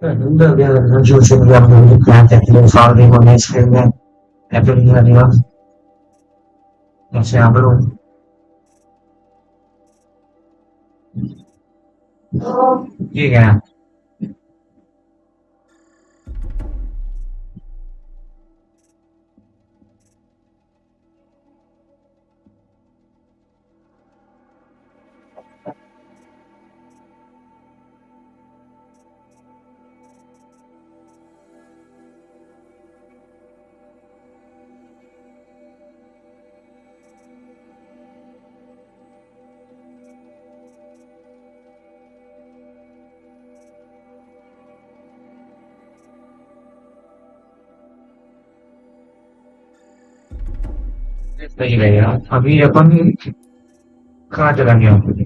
Non dobbiamo raggiungere la comunità che non fa riconoscere è per il arrivo, non siamo Dica, सही रहेगा अभी अपन कहाँ चलेंगे हम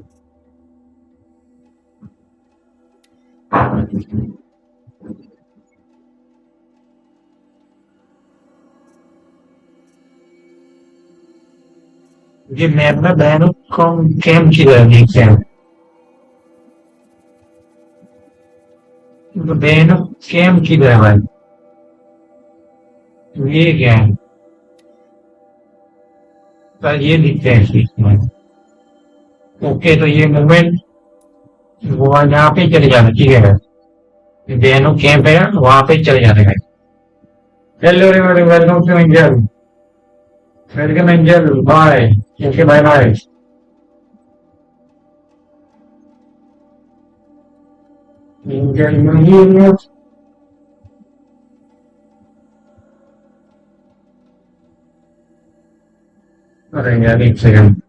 ये मैप में बहनों को कैम की रहेगी कैम तो बहनों कैम की रहेगा ये क्या है पर ये दिखते हैं इसमें ओके तो ये मूवमेंट वो यहाँ पे चले जाना ठीक है बहनों कैंप है वहां पे चले जाने का hello everyone welcome to Angel welcome Angel bye okay bye bye Angel अरे यार एक second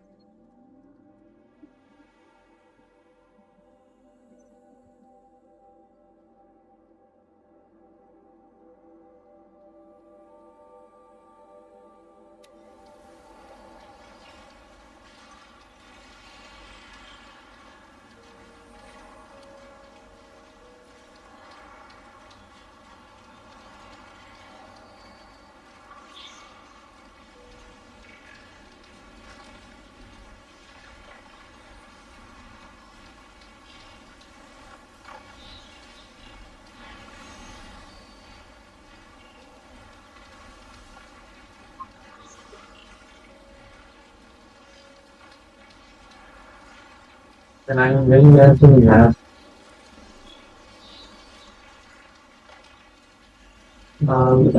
Then I'm very well to have um,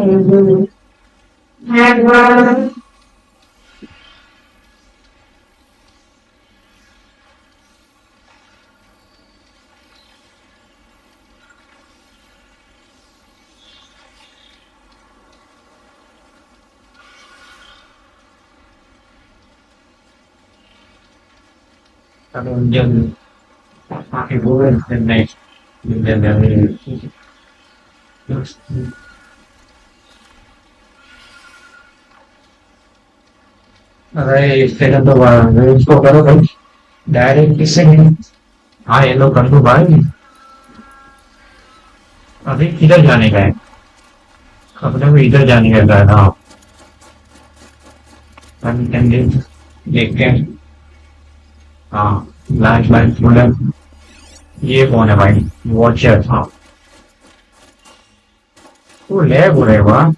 dân thì vô lên lần này lần này ở đây sẽ là tôi vào cô có đâu đã đến cái sinh ai nó cần tôi bán अभी किधर जाने का है अपने को इधर जाने का है ना देखते हैं हाँ लाइट लाइट मतलब ये कौन है भाई वॉचर हाँ वो ले बोले वाह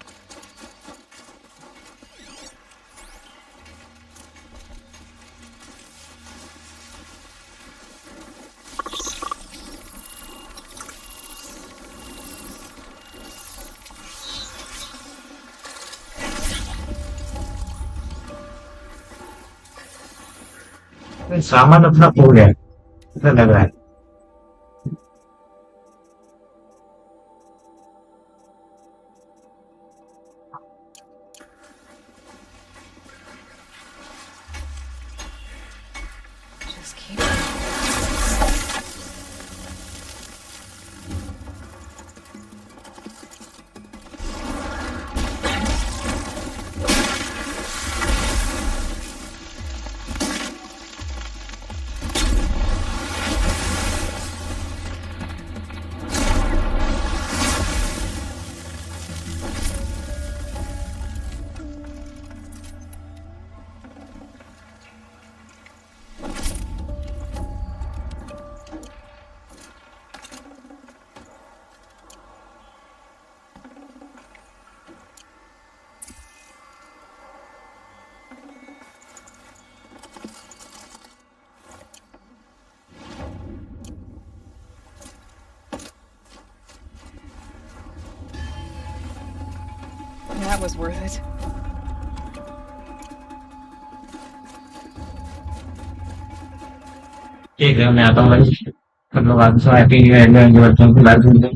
सामान अपना खो गया ऐसा लग रहा है That was worth it. ठीक है मैं आता हूँ भाई मतलब आज सो हैप्पी न्यू ईयर में जो बच्चों को लाइक दूंगा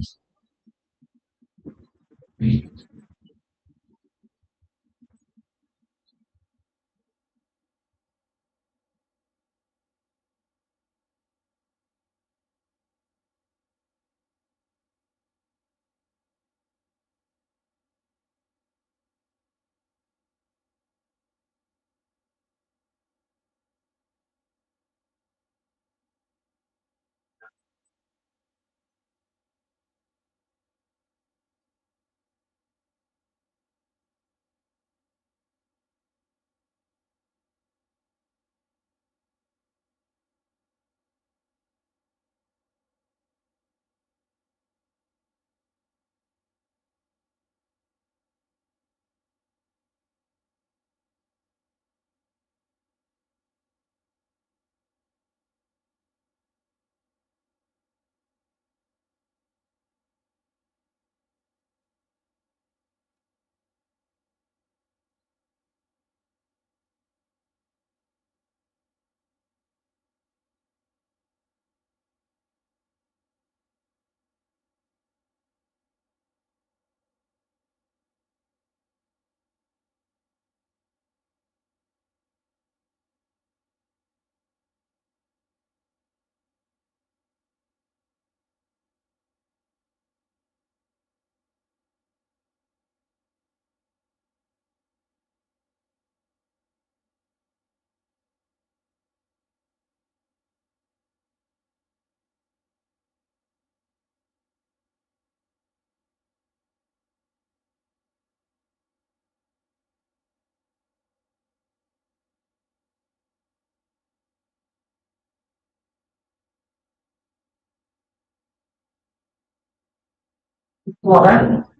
What?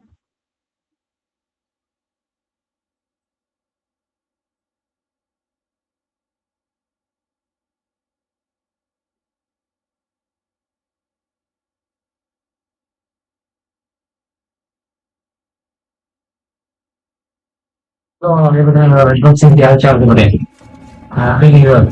तो ये बता लोग से क्या चाल हो रहे हैं हैप्पी न्यू ईयर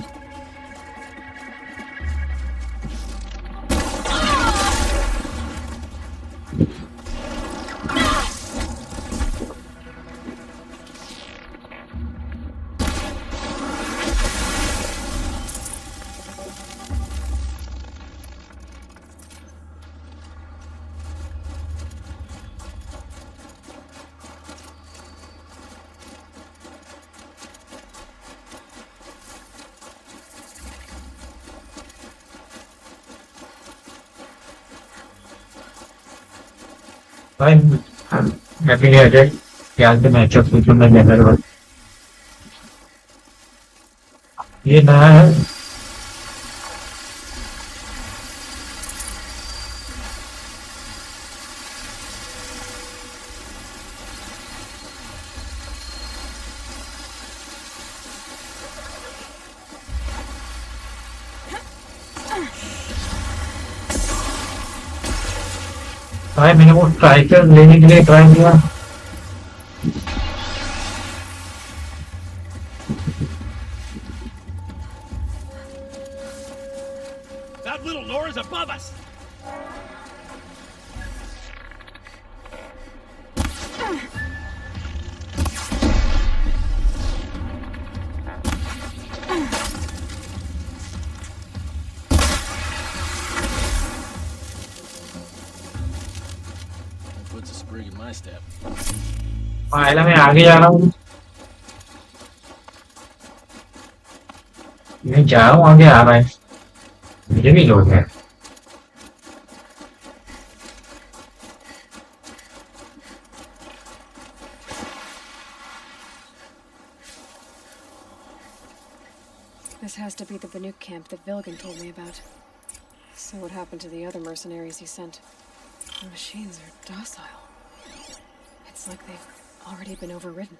भाई हैप्पी न्यू ईयर यार के मैच ऑफ फ्यूचर में जनरल ये नया है भाई मैंने वो ट्राइकर लेने के लिए ट्राई किया That little Nora's above us! That puts a sprig in my step. पहला मैं आगे जा रहा हूँ मैं जा रहा हूँ आगे आ रहा है मुझे भी लोग है This has to be the Banuk camp that Vilgan told me about. So what happened to the other mercenaries he sent? The machines are docile. It's like they've already been overridden.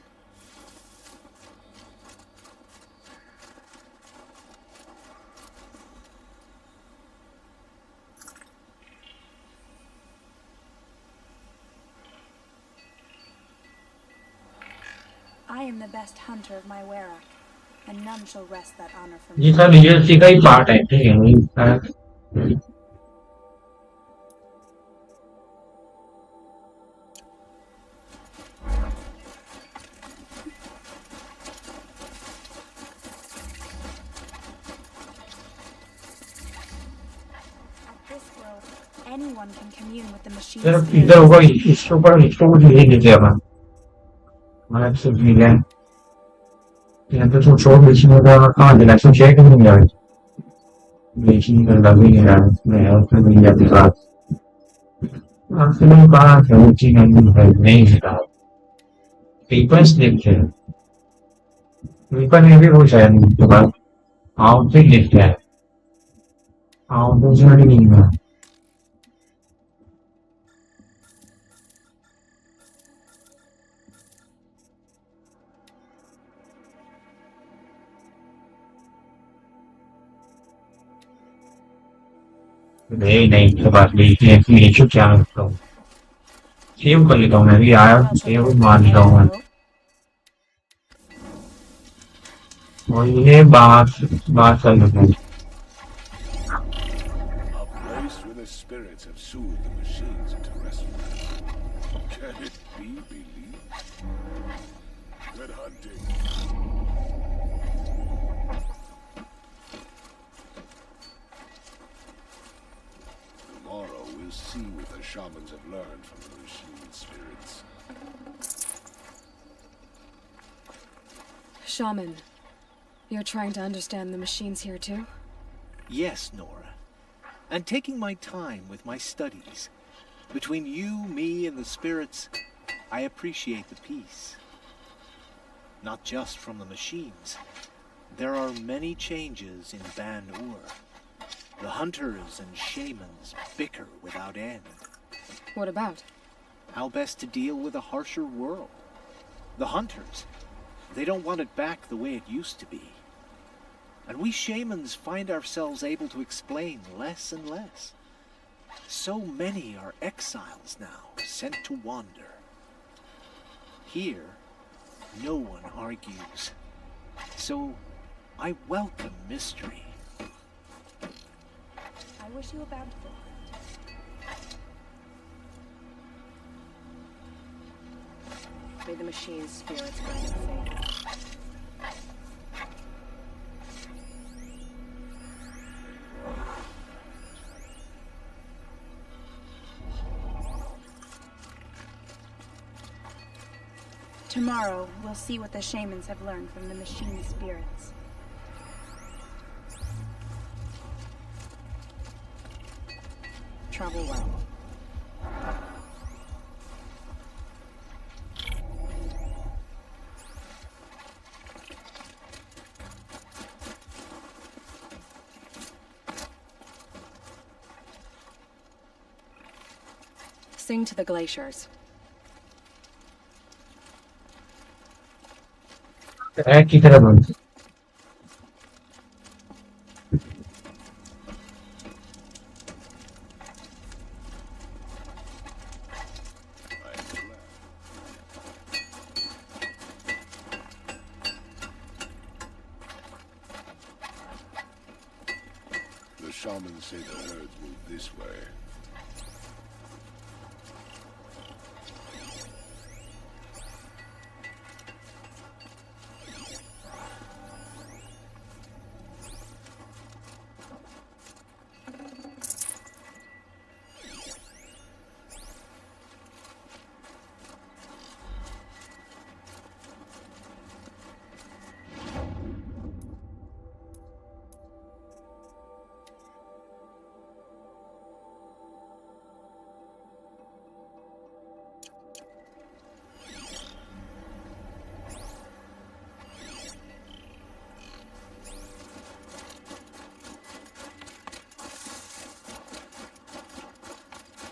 I am the best hunter of my Werak, and none shall wrest that honor from ये me. सब USC का ही part है ठीक है At this world, anyone can commune with the machine सिर्फ इधर होगा इसके ऊपर इसको कुछ नहीं देते अपन मैं सिर्फ ठीक है यहाँ तो छोड़ बेचने का कहाँ दिलासा चेक नहीं जाए बेचने का लगे नहीं यार मैं उसमें मिल जाती बात आपने कहा था वो चीज नहीं सीखा पेपर्स देखते हैं पेपर में भी हो शायद उसके बाद आउटफिट देखते हैं आउटफिट नहीं है नहीं तो बात नहीं चुप क्या करता हूँ सेव कर लेता हूँ मैं भी आया सेव मान लेता हूँ मैं और ये बात कर लेता हूँ A place where the spirits have soothed the machines into restful. Can it be believed? Good hunting. Tomorrow we'll see what the shamans have learned from the machine spirits. Shaman, you're trying to understand the machines here too? Yes, Nora. And taking my time with my studies. Between you, me, and the spirits, I appreciate the peace. Not just from the machines. There are many changes in Ban-Ur. The hunters and shamans bicker without end. What about? How best to deal with a harsher world. The hunters, they don't want it back the way it used to be. And we shamans find ourselves able to explain less and less. So many are exiles now, sent to wander. Here, no one argues. So, I welcome mystery. I wish you a bountiful hunt. May the machine's spirits grant you favor. Tomorrow, we'll see what the shamans have learned from the machine spirits. Travel well. Sing to the glaciers. की तरह बनती The shamans say the herds move this way.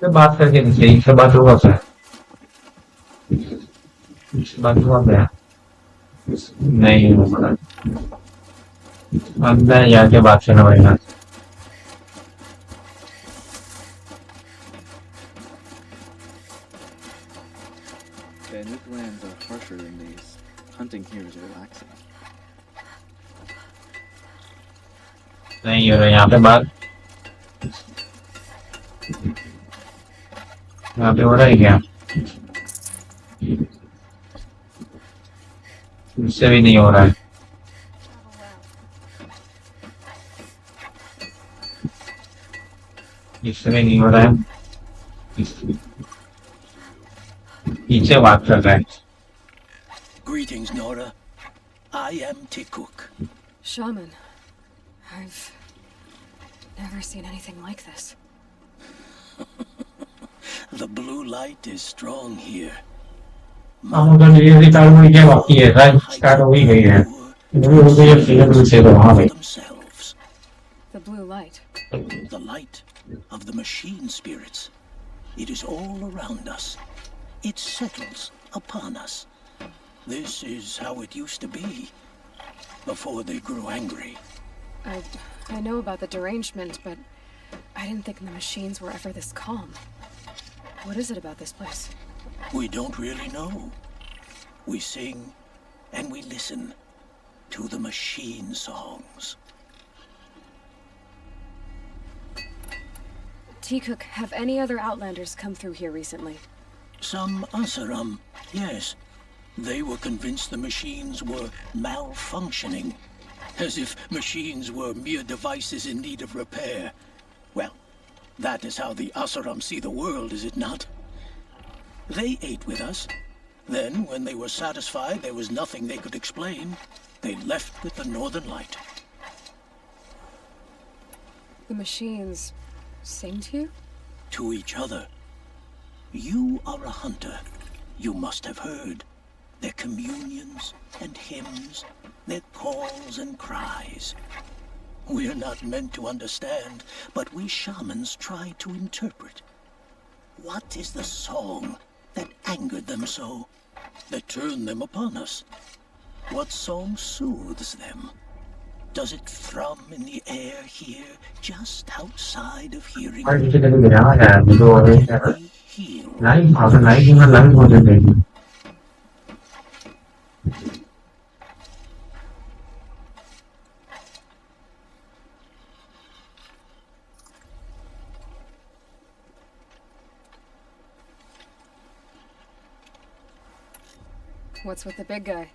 तो बात करके नहीं इससे बात हुआ क्या इससे बात हुआ क्या नहीं होगा अंदर जाके बात करना पड़ेगा Banuk lands are harsher than these. Hunting here is relaxing. नहीं हो रहा यहाँ पे बात यहाँ पे हो रहा है क्या इससे भी नहीं हो रहा है इससे भी नहीं हो रहा है पीछे बात कर रहा है Greetings, Nora. I am Tikuk. Shaman, I've never seen anything like this. The blue light is strong here. हम उधर ये स्टार्ट हुई है बाकी है राइट स्टार्ट हो ही गई है मुझे हो गई है फिल्म से तो हाँ भाई Themselves. The blue light. The light of the machine spirits. It is all around us. It settles upon us. This is how it used to be before they grew angry. I know about the derangement, but I didn't think the machines were ever this calm. What is it about this place? We don't really know. We sing and we listen to the machine songs. Tikuk, have any other Outlanders come through here recently? Some Asaram, yes. They were convinced the machines were malfunctioning, as if machines were mere devices in need of repair. Well, that is how the Asaram see the world, is it not? They ate with us. Then, when they were satisfied there was nothing they could explain, they left with the Northern Light. The machines sing to you? To each other. You are a hunter. You must have heard. Their communions and hymns, their calls and cries. We're not meant to understand, but we shamans try to interpret. What is the song that angered them so, that turned them upon us? What song soothes them? Does it thrum in the air here, just outside of hearing? और किसी ने गिरा है जो है We heal. Live अगर live में live हो जाएगी What's with the big guy?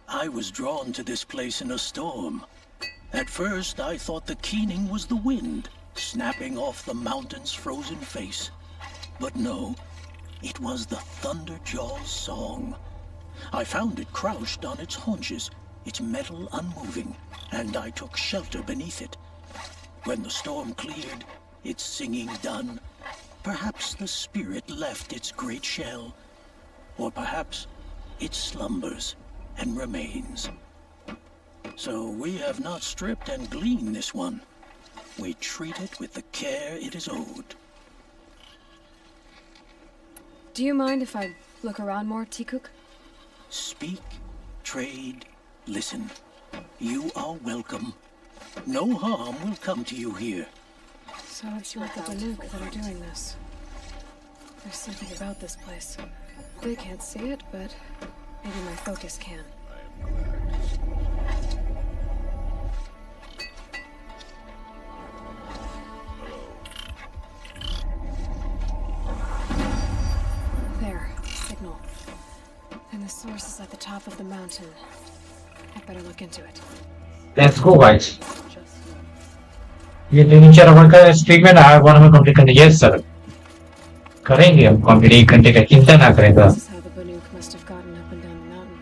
I was drawn to this place in a storm. At first, I thought the keening was the wind, snapping off the mountain's frozen face. But no, it was the Thunderjaw's song. I found it crouched on its haunches, its metal unmoving, and I took shelter beneath it. When the storm cleared, its singing done, perhaps the spirit left its great shell, or perhaps it slumbers and remains. So we have not stripped and gleaned this one. We treat it with the care it is owed. Do you mind if I look around more, Tikuk? Speak, trade, listen. You are welcome. No harm will come to you here. So it's not the Banuk that are doing this. There's something about this place. They can't see it, but maybe my focus can. There, signal. And the source is at the top of the mountain. I'd better look into it. Let's go guys ये 3-4 our का streak में ना one हमें complete करना yes sir करेंगे हम complete 1 घंटे का चिंता ना करें This is how the Banuk must have gotten up and down the mountain.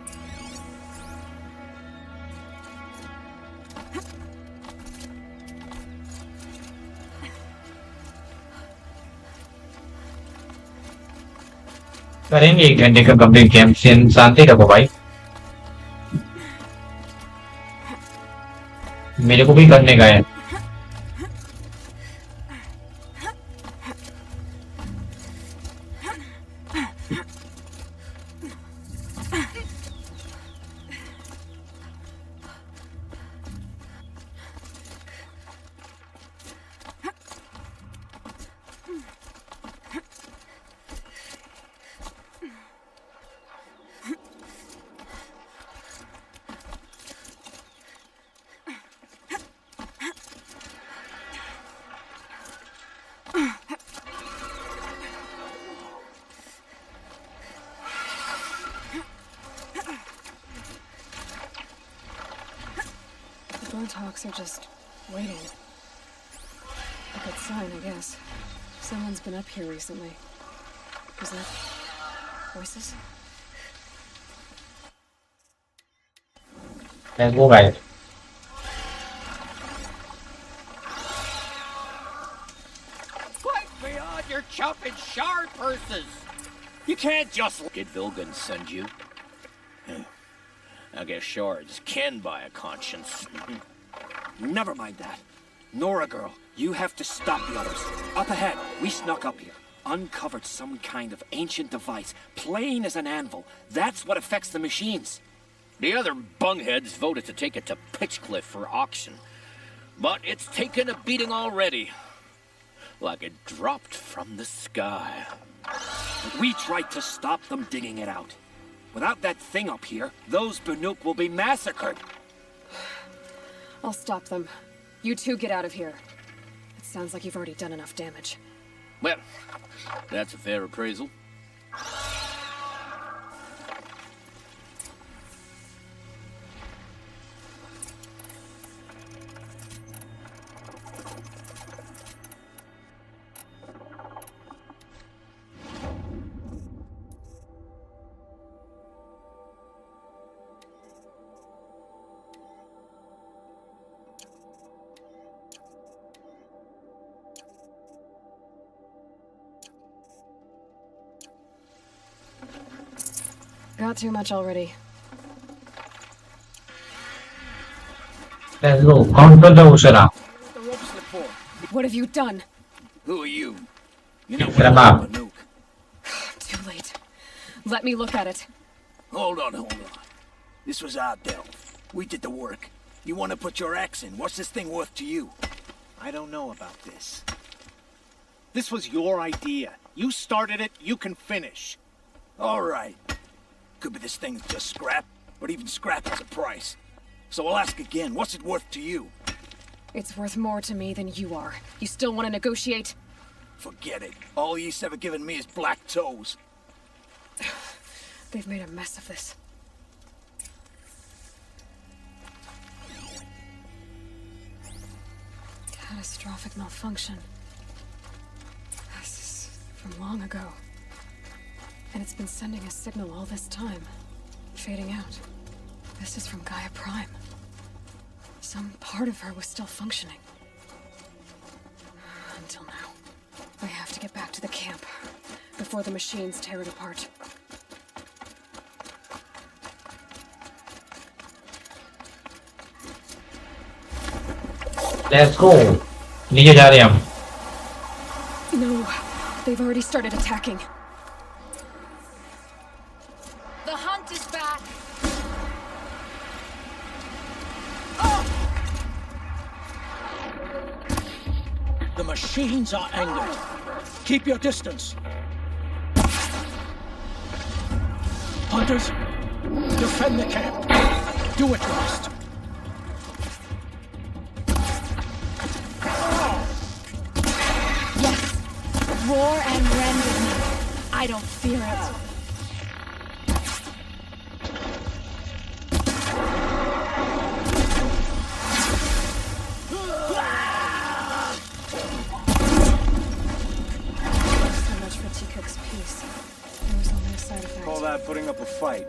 करेंगे 1 घंटे का कंप्लीट गेम शांति रखो भाई मेरे को भी करने का है the talks are just waiting. A good sign, I guess. Someone's been up here recently. Was that voices? Let's go guys. Fight beyond your chopping shard purses! You can't just... Did Vilgan send you? I guess shards can buy a conscience. Never mind that. Nora girl, you have to stop the others. Up ahead, we snuck up here. Uncovered some kind of ancient device, plain as an anvil. That's what affects the machines. The other bungheads voted to take it to Pitchcliff for auction. But it's taken a beating already. Like it dropped from the sky. But we tried to stop them digging it out. Without that thing up here, those Banuk will be massacred. I'll stop them. You two get out of here. It sounds like you've already done enough damage. Well, that's a fair appraisal. Got too much already. Let's go. Counter the Usura. The rope slip for? What have you done? Who are you? You know Get him what up. Banuk. Too late. Let me look at it. Hold on. This was our delve. We did the work. You want to put your axe in? What's this thing worth to you? I don't know about this. This was your idea. You started it, you can finish. All right. Could be this thing's just scrap, but even scrap has a price. So I'll ask again, what's it worth to you? It's worth more to me than you are. You still want to negotiate? Forget it. All you've ever given me is black toes. They've made a mess of this. Catastrophic malfunction. This is from long ago. And it's been sending a signal all this time. Fading out. This is from Gaia Prime. Some part of her was still functioning. Until now. I have to get back to the camp. Before the machines tear it apart. Let's go. नीचे जा रहे हैं हम. No. They've already started attacking. The hunt is back. The machines are angered. Keep your distance. Hunters, defend the camp. Do what you must. Yes. Roar and rend with me. I don't fear it. Call that putting up a fight.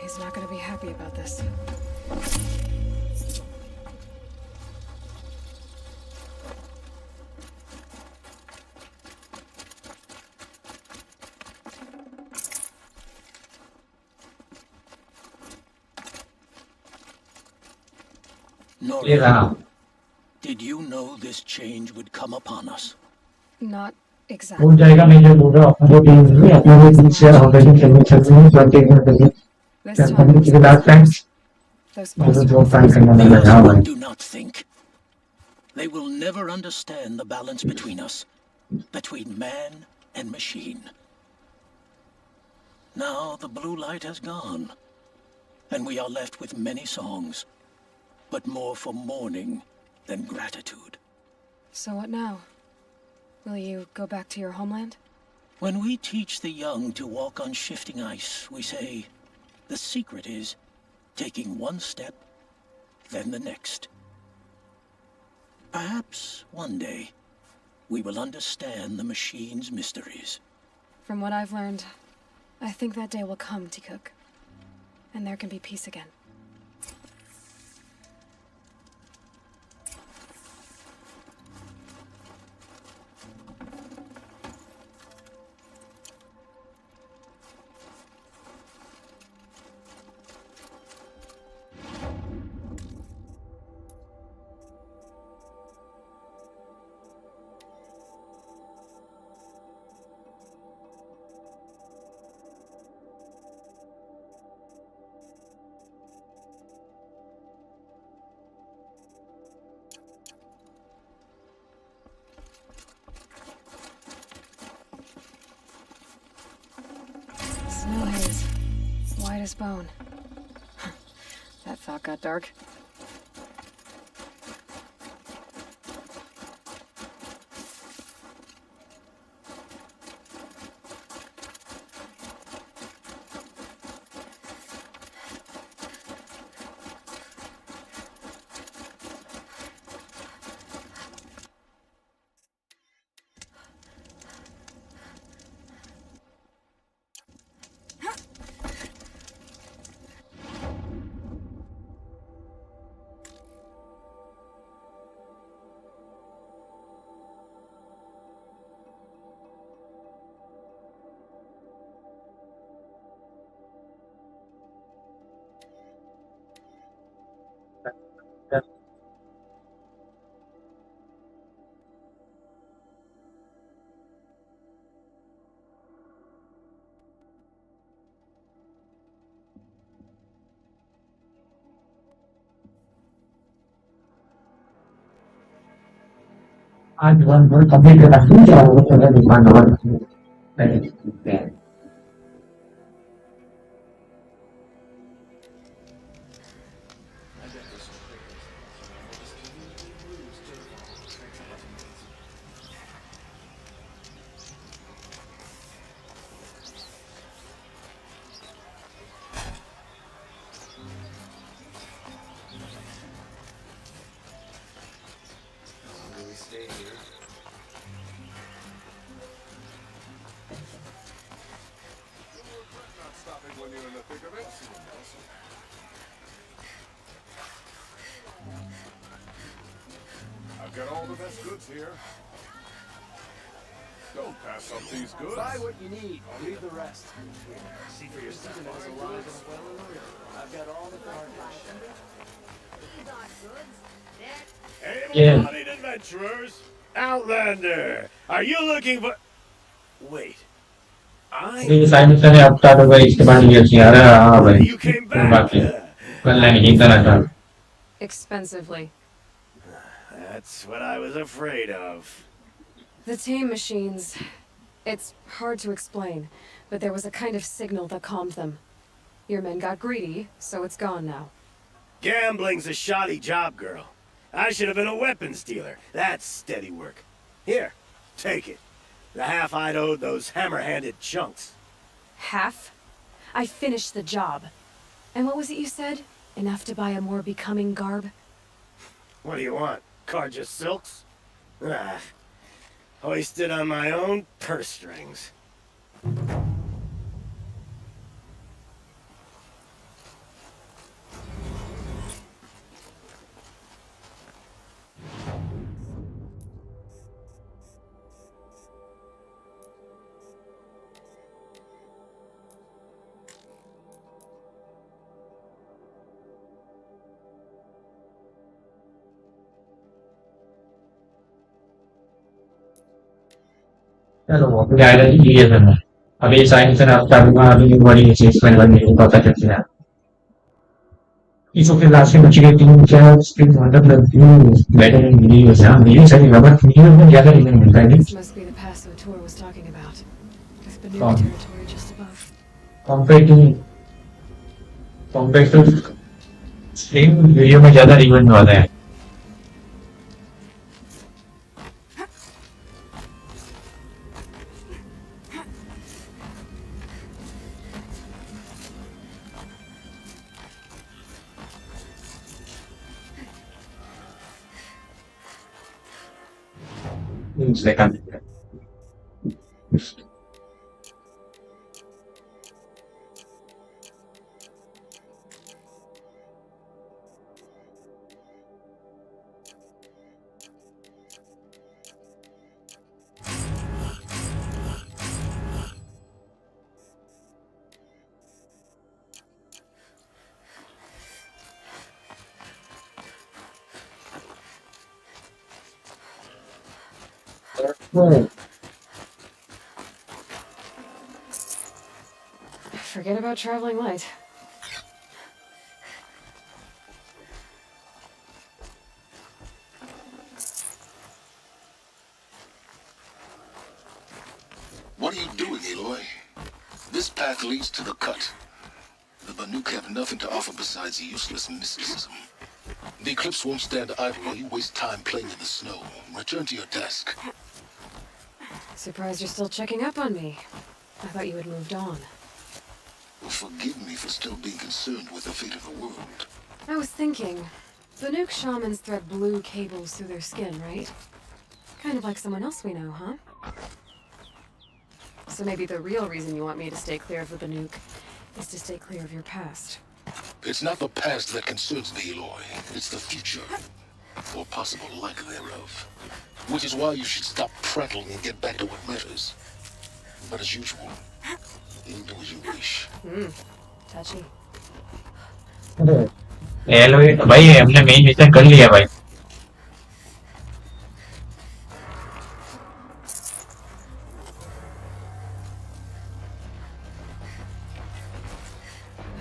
He's not gonna be happy about this. Nora, Yeah. did you know this change would come upon us? Not वो exactly. जाएगा मैं जो बोल रहा हूँ अपने team में अपने टीम से ऑलरेडी खेलने चल रही है पर टीम में करिए This क्या time, करने के बाद फ्रेंड्स those मुझे bastards जो फाइन करने में लगा हुआ है Do not think. They will never understand the balance between us, between man and machine. Now the blue light has gone, and we are left with many songs, but more for mourning than gratitude. So what now? Will you go back to your homeland? When we teach the young to walk on shifting ice, we say, the secret is taking one step, then the next. Perhaps one day we will understand the machine's mysteries. From what I've learned, I think that day will come, T-Cook. And there can be peace again. Snow haze. White as bone. That thought got dark. आज one पर complete करना शुरू किया वो चला दुकान और पहले When you're in the thick of it. I've got all the best goods here. Don't pass up these goods. Buy what you need, leave the rest. See for yourself. I've got all the garbage. Able-bodied adventurers, Outlander, are you looking for? Wait, ये science ने अब तक वो इस्तेमाल किया किया रहा है you came back. कल नहीं करना था Expensively. That's what I was afraid of. The tame machines. It's hard to explain, but there was a kind of signal that calmed them. Your men got greedy, so it's gone now. Gambling's a shoddy job, girl. I should have been a weapons dealer. That's steady work. Here, take it. The half I'd owed those hammer-handed chunks. Half? I finished the job. And what was it you said? Enough to buy a more becoming garb? What do you want? Carja silks? Ah, hoisted on my own purse strings. चलो वो जाएगा जी ये करना अभी science ने अब तक अभी बड़ी चीज पर लगी है पता चलती है इसको फिर लास्ट में बची गई तीन क्या उसके मतलब बेटर नहीं हो जाए मेरी सही रबर नहीं में ज्यादा नहीं मिलता है This must be the pass O'Toole was talking about. With the new territory just above. compared to stream video में ज्यादा रिवेंज वाला है Second. Forget about traveling light. What are you doing, Aloy? This path leads to the cut. The Banuk have nothing to offer besides useless mysticism. The Eclipse won't stand idle while you waste time playing in the snow. Return to your task. Surprised you're still checking up on me. I thought you had moved on. Forgive me for still being concerned with the fate of the world. I was thinking, Banuk shamans thread blue cables through their skin, right? Kind of like someone else we know, huh? So maybe the real reason you want me to stay clear of the Banuk is to stay clear of your past. It's not the past that concerns me, Aloy. It's the future. Or possible lack thereof. Which is why you should stop prattling and get back to what matters. But as usual, you do as you wish. Touchy. Alloy भाई हमने main mission कर लिया भाई.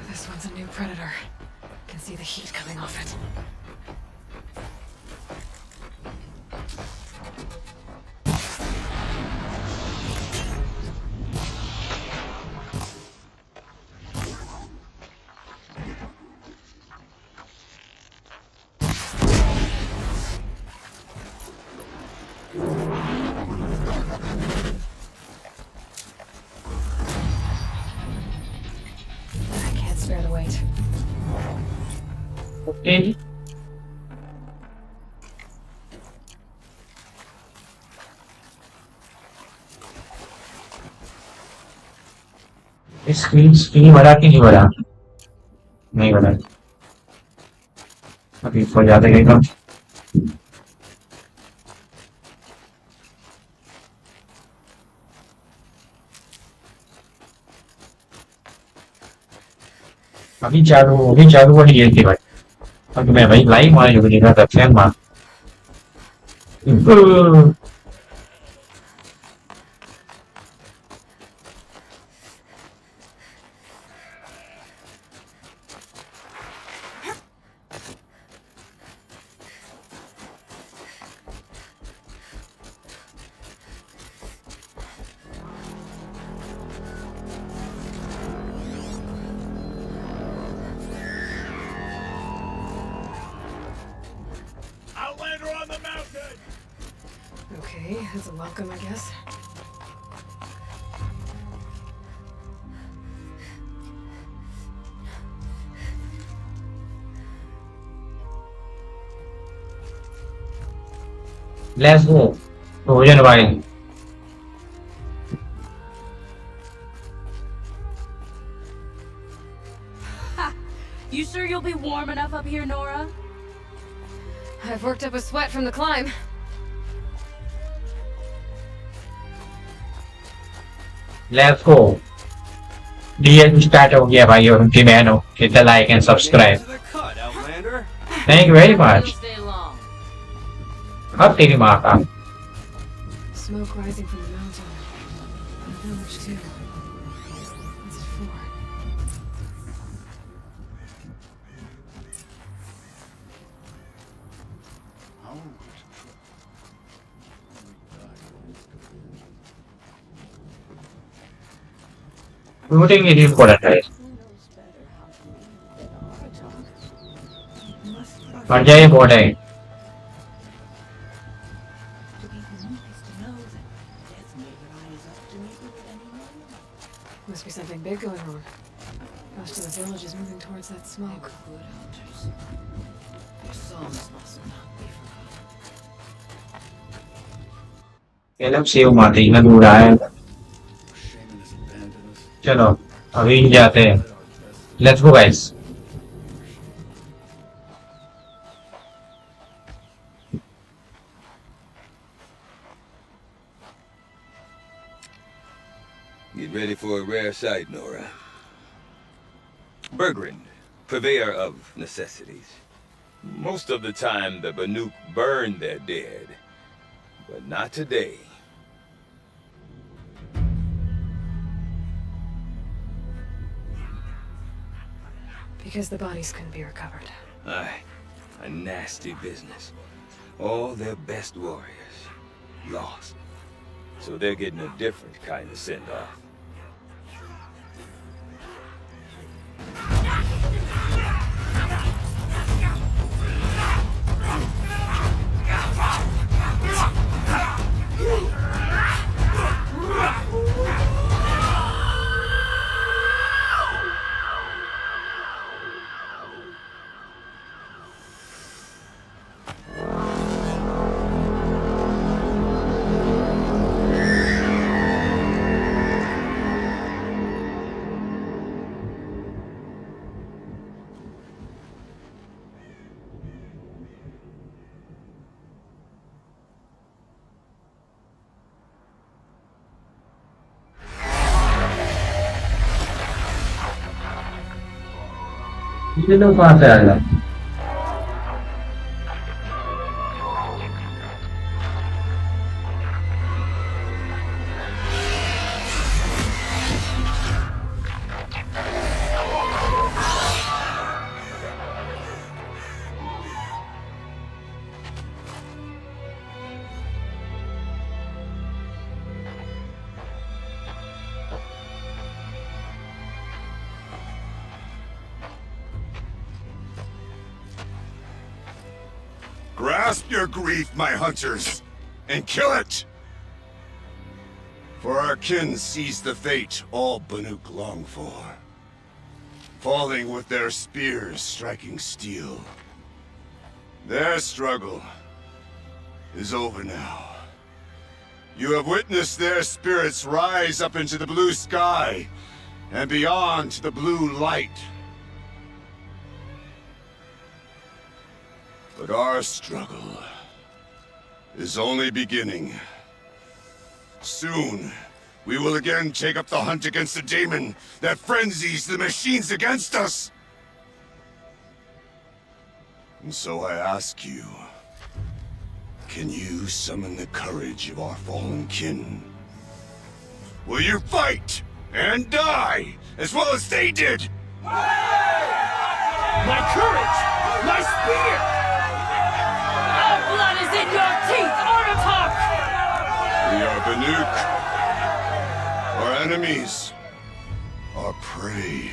This one's a new predator. Can see the heat coming off it. Okay. Screen बड़ा कि नहीं बड़ा? नहीं बड़ा. अभी ऊपर जाते गए कम. अभी चालू वाली ये थी भाई. अब मैं भाई लाइव मार जो देखा था फैन मार. Okay, that's a welcome, I guess. Let's go. Ocean Wild. You sure you'll be warm enough up here, Nora? I've worked up a sweat from the climb. Let's go. DL start हो गया भाई और उनकी बहनों. Hit the like and subscribe. Thank you very much. अब तेरी माँ का. Smoke rising from the mountain. A village too. What's it for? Looting is important, guys. मर जाए बोर्ड है. Must be something big going on. Most of the village is moving towards that smoke. Kailan save मारते ही ना दूर आया Shaman has abandoned us. चलो अभी जाते हैं let's go guys Get ready for a rare sight, Nora. Bergrand, purveyor of necessities. Most of the time, the Banuk burn their dead. But not today. Because the bodies couldn't be recovered. Aye, a nasty business. All their best warriors lost. So they're getting a different kind of send-off. ये लोग कहाँ से आएगा Grasp your grief, my hunters, and kill it! For our kin sees the fate all Banuk long for. Falling with their spears striking steel. Their struggle is over now. You have witnessed their spirits rise up into the blue sky and beyond to the blue light. But our struggle is only beginning. Soon, we will again take up the hunt against the demon that frenzies the machines against us. And so I ask you, can you summon the courage of our fallen kin? Will you fight and die as well as they did? My courage! My spear! Blood is in your teeth, Arnatok! We are Banuk. Our enemies. Our prey.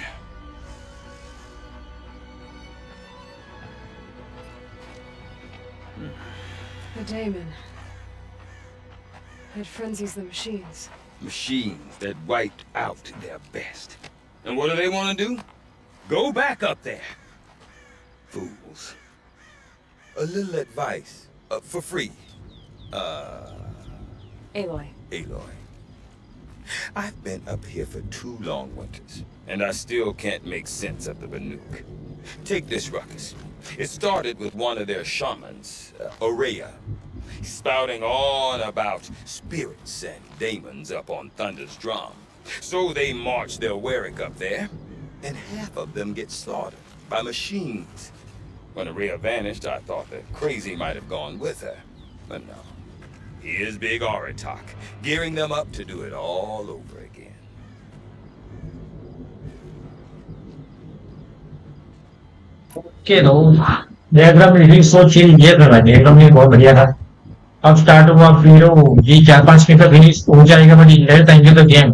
The daemon. It frenzies the machines. Machines that wiped out their best. And what do they want to do? Go back up there. Fools. A little advice. For free. Aloy. Aloy. I've been up here for 2 long winters, and I still can't make sense of the Banuk. Take this ruckus. It started with one of their shamans, Aurea, spouting on about spirits and demons up on Thunder's drum. So they march their Warwick up there, and half of them get slaughtered by machines. When Aurea vanished, I thought that Crazy might have gone with her, but no. Here's Big Aratak, gearing them up to do it all over again. Okay तो diagram reading सोच ही ये था diagram भी बहुत बढ़िया था अब start हुआ फिर वो ये 4-5 मिनट तक फिनिश हो जाएगा बट इंजॉय करेंगे तो गेम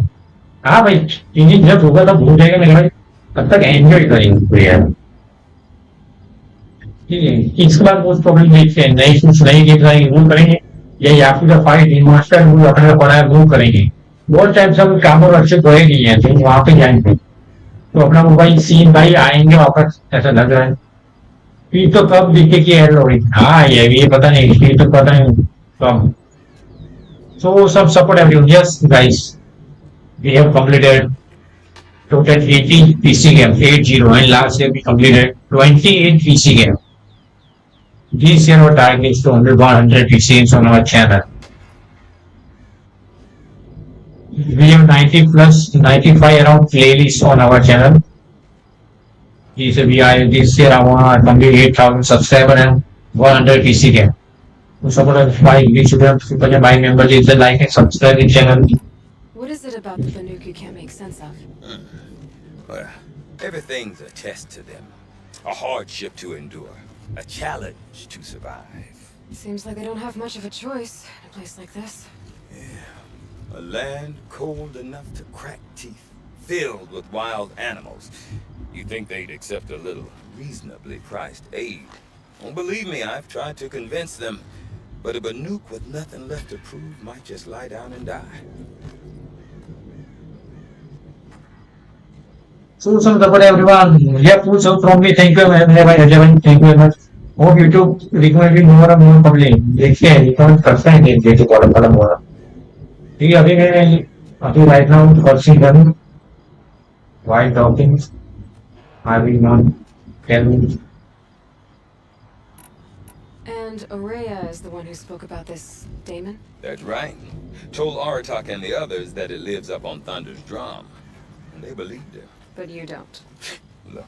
हाँ भाई इंजन जब होगा तब हो जाएगा मेरा भाई तब तक एंजॉय करेंगे यार ठीक है इसके बाद मोस्ट प्रॉब्लम देखते हैं नई कुछ नई गेम मूव करेंगे या याकूजा फाइट रिमास्टर मूव अपने पड़ा है मूव करेंगे बहुत टाइम से काम और अच्छे गए नहीं है तो वहां पे जाएंगे तो अपना मोबाइल सीन भाई आएंगे वापस ऐसा लग रहा है फिर तो कब दिखे कि एड हो रही हाँ ये पता नहीं फिर तो पता नहीं कब So some support everyone. Yes, guys, we have completed total 80 PC games, 80, and last year we completed 28 PC games. This year our target is to 100 PC games on our channel. We have 90 plus 95 around playlists on our channel. This year I want to complete 8,000 subscribers and 100 PC games. So support us by we should have super buy membership, like and subscribe the channel. What is it about the Banuk you can't make sense of? Well, everything's a test to them. A hardship to endure. A challenge to survive. Seems like they don't have much of a choice in a place like this. Yeah. A land cold enough to crack teeth. Filled with wild animals. You'd think they'd accept a little reasonably priced aid. Well, believe me, I've tried to convince them. But a Banuk with nothing left to prove might just lie down and die. So support everyone. Yeah, so from me, thank you everyone. Thank you very much. Hope YouTube recommend more and more public. देखिए recommend करता है नहीं देखिए column column हो रहा ठीक है अभी right now searching done white dockings I will not tell me. And Aurea is the one who spoke about this daemon? That's right. Told Aratak and the others that it lives up on Thunder's drum. And they believed her. But you don't. Look,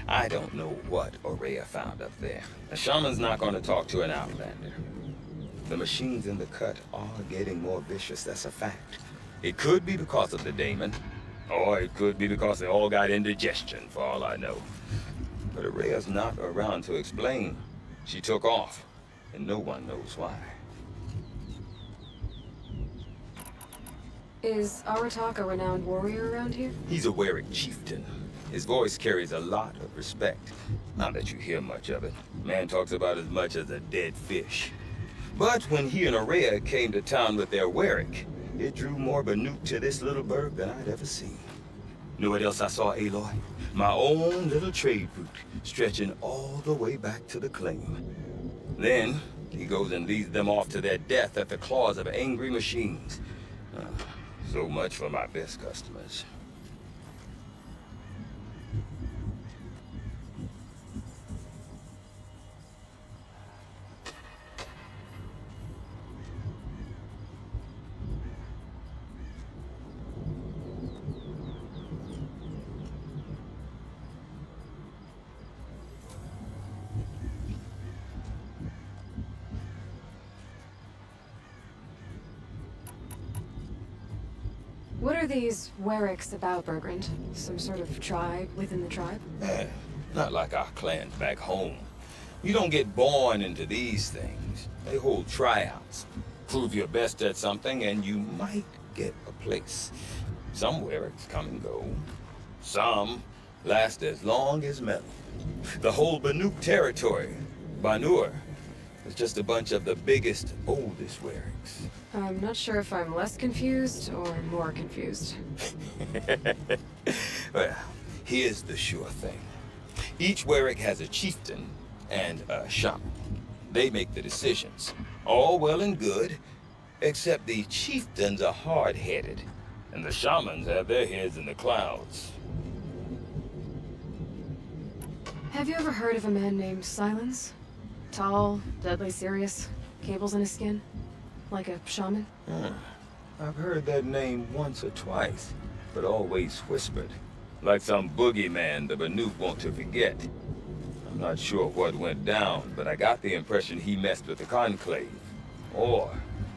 I don't know what Aurea found up there. A shaman's not going to talk to an outlander. The machines in the cut are getting more vicious, that's a fact. It could be because of the daemon, or it could be because they all got indigestion, for all I know. But Aurea's not around to explain. She took off, and no one knows why. Is Aratak a renowned warrior around here? He's a Werik chieftain. His voice carries a lot of respect. Not that you hear much of it. Man talks about as much as a dead fish. But when he and Aurea came to town with their Werik, it drew more Banuk to this little burg than I'd ever seen. Know what else I saw, Aloy? My own little trade route, stretching all the way back to the claim. Then, he goes and leads them off to their death at the claws of angry machines. So much for my best customers. What are these Weriks about, Bergrand? Some sort of tribe within the tribe? Not like our clans back home. You don't get born into these things. They hold tryouts. Prove your best at something and you might get a place. Some Weriks come and go. Some last as long as metal. The whole Banuk territory, Banur, is just a bunch of the biggest, oldest Weriks. I'm not sure if I'm less confused or more confused. Well, here's the sure thing. Each Werik has a chieftain and a shaman. They make the decisions. All well and good, except the chieftains are hard-headed, and the shamans have their heads in the clouds. Have you ever heard of a man named Silence? Tall, deadly serious, cables in his skin? Like a shaman? I've heard that name once or twice, but always whispered. Like some boogeyman the Banuk want to forget. I'm not sure what went down, but I got the impression he messed with the Conclave. Or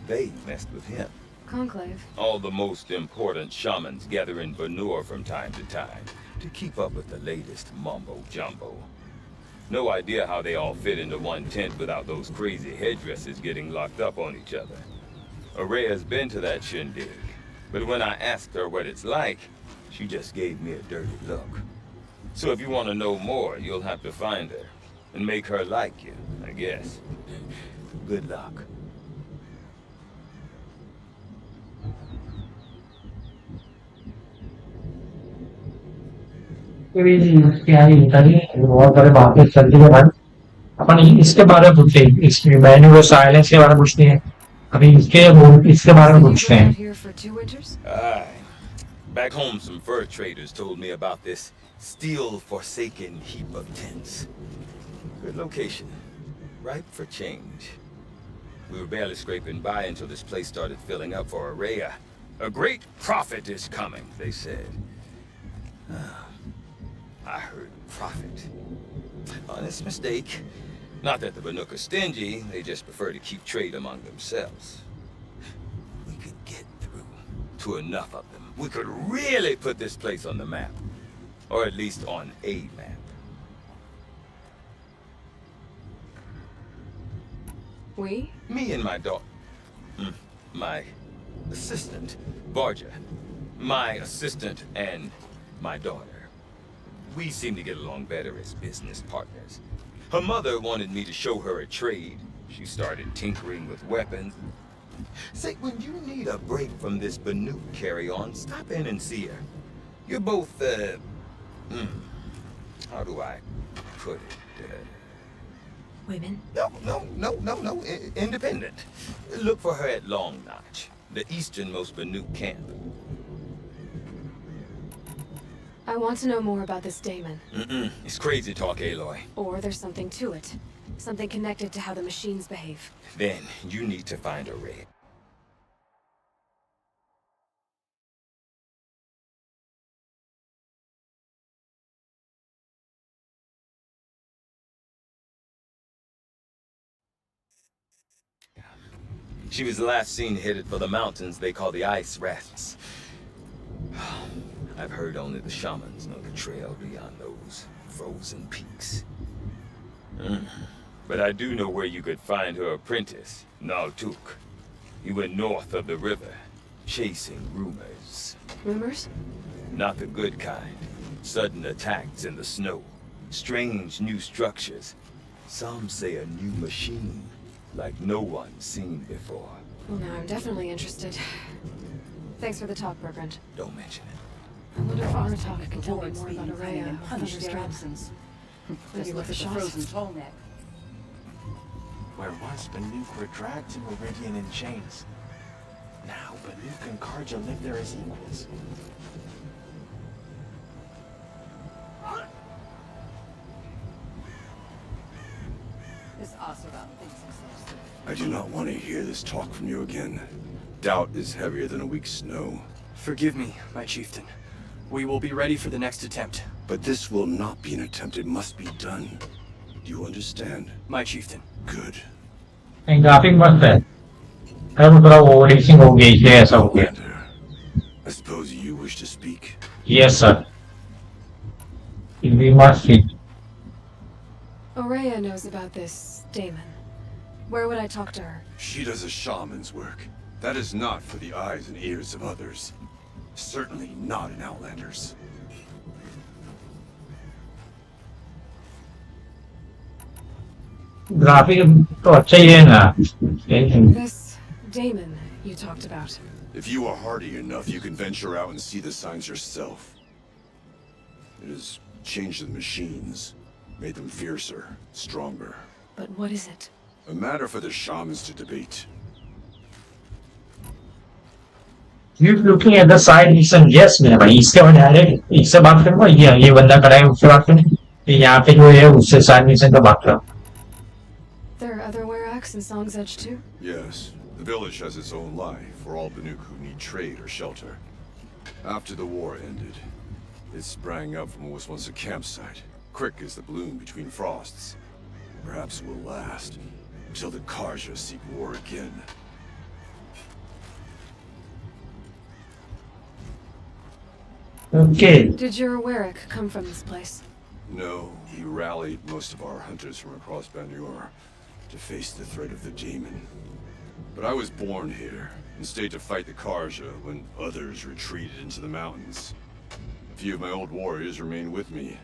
they messed with him. Conclave? All the most important shamans gather in Banur from time to time to keep up with the latest mumbo-jumbo. No idea how they all fit into one tent without those crazy headdresses getting locked up on each other. Aurea's been to that shindig, but when I asked her what it's like, she just gave me a dirty look. So if you want to know more, you'll have to find her and make her like you, I guess. Good luck. क्या ही बहुत बड़े बात चलती है भाई अपन इसके बारे में पूछते हैं इस मैन्यू साइलेंस के बारे में पूछते हैं अभी इसके बारे में पूछते हैं। Here for 2 winters? Aye. Back home, some fur traders told me about this steel-forsaken heap of tents. Good location. Ripe for change. We were barely scraping by until this place started filling up for Araya. A great prophet is coming, they said. I heard prophet. Honest mistake. Not that the Banuk are stingy, they just prefer to keep trade among themselves. We could get through to enough of them. We could really put this place on the map. Or at least on a map. We? Me and my daughter. My assistant, Barja. My assistant and my daughter. We seem to get along better as business partners. Her mother wanted me to show her a trade. She started tinkering with weapons. Say, when you need a break from this Banuk carry-on, stop in and see her. You're both, how do I put it? Women? No. Independent. Look for her at Long Notch, the easternmost Banuk camp. I want to know more about this daemon. It's crazy talk, Aloy. Or there's something to it. Something connected to how the machines behave. Then you need to find a red. She was last seen headed for the mountains they call the Ice Rats. I've heard only the shamans know the trail beyond those frozen peaks. But I do know where you could find her apprentice, Naltuk. He went north of the river, chasing rumors. Rumors? Not the good kind. Sudden attacks in the snow. Strange new structures. Some say a new machine, like no one's seen before. Well, now I'm definitely interested. Thanks for the talk, Bergrand. Don't mention it. I wonder if Aratak can tell me more about Araya and and punish their Thunderstrap. absence. Maybe with the shot. Frozen tall neck. Where once Banuk were dragged to Meridian in chains. Now Banuk and Karja live there as equals. This Oseram thinks himself. I do not want to hear this talk from you again. Doubt is heavier than a week's snow. Forgive me, my chieftain. We will be ready for the next attempt. But this will not be an attempt. It must be done. Do you understand? My chieftain. Good. And graphic मस्त है। अब थोड़ा overheating हो गई है ऐसा हो गया। I suppose you wish to speak? Yes, sir. We must speak. Araya knows about this daemon. Where would I talk to her? She does a shaman's work. That is not for the eyes and ears of others. Certainly not in Outlanders. Graphic तो अच्छा ही है ना। This daemon you talked about. If you are hardy enough, you can venture out and see the signs yourself. It has changed the machines, made them fiercer, stronger. But what is it? A matter for the shamans to debate. You looking at the side mission, yes मेरा भाई इसके बाद direct इससे बात करूँगा ये बंदा खड़ा है उससे बात करें यहाँ पे जो है उससे साइड मिशन का बात करो. There are other Weraks in Song's Edge too? Yes. The village has its own life for all Banuk who need trade or shelter. After the war ended, it sprang up from what was once a campsite, quick as the bloom between frosts. Perhaps it will last, until the Karja seek war again. Okay. Did your Werak come from this place? No, he rallied most of our hunters from across Banur to face the threat of the demon. But I was born here, and stayed to fight the Karja when others retreated into the mountains. A few of my old warriors remained with me,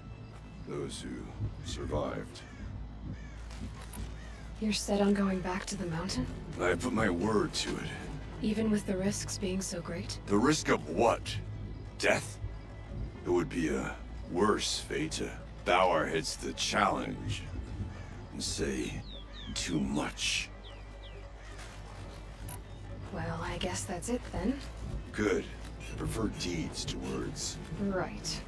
those who survived. You're set on going back to the mountain? I put my word to it. Even with the risks being so great? The risk of what? Death? It would be a worse fate to bow our heads to the challenge and say too much. Well, I guess that's it then. Good. I prefer deeds to words. Right.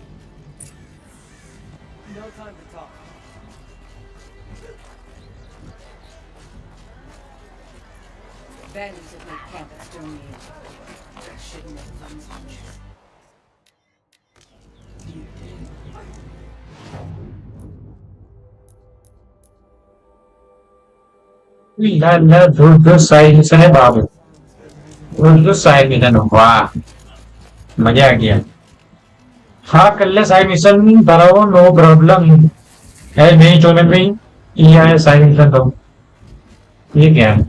No time to talk. Bandits have made camp at Stony. I shouldn't have done so much. You did. Lala duduk saya babu. Duduk saya mission वाह मजा आ गया हाँ कर ले side mission बनाओ no problem है नहीं चोने में ये है साइड मिशन तो ये क्या है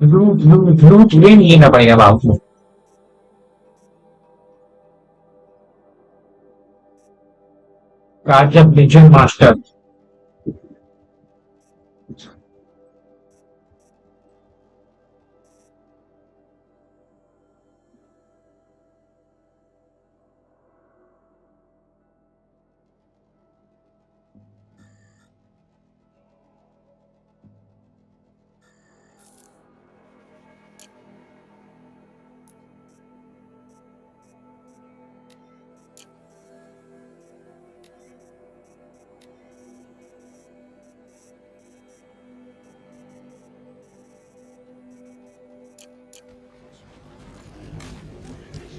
लूट ले नहीं ना पड़ेगा बाबू कार्य vision master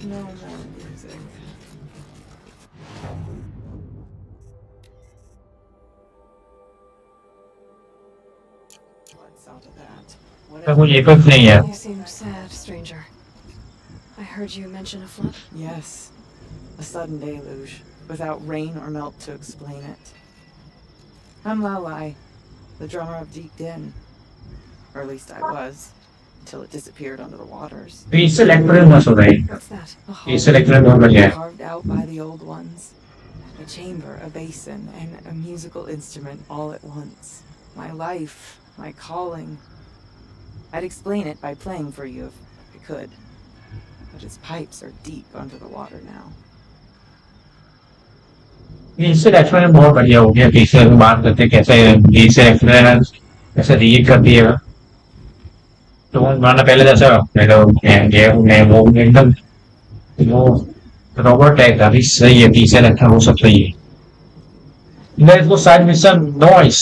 No more music. What's out of that? You seem sad, stranger. I heard you mention a flood? Yes. A sudden deluge, without rain or melt to explain it. I'm Aloy, the drummer of Deep Din. Or at least I was, until it disappeared under the waters. What's that? A hall carved out by the old ones. A chamber, a basin, and a musical instrument all at once. My life, my calling. I'd explain it by playing for you if I could. But its pipes are deep under the water now. इससे explain बहुत बढ़िया हो गया पीछे बात करते कैसे से एक्सप्लेन कैसे रीड कर दिया तो माना पहले जैसा मैं वो एकदम वो रॉबर्ट टैग था भी सही है पीछे रखा वो सब सही है let's go side mission noise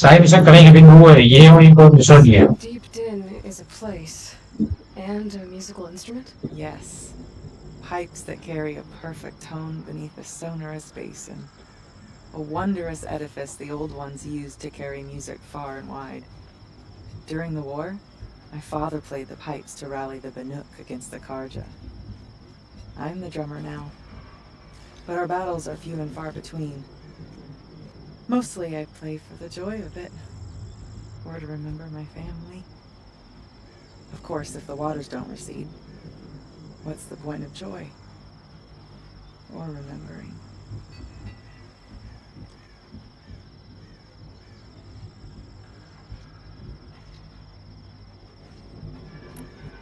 side mission करेंगे भी वो है ये वही कोई मिशन नहीं है Deep Din is a place and a musical instrument? Yes. Pipes that carry a perfect tone beneath a sonorous basin. A wondrous edifice the old ones used to carry music far and wide. During the war, my father played the pipes to rally the Banuk against the Karja. I'm the drummer now, but our battles are few and far between. Mostly I play for the joy of it, or to remember my family. Of course, if the waters don't recede, what's the point of joy? Or remembering?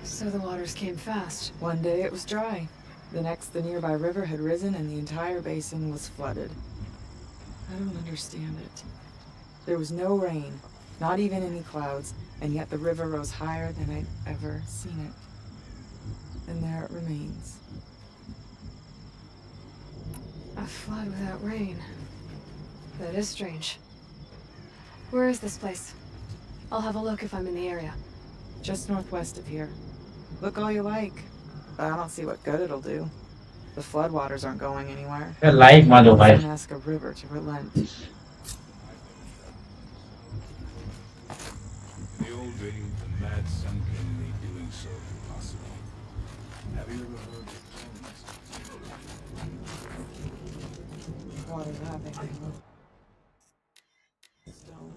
So the waters came fast. One day it was dry. The next, the nearby river had risen and the entire basin was flooded. I don't understand it. There was no rain, not even any clouds, and yet the river rose higher than I'd ever seen it. And there it remains. A flood without rain. That is strange. Where is this place? I'll have a look if I'm in the area. Just northwest of here. Look all you like, but I don't see what good it'll do. The floodwaters aren't going anywhere. Like mother Don't ask a river to relent. The old reading, the mad sunken me doing so impossible. Have you ever heard of Water lapping. Stone.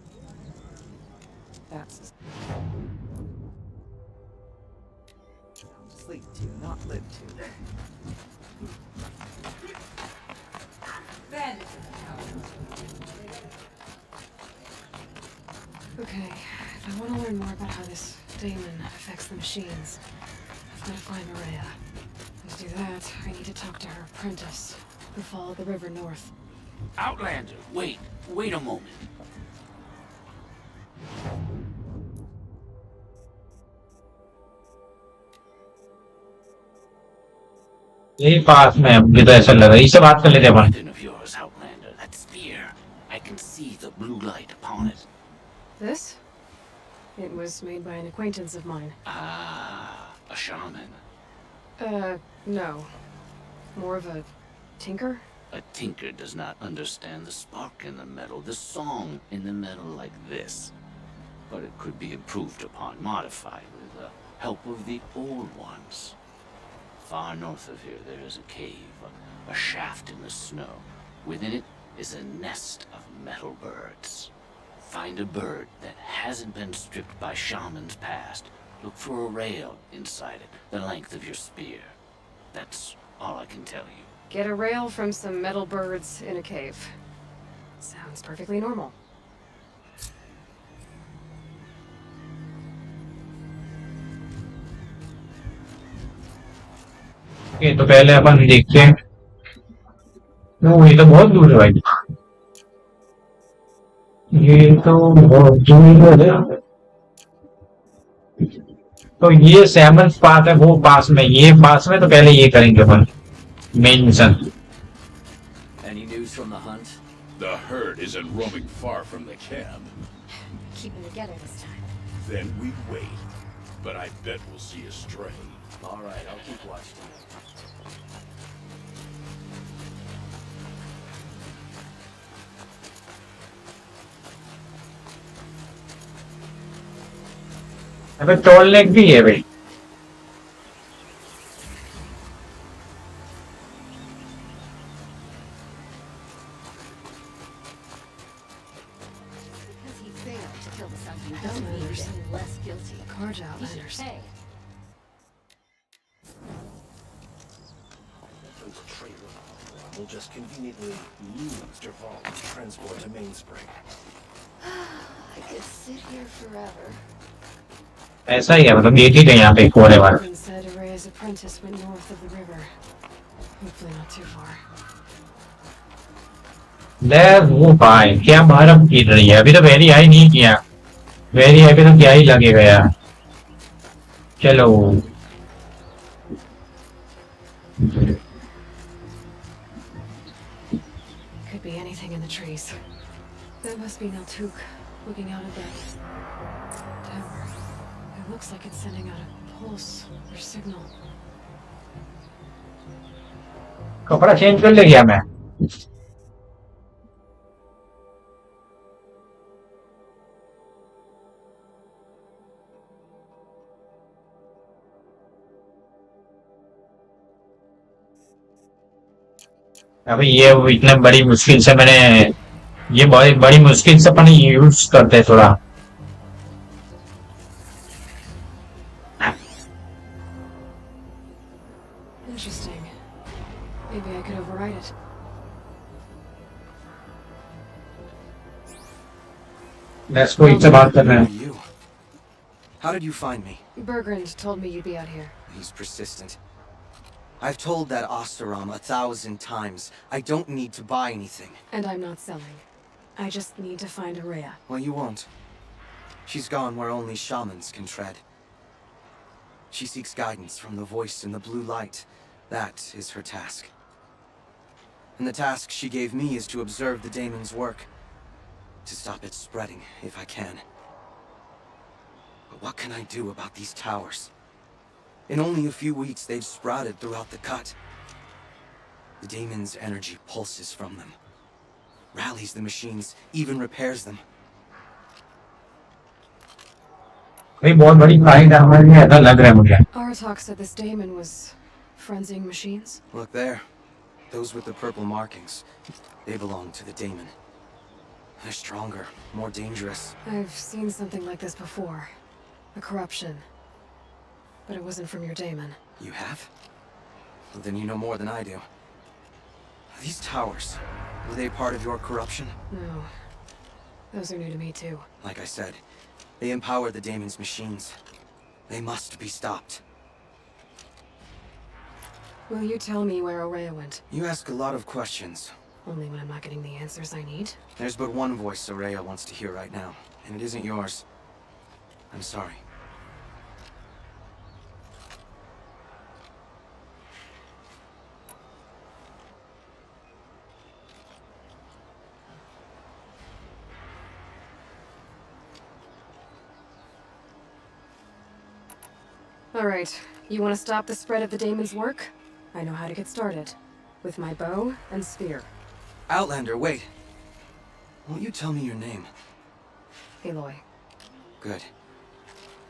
That's sleep to, not live to. Okay, if I want to learn more about how this daemon affects the machines, I've got to find Maria. And to do that, I need to talk to her apprentice, who followed the river north. Outlander, wait a moment. यही पास में है, मुझे तो ऐसा लग रहा है, इससे बात कर लेते हैं अपन। Weapon of yours, Outlander. That spear. I can see the blue light upon it. This? It was made by an acquaintance of mine. Ah, a shaman. No. More of a tinker? A tinker does not understand the spark in the metal, the song in the metal like this. But it could be improved upon, modified with the help of the old ones. Far north of here, there is a cave, a shaft in the snow. Within it is a nest of metal birds. Find a bird that hasn't been stripped by shamans past. Look for a rail inside it, the length of your spear. That's all I can tell you. Get a rail from some metal birds in a cave. Sounds perfectly normal. Okay तो पहले अपन देखते हैं। ओ, ये तो बहुत दूर है भाई, ये तो बहुत दूर है। तो ये सैमन पाथ है, वो पास में, ये पास में, तो पहले ये करेंगे अपन main mission. Any news from the hunt? The herd isn't roaming far from the camp. Keeping together this time. Then we wait. But I bet we'll see a stray. All right, I'll keep watching. अबे toll lake भी है भाई। Because he failed to kill the Sun doesn't mean he's any less guilty. Carja He Outlanders. should pay. Those traitors will just conveniently lose Dervahl's transport to Mainspring. I could sit here forever. ऐसा ही है, मतलब ये ठीक है यहाँ पे कोने वाला। Someone said Araya's apprentice went north of the river. Hopefully not too far. ले वो भाई क्या बर्फ गिर रही है, अभी तो वेरी हाई नहीं किया, वेरी हाई पे तो क्या ही लगेगा यार। चलो Could be anything in the trees. That must be Naltuk, looking out at that tower. It looks like it's sending out a pulse or signal. कपड़ा चेंज कर ले गया मैं। अभी ये इतने बड़ी मुश्किल से मैंने, ये बहुत बड़ी मुश्किल से अपन यूज करते हैं थोड़ा। Interesting. Maybe I could override it. Let's go, इससे बात करना है। You? How did you find me? Bergrand told me you'd be out here. He's persistent. I've told that Osterom 1,000 times. I don't need to buy anything. And I'm not selling. I just need to find Araya. Well, you won't. She's gone where only shamans can tread. She seeks guidance from the voice in the blue light. That is her task. And the task she gave me is to observe the daemon's work. To stop it spreading, if I can. But what can I do about these towers? In only a few weeks, they've sprouted throughout the cut. The daemon's energy pulses from them. Rallies the machines, even repairs them. बहुत बड़ी fight हमारे लिए ऐसा लग रहा है मुझे। Aratak said this daemon was frenzying machines. Look there. Those with the purple markings. They belong to the daemon. They're stronger, more dangerous. I've seen something like this before. A corruption. But it wasn't from your daemon. You have? Well, then you know more than I do. These towers, were they part of your corruption? No. Those are new to me too. Like I said, they empower the daemon's machines. They must be stopped. Will you tell me where Araya went? You ask a lot of questions. Only when I'm not getting the answers I need? There's but one voice Araya wants to hear right now, and it isn't yours. I'm sorry. Alright, you want to stop the spread of the daemon's work? I know how to get started. With my bow and spear. Outlander, wait. Won't you tell me your name? Aloy. Good.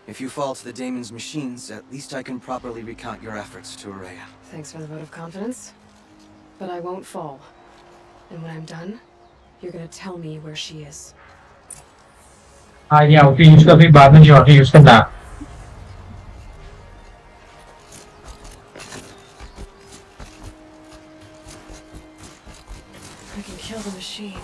If you fall to the daemon's machines, at least I can properly recount your efforts to Ourea. Thanks for the vote of confidence. But I won't fall. And when I'm done, you're gonna tell me where she is. हाँ ये outie use कर भी बाद में नहीं outie use करना I can kill the machine.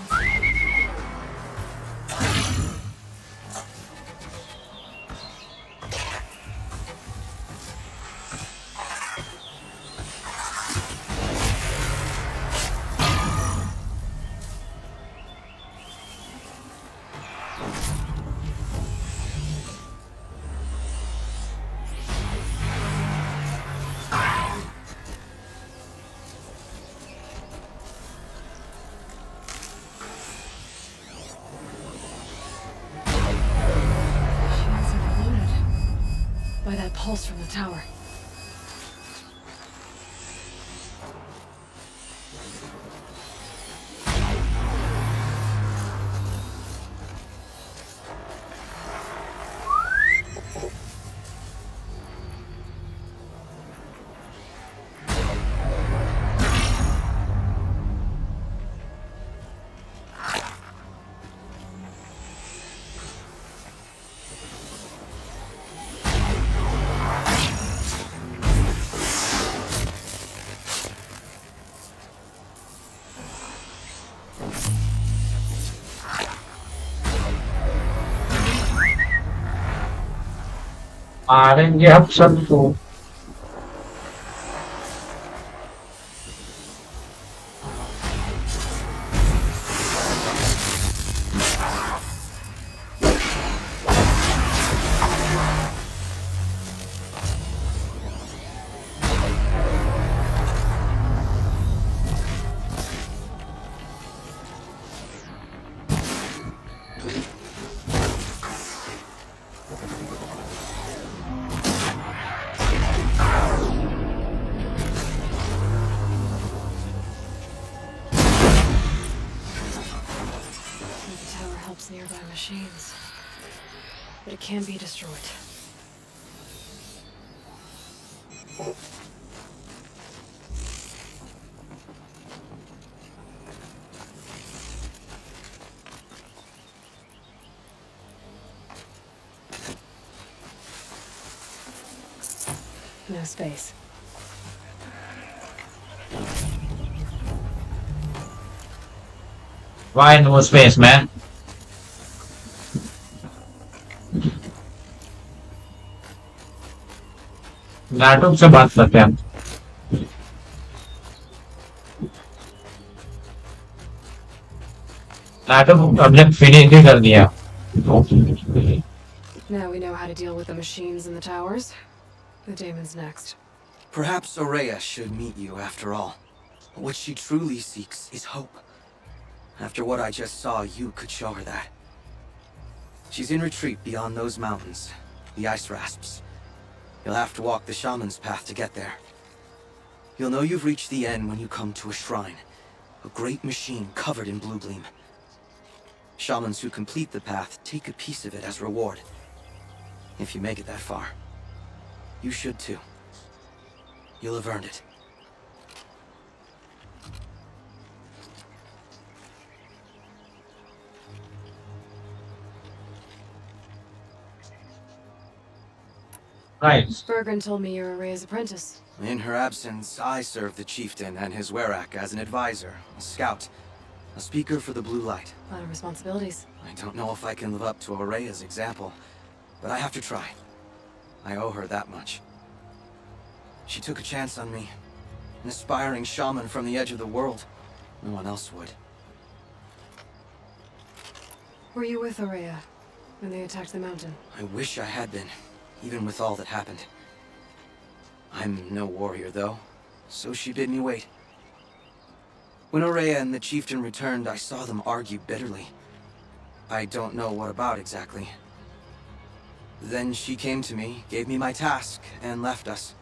By that pulse from the tower. मारेंगे हम सबको nearby machines. But it can be destroyed. No space. Why no space, man? नाटक से बात करते हैं हम नाटक हमने फिनिश भी कर दिया Now we know how to deal with the machines in the towers. The daemon's next. Perhaps Ourea should meet you after all. What she truly seeks is hope. After what I just saw, you could show her that. She's in retreat beyond those mountains, the ice rasps. You'll have to walk the shaman's path to get there. You'll know you've reached the end when you come to a shrine, a great machine covered in blue gleam. Shamans who complete the path take a piece of it as reward. If you make it that far, you should too. You'll have earned it. Right. Bergren told me you're Ourea's apprentice. In her absence, I serve the chieftain and his werak as an advisor, a scout, a speaker for the blue light. A lot of responsibilities. I don't know if I can live up to Ourea's example, but I have to try. I owe her that much. She took a chance on me, an aspiring shaman from the edge of the world. No one else would. Were you with Ourea when they attacked the mountain? I wish I had been, even with all that happened. I'm no warrior, though, so she bid me wait. When Ourea and the chieftain returned, I saw them argue bitterly. I don't know what about exactly. Then she came to me, gave me my task, and left us.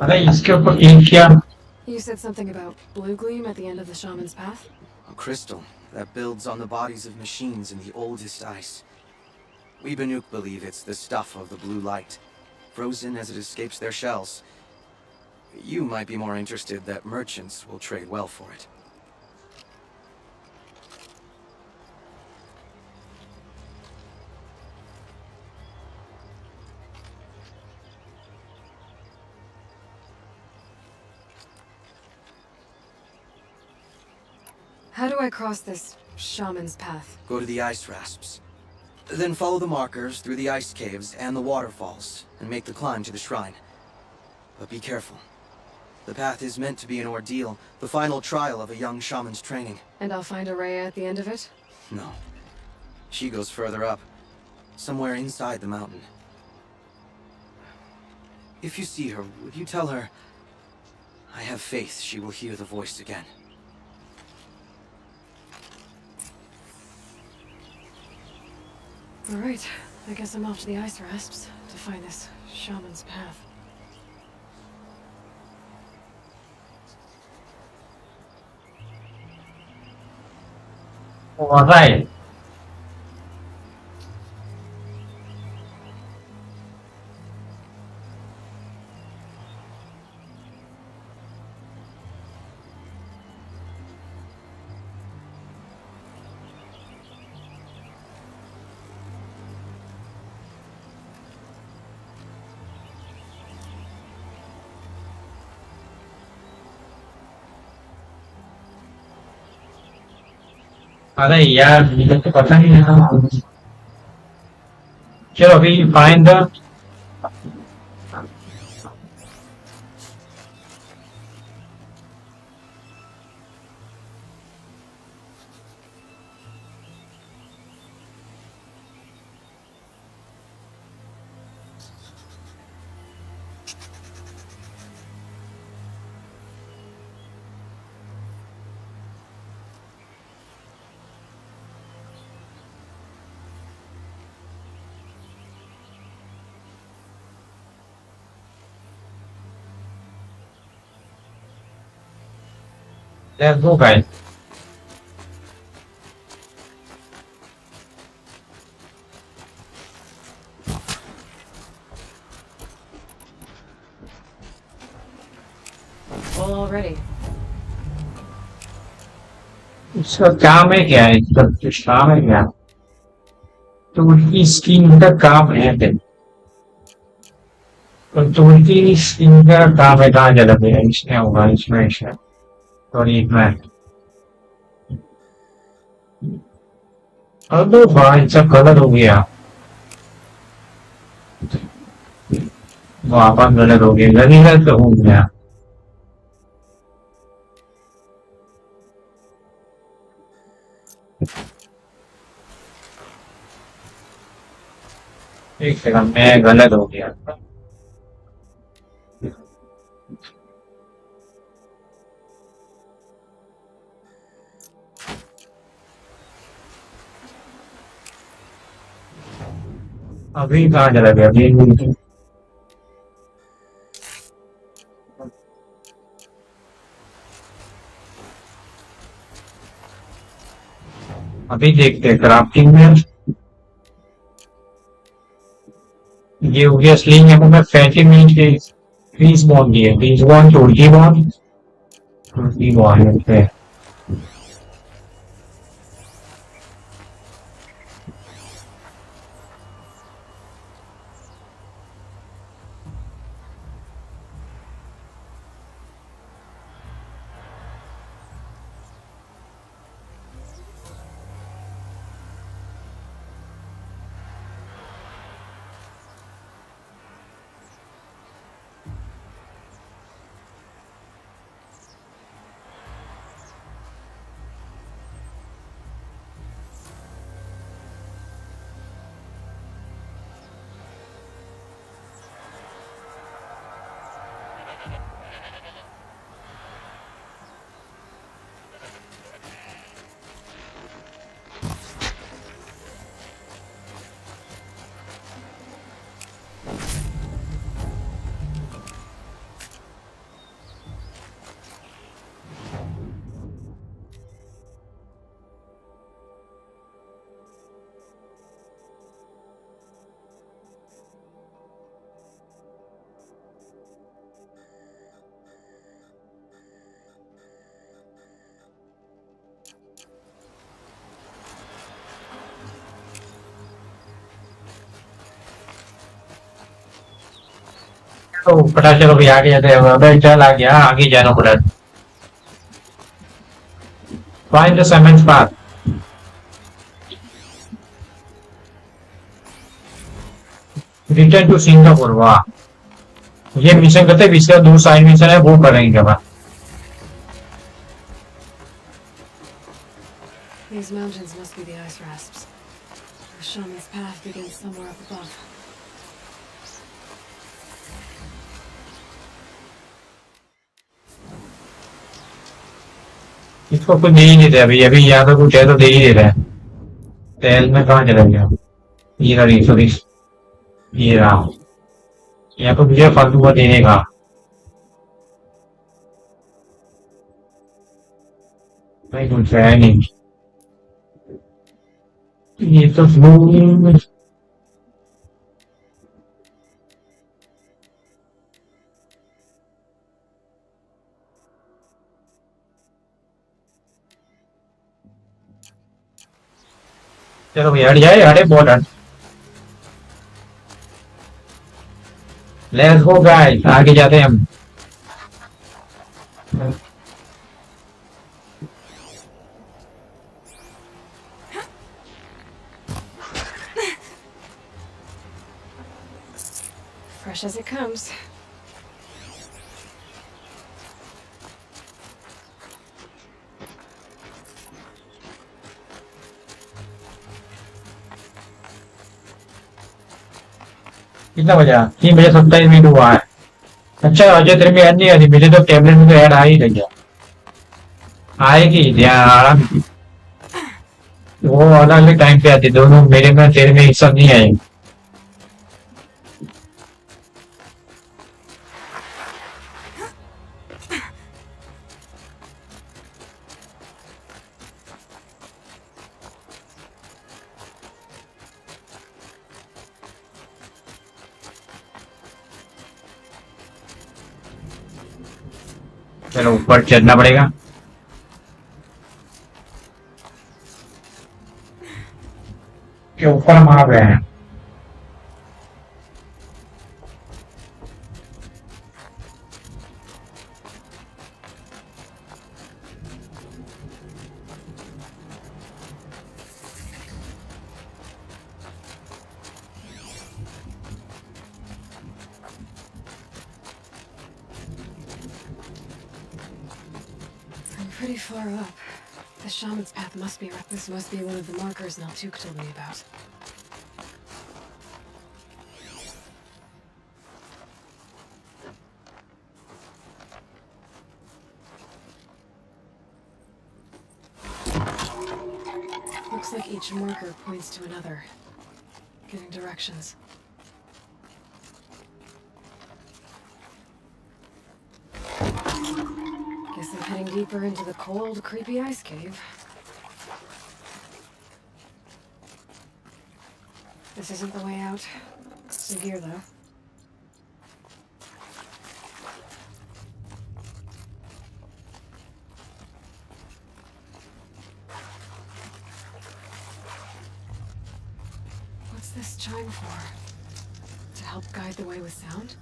अरे इसके ऊपर click किया You said something about blue gleam at the end of the shaman's path? A crystal that builds on the bodies of machines in the oldest ice. We Banuk believe it's the stuff of the blue light, frozen as it escapes their shells. You might be more interested that merchants will trade well for it. How do I cross this shaman's path? Go to the ice rasps. Then follow the markers through the ice caves and the waterfalls, and make the climb to the shrine. But be careful. The path is meant to be an ordeal, the final trial of a young shaman's training. And I'll find Araya at the end of it? No. She goes further up, somewhere inside the mountain. If you see her, would you tell her, I have faith she will hear the voice again. Alright, I guess I'm off to the ice rasps to find this shaman's path. Alright. अरे यार मुझे तो पता नहीं है चलो अभी find the Let's go, guys. Well, already. इसका काम है क्या है इसका कुछ काम है क्या तो उनकी स्कीम का काम है तो उनकी स्कीम का काम है कहाँ चला गया इसमें होगा इसमें सॉरी एक मिनट अब भाई सब गलत हो गया वापस गलत हो गया गलत तो हो गया एक सेकंड मैं गलत हो गया अभी कहाँ चला गया अभी देखते हैं क्राफ्टिंग में ये हो गया स्लिंग यहाँ मैं फैटी मीट के प्लीज बॉन्ड दिए प्लीज बॉन्ड टोड़की बॉन्ड पे तो पता चलो भी आगे जाते हैं अबे चल आ गया आगे जाना पड़ा find the Simon's path return to Singapore वाह ये मिशन करते हैं इसका 2 साइड मिशन है वो करेंगे अब These mountains must be the ice rasps. The shaman's path begins somewhere up above. इसको कुछ दे ही नहीं दे अभी अभी यहाँ तो कुछ है तो दे ही दे रहा है तेल में कहाँ चला गया ये रही सॉरी ये रहा यहाँ तो मुझे फालतू का देने का भाई कुछ है नहीं ये तो फ्लू चलो भैया हट जाए अरे बहुत हट लेट्स गो गाइस आगे जाते हैं हम Fresh as it comes. कितना बजा 3:27 हुआ है अच्छा अजय तेरे में ऐड नहीं आती मुझे तो टैबलेट में तो ऐड आ ही गई आएगी ध्यान आराम वो अलग अलग टाइम पे आती दोनों मेरे में तेरे में एक साथ नहीं आएगी चलो ऊपर चढ़ना पड़ेगा के ऊपर हम आ गए हैं Pretty far up. The shaman's path must be right. This must be one of the markers Naltuk told me about. Looks like each marker points to another, giving directions. Guess I'm heading deeper into the cold, creepy ice cave. This isn't the way out. Some gear, though. What's this chime for? To help guide the way with sound?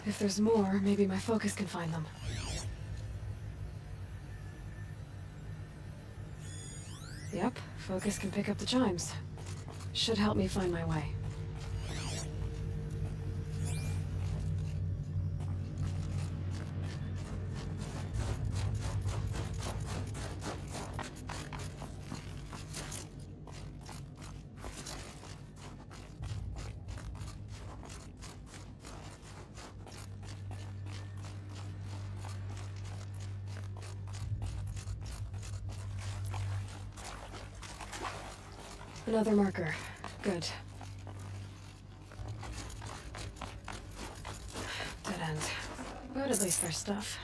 If there's more, maybe my focus can find them. Yep, focus can pick up the chimes. Should help me find my way. Another marker. Good. Dead end. But at least there's stuff.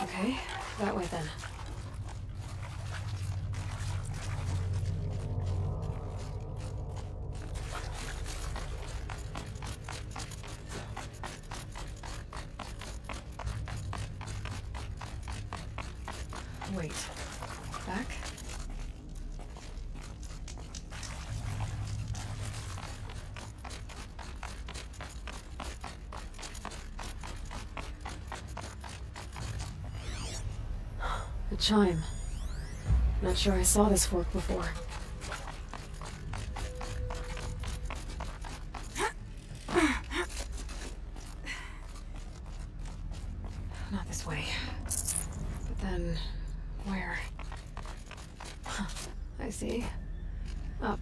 Okay, that way then. Wait. Back? A chime. Not sure I saw this fork before. Not this way. But then, where? Huh, I see. Up.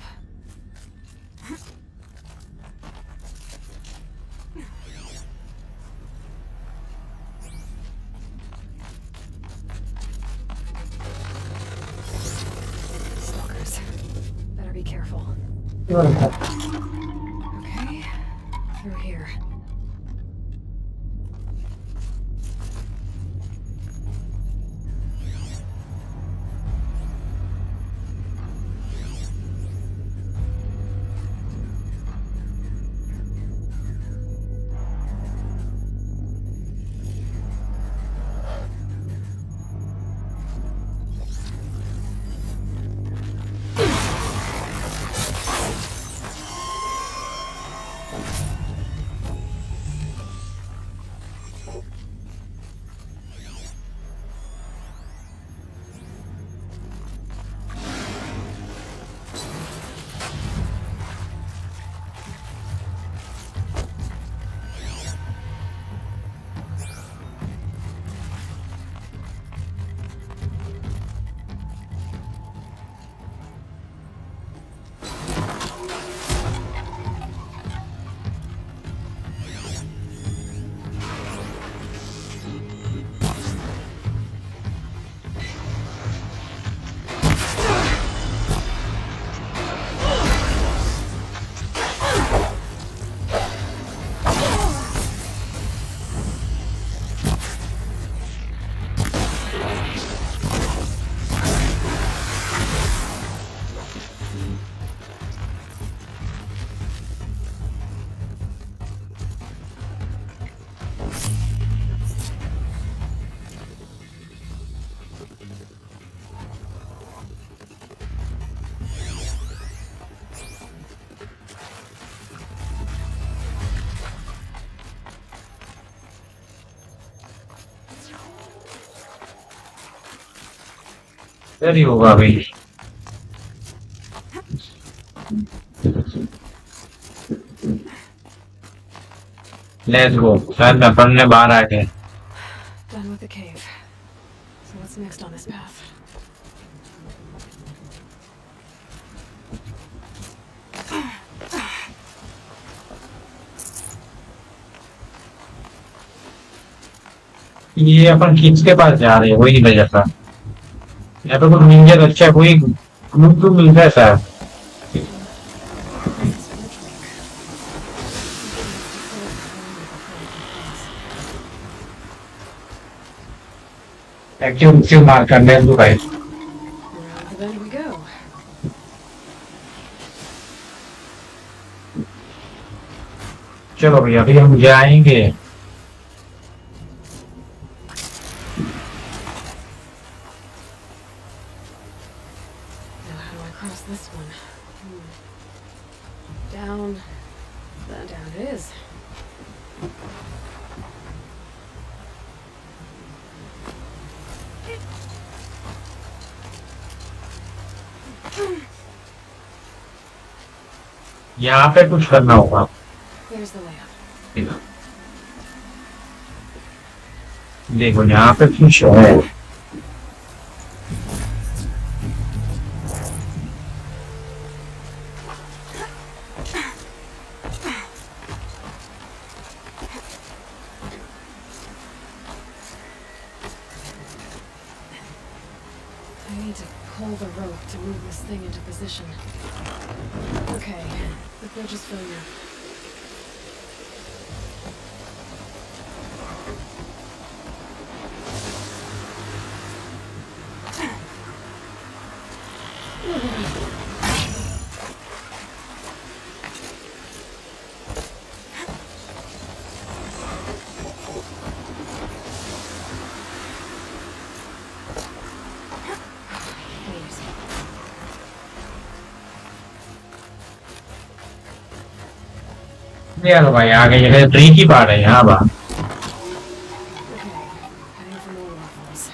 Stalkers. Better be careful. Okay. Through here. Ready होगा अभी Let's go. शायद मैं पढ़ने बाहर आ गया Done with the cave. So what's next on this path? ये अपन किस के पास जा रहे हैं वही नहीं जाता यहाँ पे कुछ मिल गया अच्छा कोई क्लू मिलता है शायद एक्चुअली मार करने दो भाई Then we go. चलो भैया अभी हम जाएंगे Now how do I cross this one? Down. Down it is. यहाँ पे कुछ करना होगा There's the layout. देखो यहाँ पे कुछ है I need to pull the rope to move this thing into position. Okay, the bridge is filling up. ये लो भाई आगे ये ट्री की बात है यहाँ बा Heading for more waffles.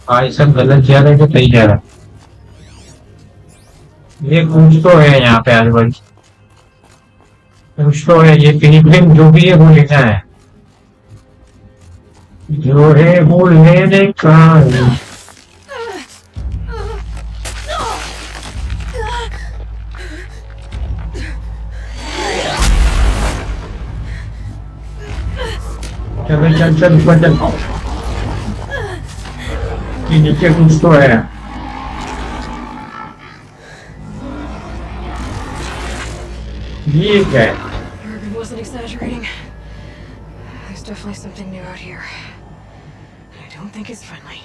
भाई सब गलत जा रहे हैं कि सही जा रहा है ये कुछ तो है यहाँ पे आजू बाजू कुछ तो है ये पिलग्रिम जो भी है वो लेना है जो है वो लेने का चल चल चल ऊपर चल ये नीचे कुछ तो है ये क्या है Urban wasn't exaggerating. There's definitely something new out here. I don't think it's friendly.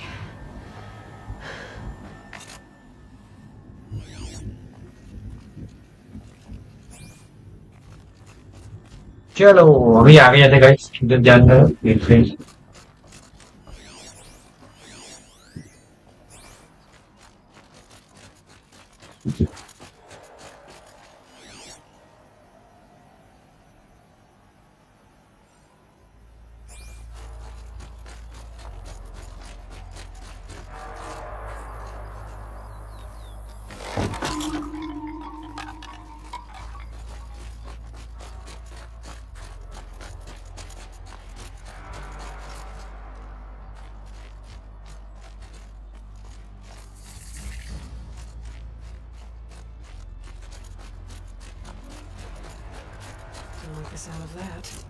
चलो अभी आगे जाते गाइस इधर जानकर देखते हैं Don't like the sound of that.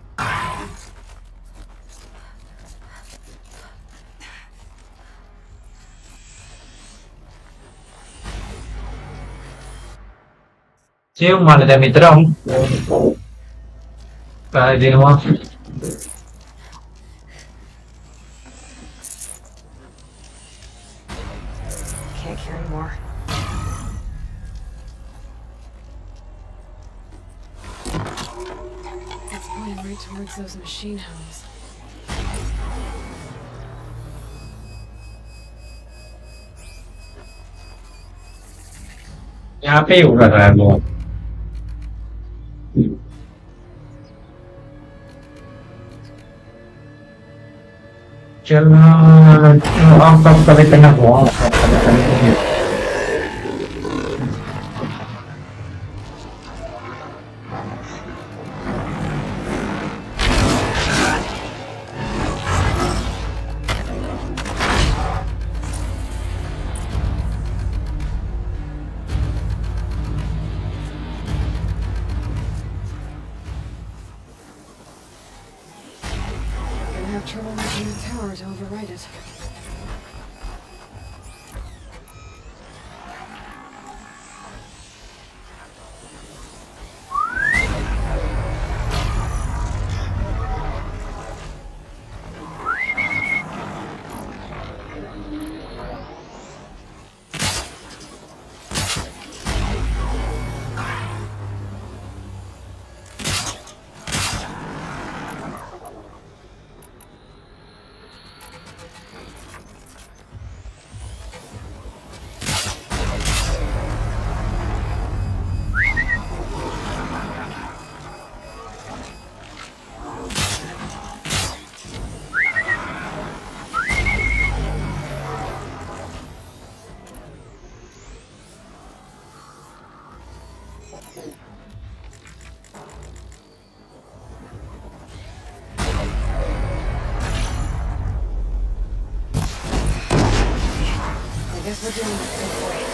Siêu mà là mitra không? Cái gì đúng không? Can't carry more. It's pointing right towards those machine homes. यहाँ पे ही होगा रहा है वो चलना हम सब कभी करना हुआ Gonna have trouble making the tower to override it. guess we're doing this this way.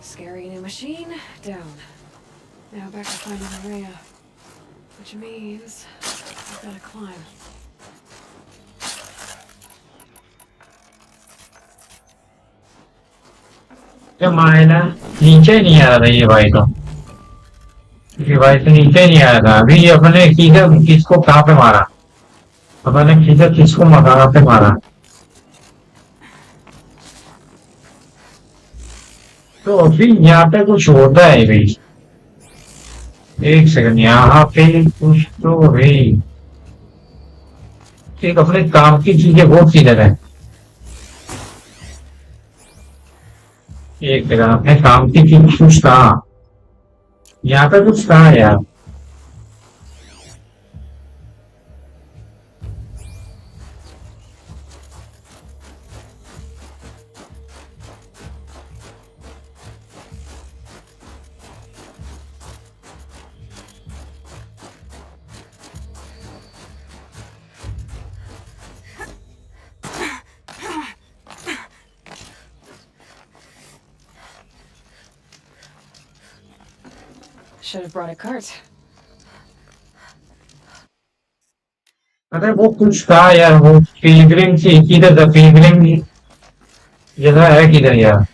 Scary new machine, down. Now back to finding Araya. Which means I've gotta climb. क्या मायना नीचे नहीं आ रहा ये भाई तो नीचे नहीं आया था अभी ये अपने किसको कहाँ पे मारा अपने किसको मकाना पे मारा तो अभी यहाँ पे कुछ होता है भाई एक सेकंड यहाँ पे कुछ तो भाई एक अपने काम की चीजें बहुत किधर है एक सेकंड अपने काम की चीज कुछ था यहाँ पे कुछ था यार Should have brought a cart. अरे वो कुछ था यार वो पिलग्रिम से किधर था पिलग्रिम जगह है किधर यार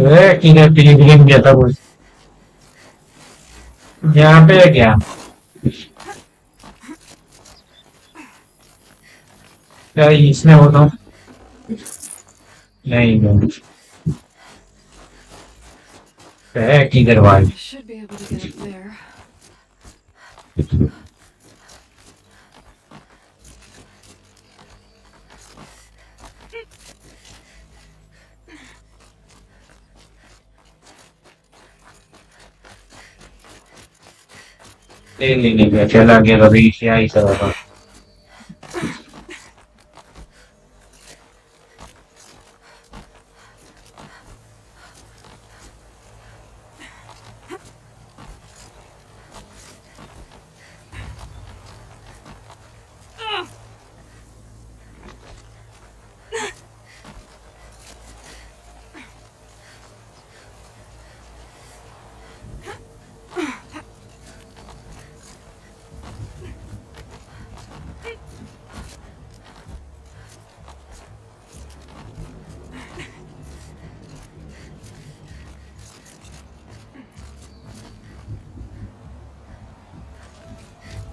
है किधर पिलग्रिम गया था कुछ यहाँ पे है क्या क्या इसमें होता नहीं है किधर भाई Should be able to get up there. नहीं गया चला गया अभी क्या ही सब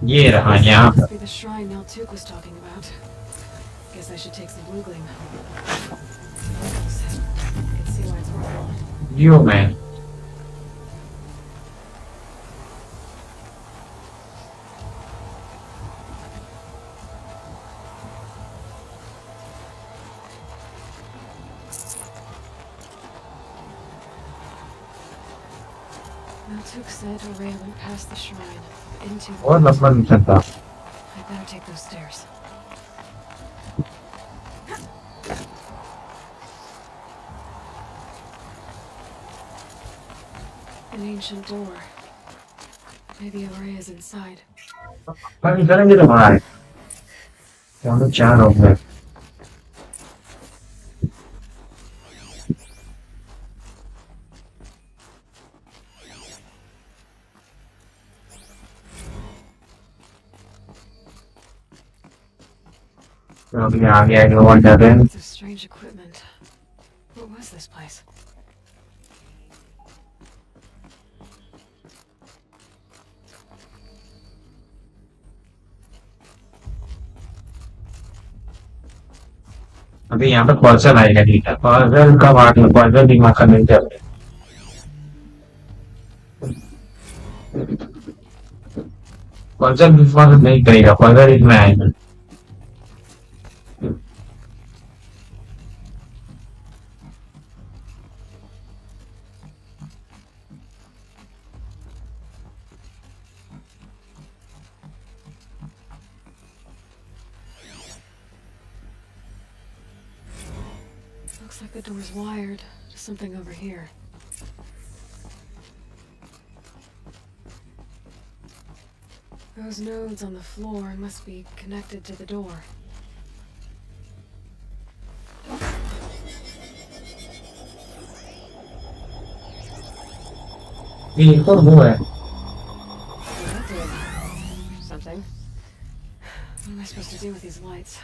ये रहा यहाँ Must be the shrine Naltuk was talking about. Guess I should take some blue gleam. I can see why it's worthwhile. Yo man Naltuk said Araya went past the shrine, into the और लंबा नहीं चलता I better take those stairs. An ancient door. Maybe Araya's inside. पर इधर भी तो है यहाँ तो चार हो गए तो अभी आगे आगे और जाते हैं Lots of strange equipment. What was this place? अभी यहाँ पे पर्सन आएगा ठीक है पर्सन का बात में पर्सन दिमाग का नहीं चल पर्सन विश्वास नहीं करेगा पर्सन इसमें आएगा Looks like the door's wired to something over here. Those nodes on the floor must be connected to the door. ये तो वो है That did something. What am I supposed to do with these lights?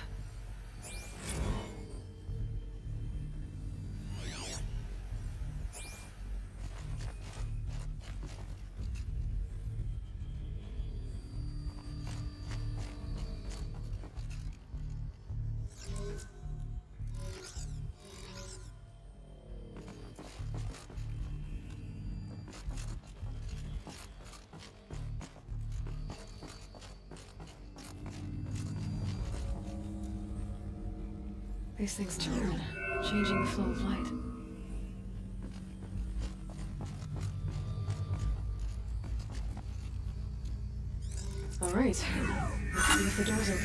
These things turn, changing the flow of light. All right, let's see if the door's open.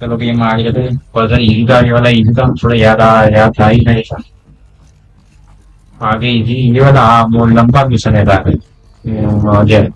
चलो game आ गया the person easy था ये वाला easy था थोड़ा याद था ही नहीं था आगे इजी ये वाला हाँ वो लंबा मिशन है आगे जय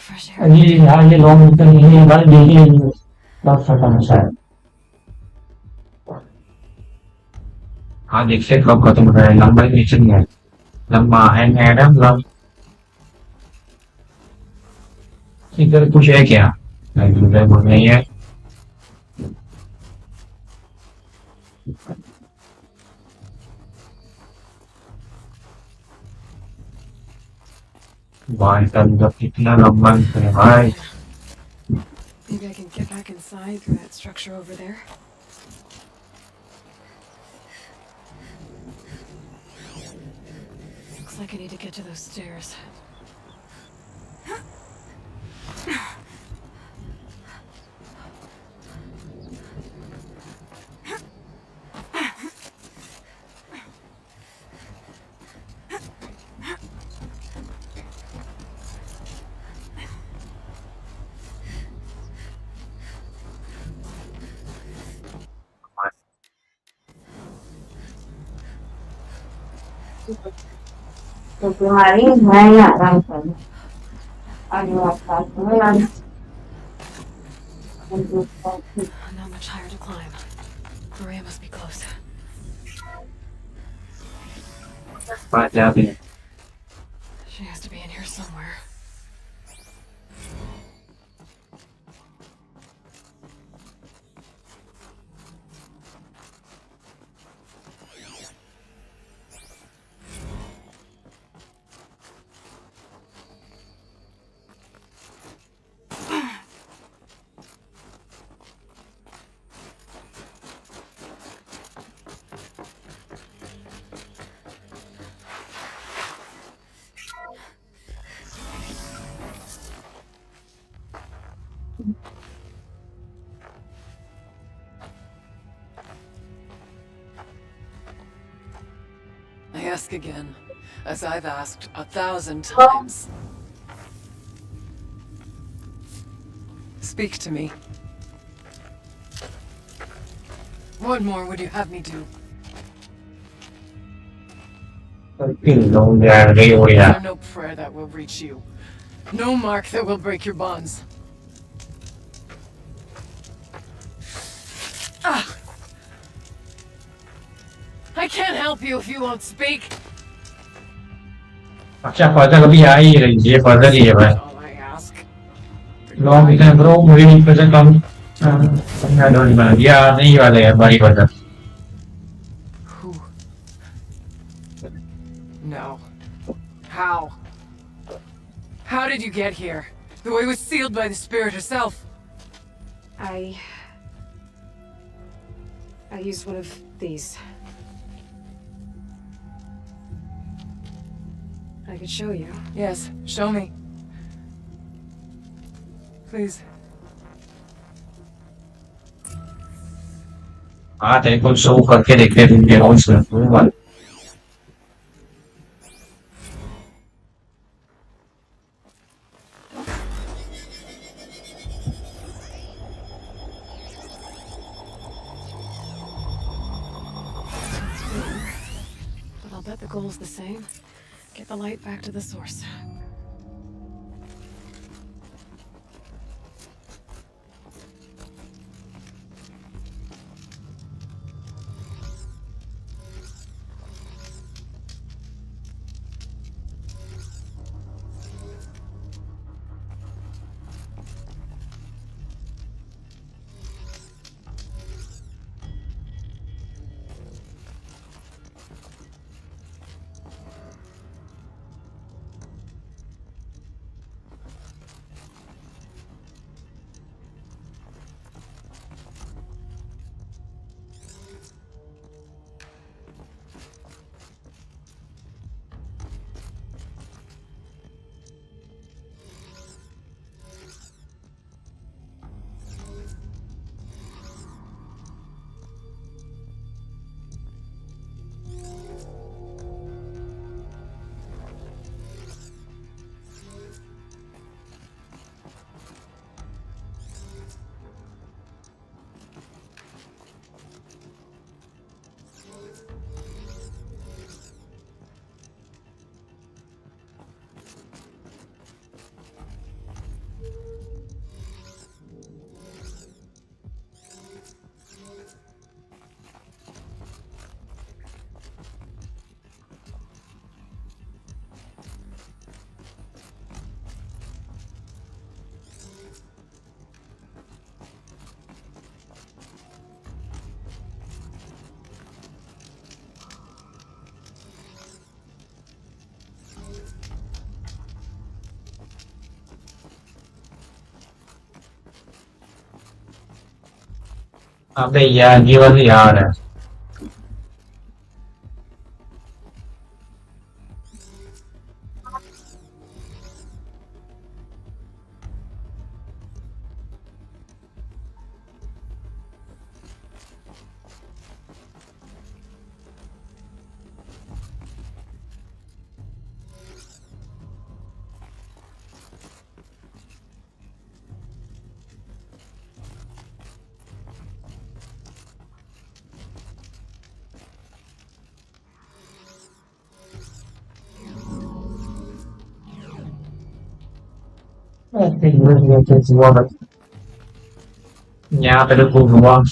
Fresh air. ये लॉन्ग ये बार देखिए बहुत खत्म शायद हाँ देखते कब खत्म हो रहा है लंबा नीचे नहीं है लंबा एंड एडम लंब इधर कुछ है क्या नहीं है भाई तब कितना लंबा है भाई Maybe I can get back inside through that structure over there. Looks like I need to get to those stairs. तो तुम्हारी मैं आराम करूँ Not much higher to climb. Maria must be close. She has to be in here somewhere. ask again, as I've asked 1,000 times. Speak to me. What more would you have me do? ขึ้นลงยาเร็วเลยอ่ะ There's no prayer that will reach you. No mark that will break your bonds. Ah! I can't help you if you won't speak. Faccia cosa che via io gli cosa dire. Lo mi sembra un po' di cosa non ma via nei vale vari cosa. No. How? How did you get here? The way was sealed by the spirit herself. I used one of these. I could show you. Yes, show me. Please. Te col suo perché le credo che non sia uguale. But I'll bet the goal's the same. Get the light back to the source. Vabbè, gli va di area. Che si vuole. Per il culo.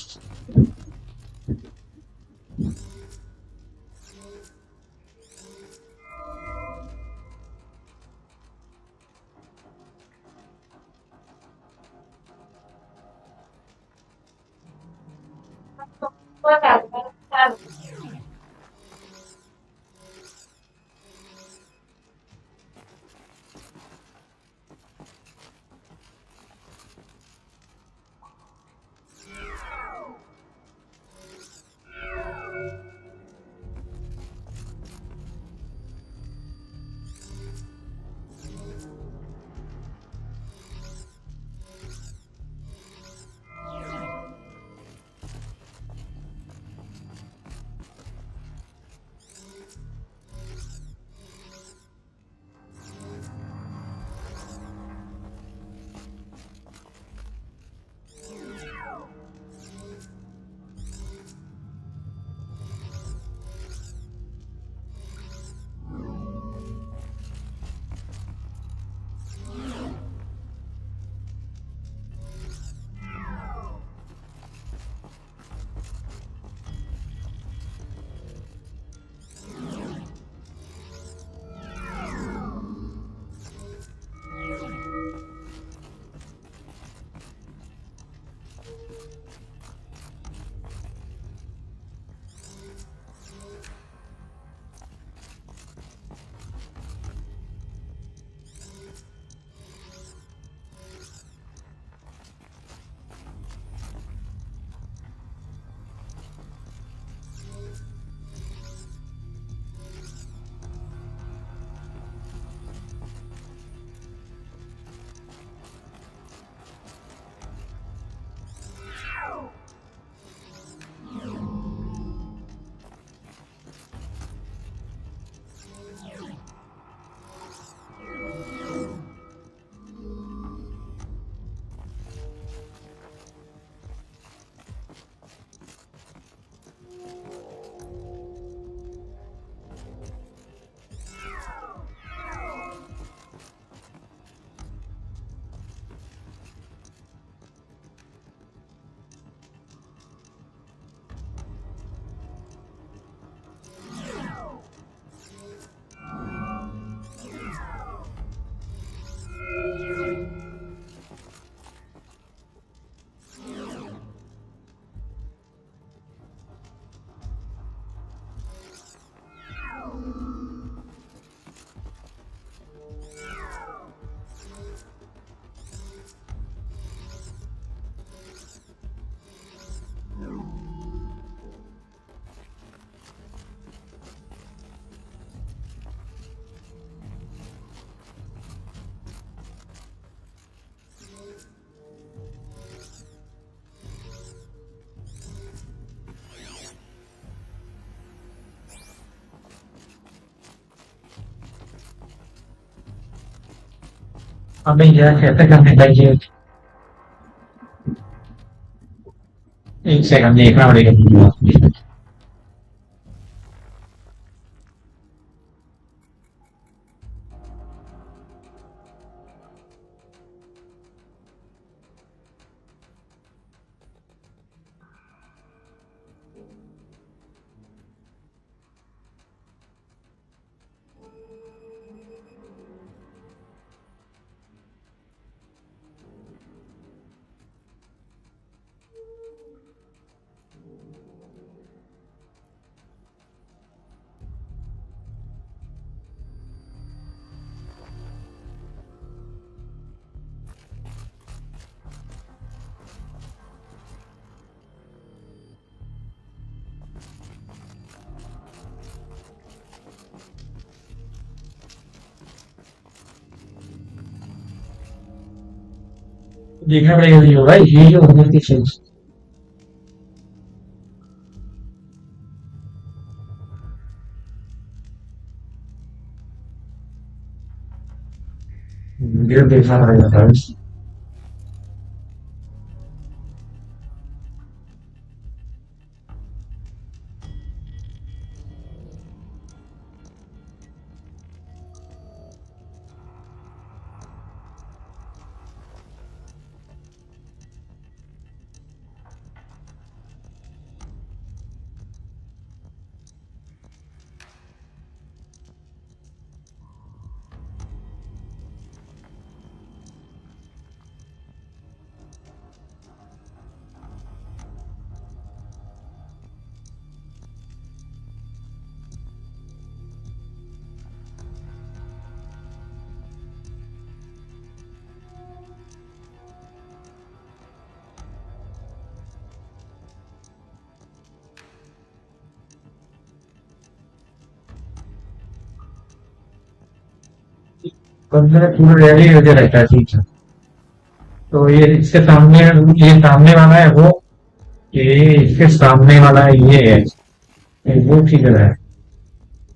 अबे यार कैसे करने का ये 1 second देखना पड़ेगा देखना पड़ेगा ये होगा ये जो होने की चीज वीडियो देखना पड़ेगा फ्रेंड्स कंप्यूटर पूरा रेडी हो गया रहता है ठीक है तो ये इसके सामने ये सामने वाला है वो ये इसके सामने वाला ये है वो ठीक है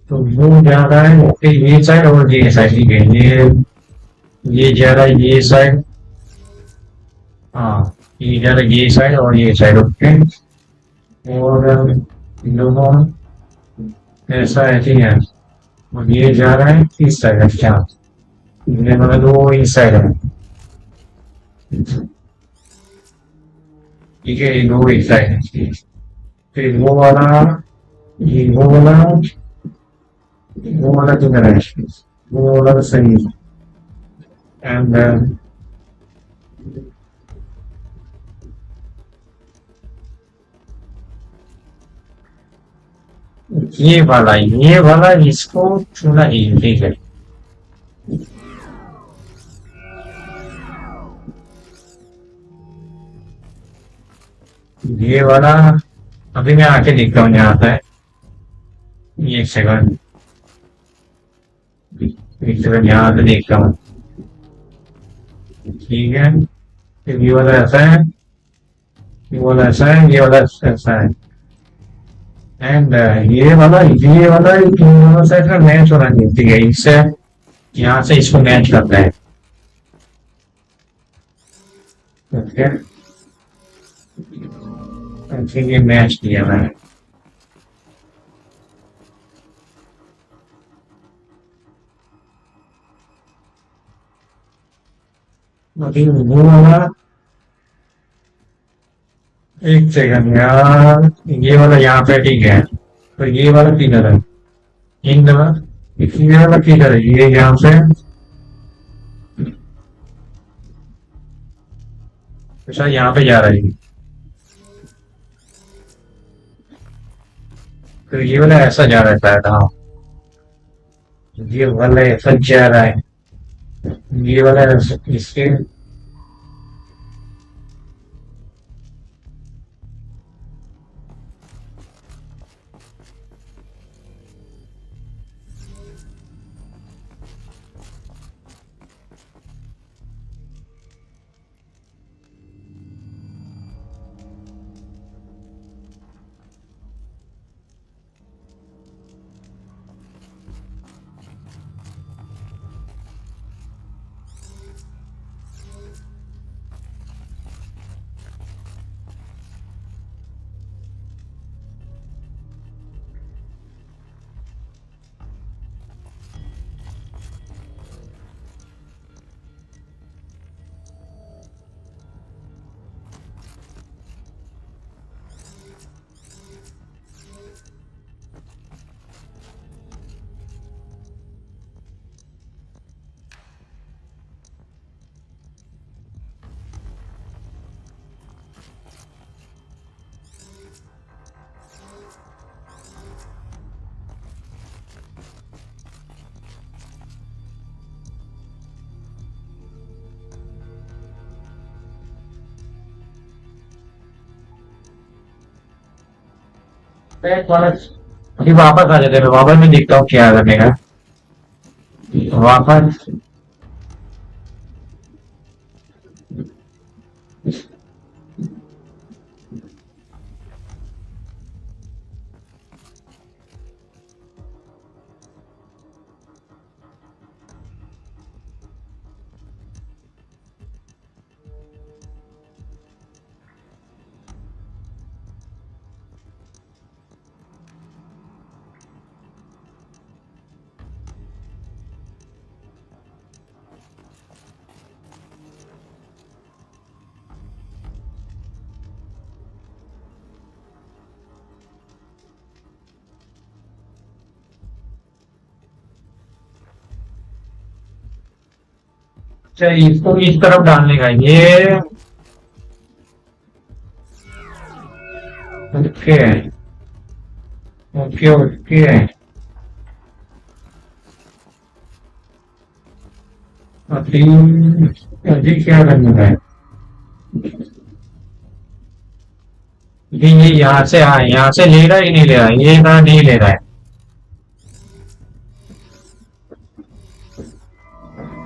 तो वो जा रहा है ओके ये साइड और ये साइड ठीक है ये जा रहा है ये साइड हाँ ये जा रहा है ये साइड और ये साइड ओके और दोनों ऐसा है ठीक है और ये जा रहा है इस साइड अच्छा ये मतलब वो इस साइड है ठीक है ये दो इस साइड है फिर वो वाला ये वो वाला किधर है वो वाला तो सही है एंड ये वाला इसको छूना ही ठीक है ये वाला अभी मैं आके देखता हूँ यहाँ आता है ये एक सेकंड यहाँ आके देखता हूँ ठीक है फिर ये वाला ऐसा है ये वाला ऐसा है ये वाला ऐसा है एंड ये वाला साइड में मैच होना चाहिए ठीक है इससे यहाँ से इसको मैच करता है ओके ठीक है मैच किया मैंने अभी वो वाला एक सेकंड यार ये वाला यहाँ पे ठीक है तो ये वाला किधर है इन ये वाला किधर है ये यहाँ से अच्छा यहाँ पे जा रहा है तो ये वाला ऐसा जा रहा है शायद हाँ ये वाला ऐसा जा रहा है ये वाला इसके एक बार अभी वापस आ जाते हैं, वापस मैं देखता हूँ क्या करने का वापस। अच्छा, इसको इस तरफ डालने का ये। Okay okay okay. अभी अभी क्या करना है? ये यहाँ से, हाँ यहाँ से ले रहा है कि नहीं ले रहा है? ये ना नहीं ले रहा है।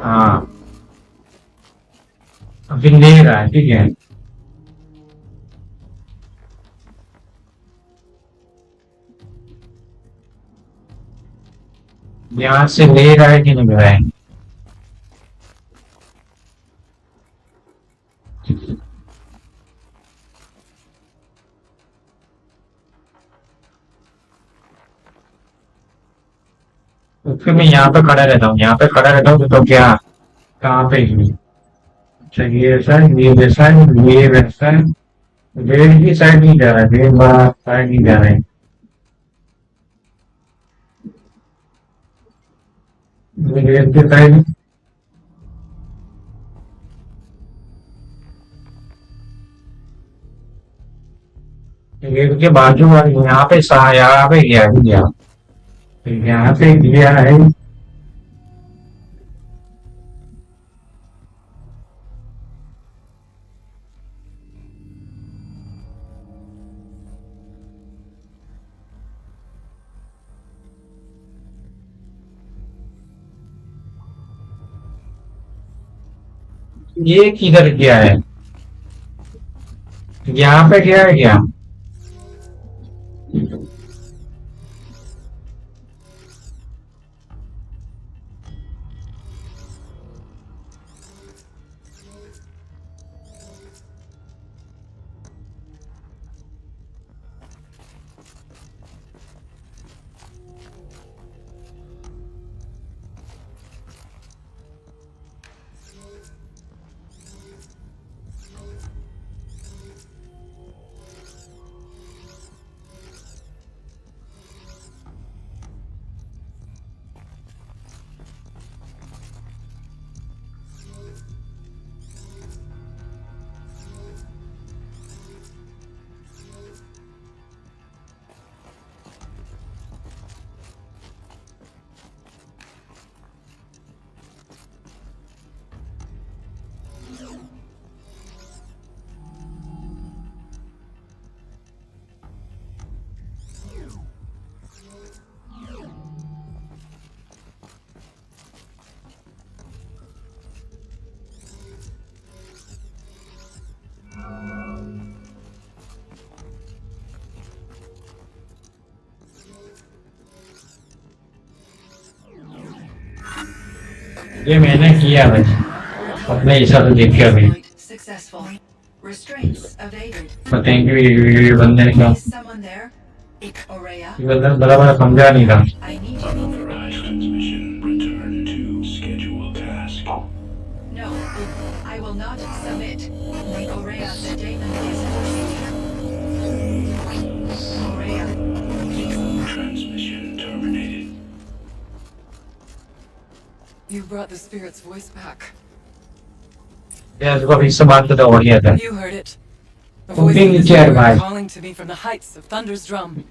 हाँ अभी ले रहा है, ठीक है। यहाँ से ले रहा है कि नहीं ले रहा है? तो फिर मैं यहाँ पे खड़ा रहता हूँ, यहाँ पे खड़ा रहता हूँ तो क्या, कहाँ पे ही? अच्छा ये ऐसा है, ये वैसा है, ये वैसा है। रेड की साइड नहीं जा रहा है, रेड वाला साइड नहीं जा रहा है। रेड की साइड, रेड के बाजू वाली यहाँ पे यहाँ पे गया भी गया, यहाँ पे गया है। ये किधर गया है? यहाँ पे गया है क्या? ये मैंने किया है अपने हिसाब से देख के अभी। थैंक यू ये बंदे का, ये बंदा बराबर समझा नहीं था। You brought the spirit's voice back. Yes, what is about to do here then? You heard it. The voice of the spirit calling to me from the heights of Thunder's drum.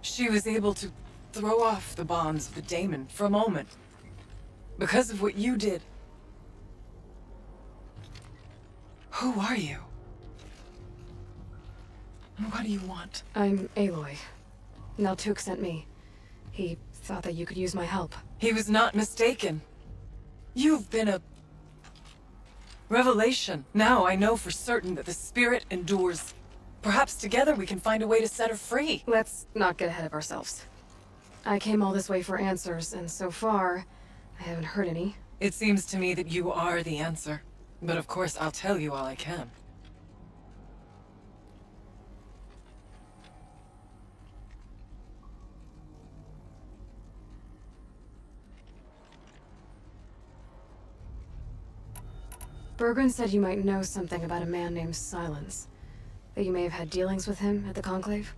She was able to throw off the bonds of the daemon for a moment. Because of what you did. Who are you? What do you want? I'm Aloy. Naltuk sent me. He thought that you could use my help. He was not mistaken. You've been a revelation. Now I know for certain that the spirit endures. Perhaps together we can find a way to set her free. Let's not get ahead of ourselves. I came all this way for answers, and so far, I haven't heard any. It seems to me that you are the answer. But of course, I'll tell you all I can. Bergren said you might know something about a man named Silence. That you may have had dealings with him at the Conclave?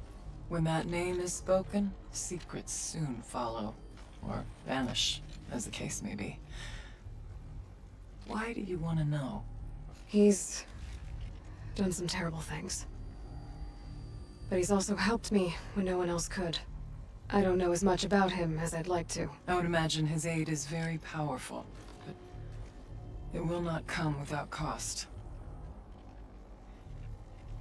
When that name is spoken, secrets soon follow. Or vanish, as the case may be. Why do you want to know? He's done some terrible things. But he's also helped me when no one else could. I don't know as much about him as I'd like to. I would imagine his aid is very powerful, but it will not come without cost.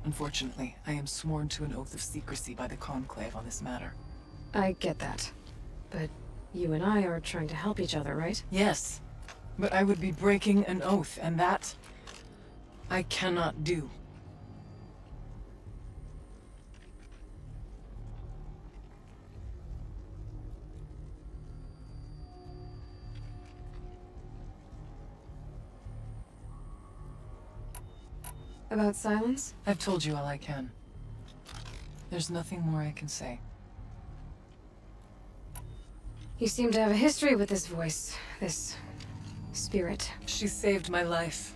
Unfortunately, I am sworn to an oath of secrecy by the Conclave on this matter. I get that. But you and I are trying to help each other, right? Yes. But I would be breaking an oath, and that I cannot do. About Silence? I've told you all I can. There's nothing more I can say. You seem to have a history with this voice, this spirit. She saved my life.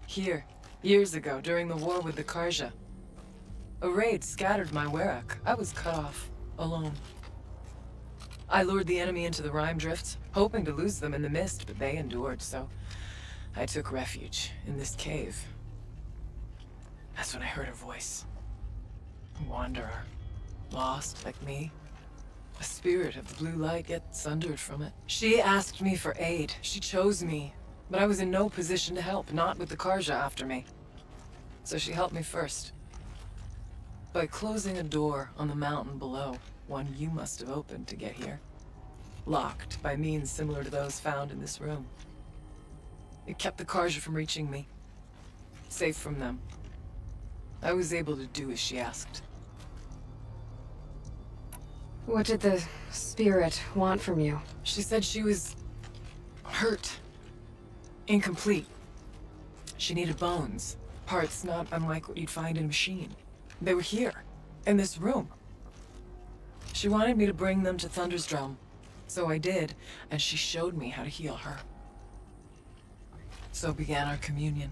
Here, years ago, during the war with the Karja. A raid scattered my Werak. I was cut off, alone. I lured the enemy into the Rime Drift, hoping to lose them in the mist, but they endured, so I took refuge in this cave. That's when I heard her voice. A wanderer, lost like me. A spirit of the blue light gets sundered from it. She asked me for aid. She chose me. But I was in no position to help, not with the Karja after me. So she helped me first. By closing a door on the mountain below, one you must have opened to get here. Locked by means similar to those found in this room. It kept the Karja from reaching me. Safe from them. I was able to do as she asked. What did the spirit want from you? She said she was hurt. Incomplete. She needed bones. Parts not unlike what you'd find in a machine. They were here, in this room. She wanted me to bring them to Thunder's Drum. So I did, and she showed me how to heal her. So began our communion.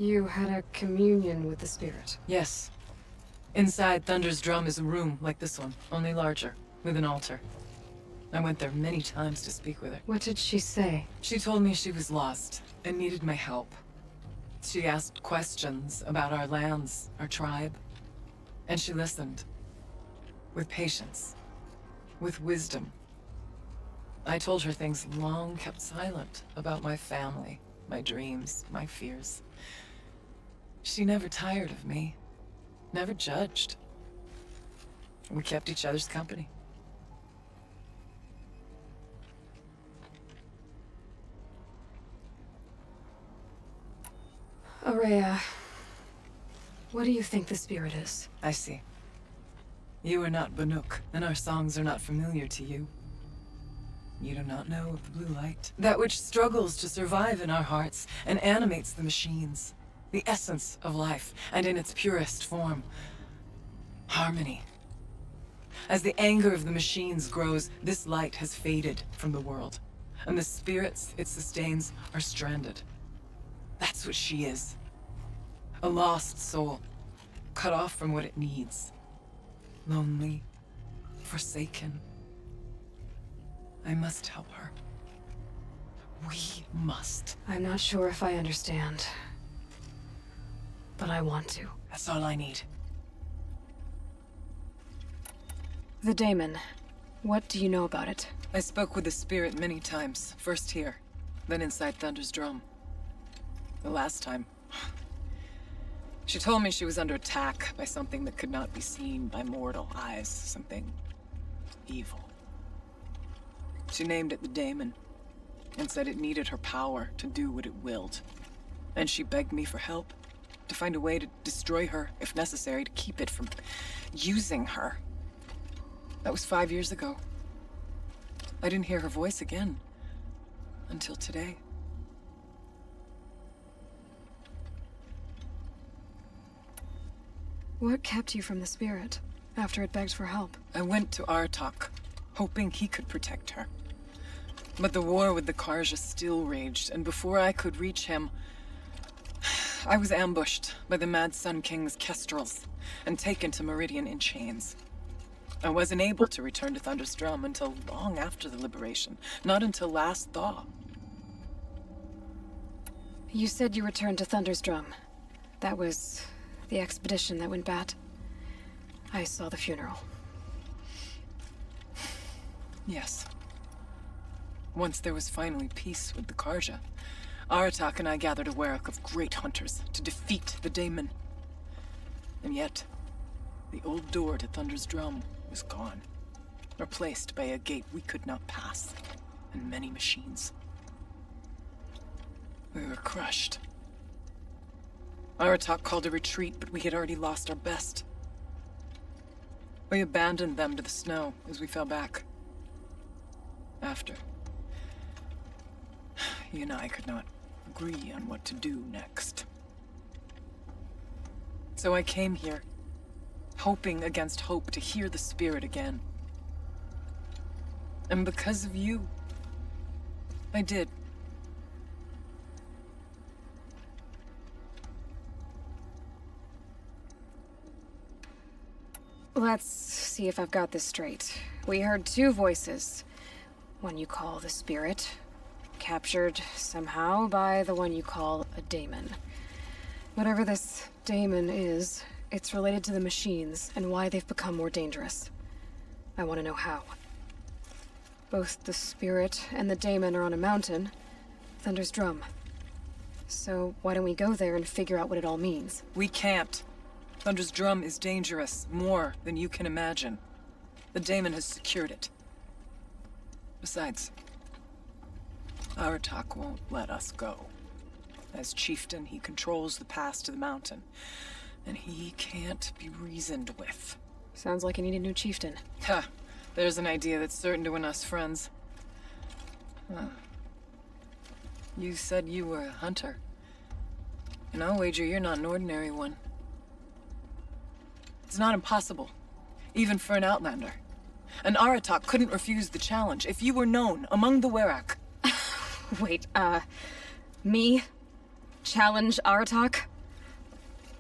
You had a communion with the spirit. Yes. Inside Thunder's Drum is a room like this one, only larger, with an altar. I went there many times to speak with her. What did she say? She told me she was lost and needed my help. She asked questions about our lands, our tribe, and she listened. With patience. With wisdom. I told her things long kept silent about my family, my dreams, my fears. She never tired of me, never judged. We kept each other's company. Aurea, What do you think the spirit is? I see. You are not Banuk, and our songs are not familiar to you. You do not know of the blue light. That which struggles to survive in our hearts and animates the machines. The essence of life, and in its purest form. Harmony. As the anger of the machines grows, this light has faded from the world, and the spirits it sustains are stranded. That's what she is. A lost soul, cut off from what it needs. Lonely, forsaken. I must help her. We must. I'm not sure if I understand, but I want to. That's all I need. The daemon. What do you know about it? I spoke with the spirit many times. First here, then inside Thunder's drum. The last time, she told me she was under attack by something that could not be seen by mortal eyes. Something evil. She named it the daemon, and said it needed her power to do what it willed. And she begged me for help, to find a way to destroy her, if necessary, to keep it from using her. That was 5 years ago. I didn't hear her voice again until today. What kept you from the spirit after it begged for help? I went to Aratak, hoping he could protect her. But the war with the Karja still raged, and before I could reach him, I was ambushed by the Mad Sun King's kestrels and taken to Meridian in chains. I wasn't able to return to Thunder's Drum until long after the liberation, not until last thaw. You said you returned to Thunder's Drum. That was the expedition that went bad. I saw the funeral. Yes. Once there was finally peace with the Karja, Aratak and I gathered a werek of great hunters to defeat the daemon. And yet, the old door to Thunder's Drum was gone, replaced by a gate we could not pass, and many machines. We were crushed. Aratak called a retreat, but we had already lost our best. We abandoned them to the snow as we fell back. After, he and I could not agree on what to do next. So I came here, hoping against hope to hear the spirit again. And because of you, I did. Let's see if I've got this straight. We heard two voices. One you call the spirit, captured somehow by the one you call a daemon. Whatever this daemon is, it's related to the machines and why they've become more dangerous. I want to know how. Both the spirit and the daemon are on a mountain, Thunder's Drum. So why don't we go there and figure out what it all means? We can't. Thunder's Drum is dangerous, more than you can imagine. The daemon has secured it. Besides, Aratak won't let us go. As chieftain, he controls the pass to the mountain, and he can't be reasoned with. Sounds like you need a new chieftain. Ha! There's an idea that's certain to win us friends. You said you were a hunter. And I'll wager you're not an ordinary one. It's not impossible, even for an outlander. And Aratak couldn't refuse the challenge if you were known among the werek. Wait, me? Challenge Aratak?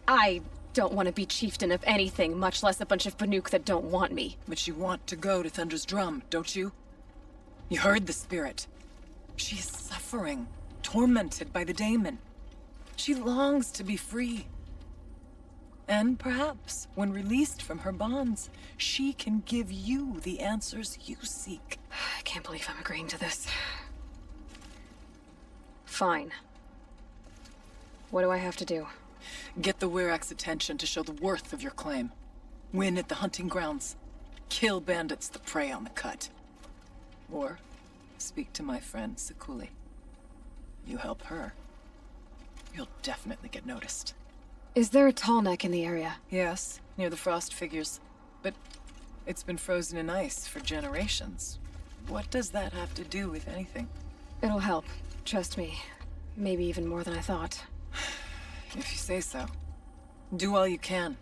I don't want to be chieftain of anything, much less a bunch of Banuk that don't want me. But you want to go to Thunder's Drum, don't you? You heard the spirit. She is suffering, tormented by the daemon. She longs to be free. And perhaps, when released from her bonds, she can give you the answers you seek. I can't believe I'm agreeing to this. Fine. What do I have to do? Get the werek's attention to show the worth of your claim. Win at the hunting grounds. Kill bandits that prey on the cut. Or speak to my friend Sekuli. You help her, you'll definitely get noticed. Is there a tall neck in the area? Yes, near the frost figures. But it's been frozen in ice for generations. What does that have to do with anything? It'll help. Trust me. Maybe even more than I thought. If you say so. Do all you can.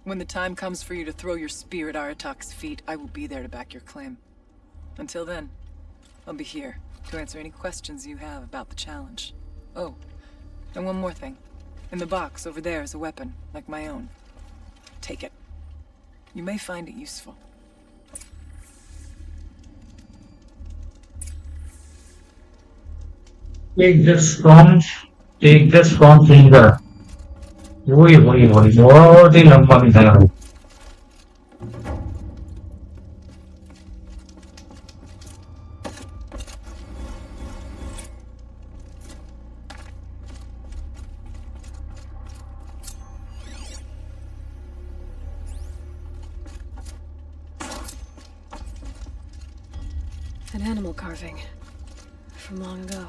When the time comes for you to throw your spear at Aratak's feet, I will be there to back your claim. Until then, I'll be here to answer any questions you have about the challenge. Oh, and one more thing. In the box over there is a weapon, like my own. Take it. You may find it useful. Take this from finger. वही वही वही बहुत ही लंबा missile है. An animal carving from long ago.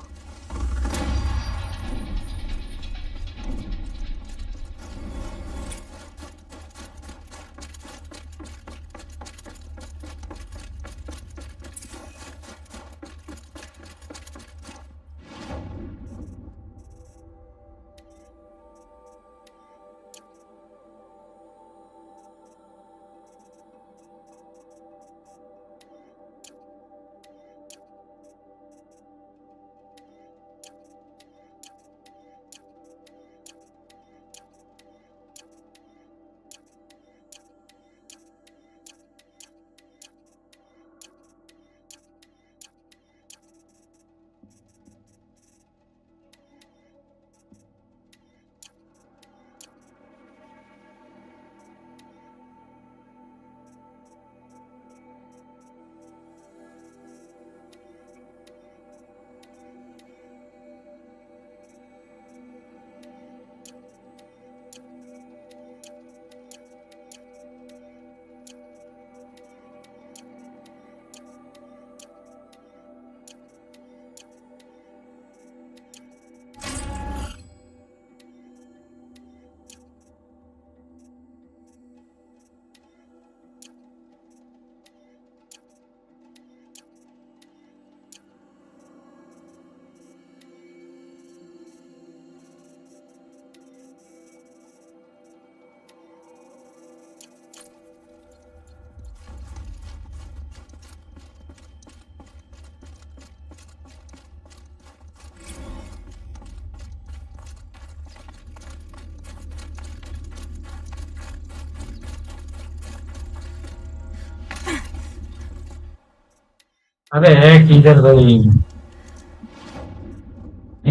अबे है किधर गई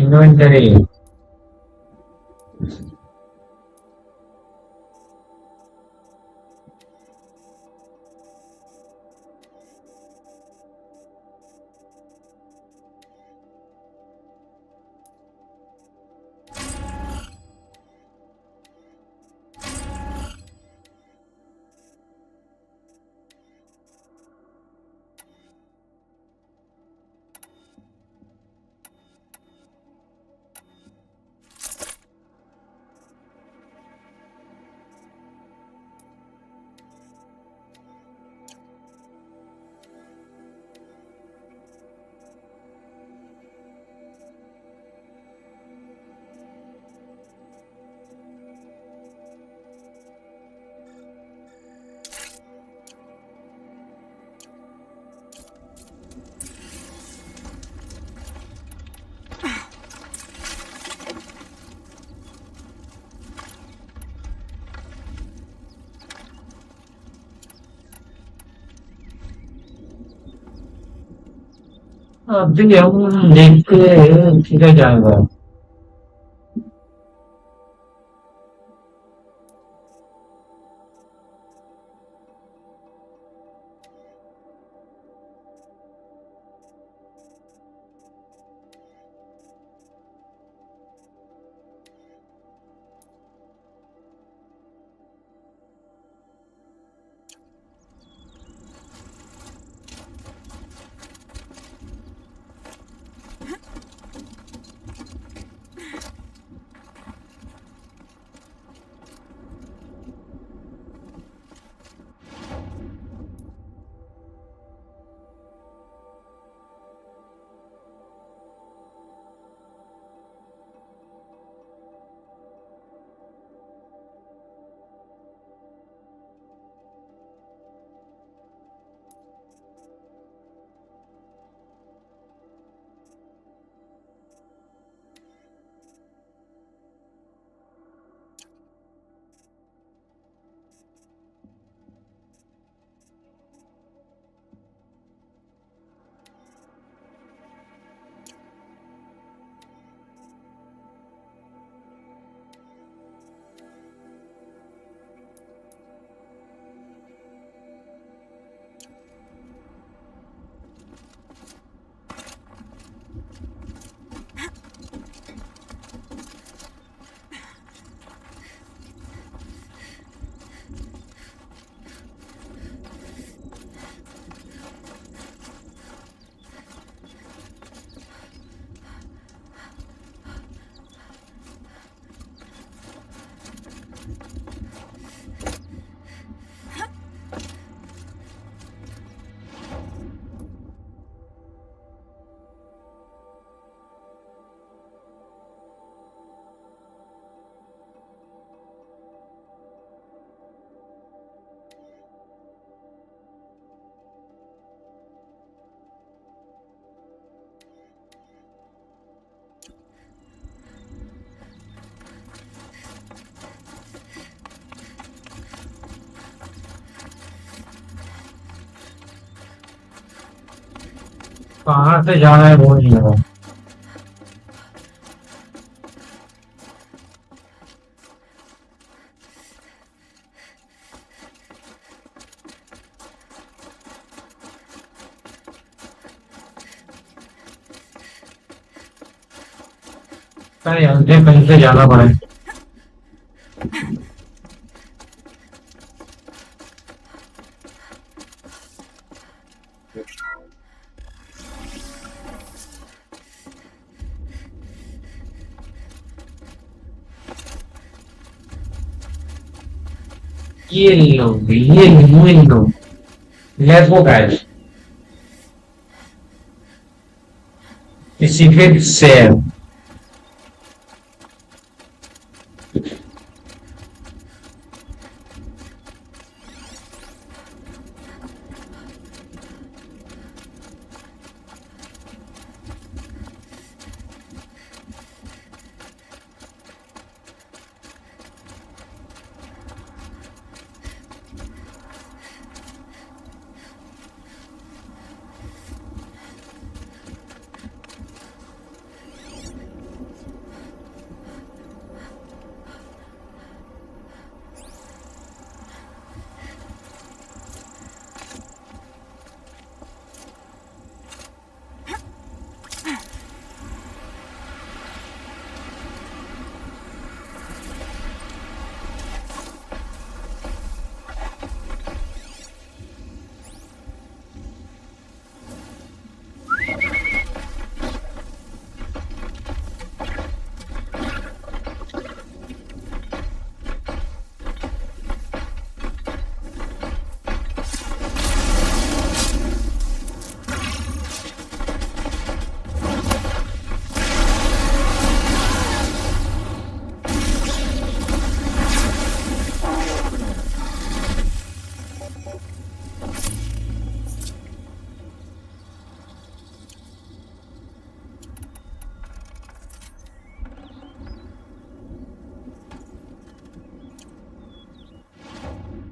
इन्वेंटरी. अभी हम देखते हैं किधर जाएगा. कहाँ से जाना है वो नहीं है कहीं से जाना पड़े ये लो let's go guys the secret cell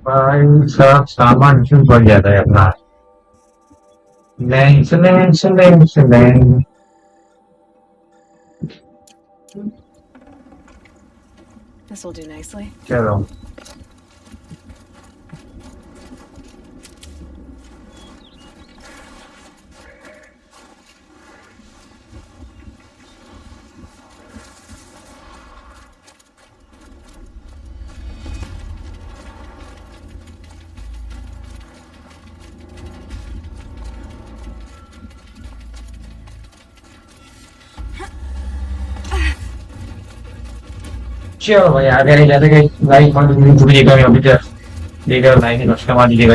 भाई सब सामान क्यों बढ़ जाता है अपना नहीं This will do nicely. चलो चलो भाई आगे नहीं जाते गई लाइक फंड टूट जाएगा अभी तक देखा लाइक नक्शा मार दीजिएगा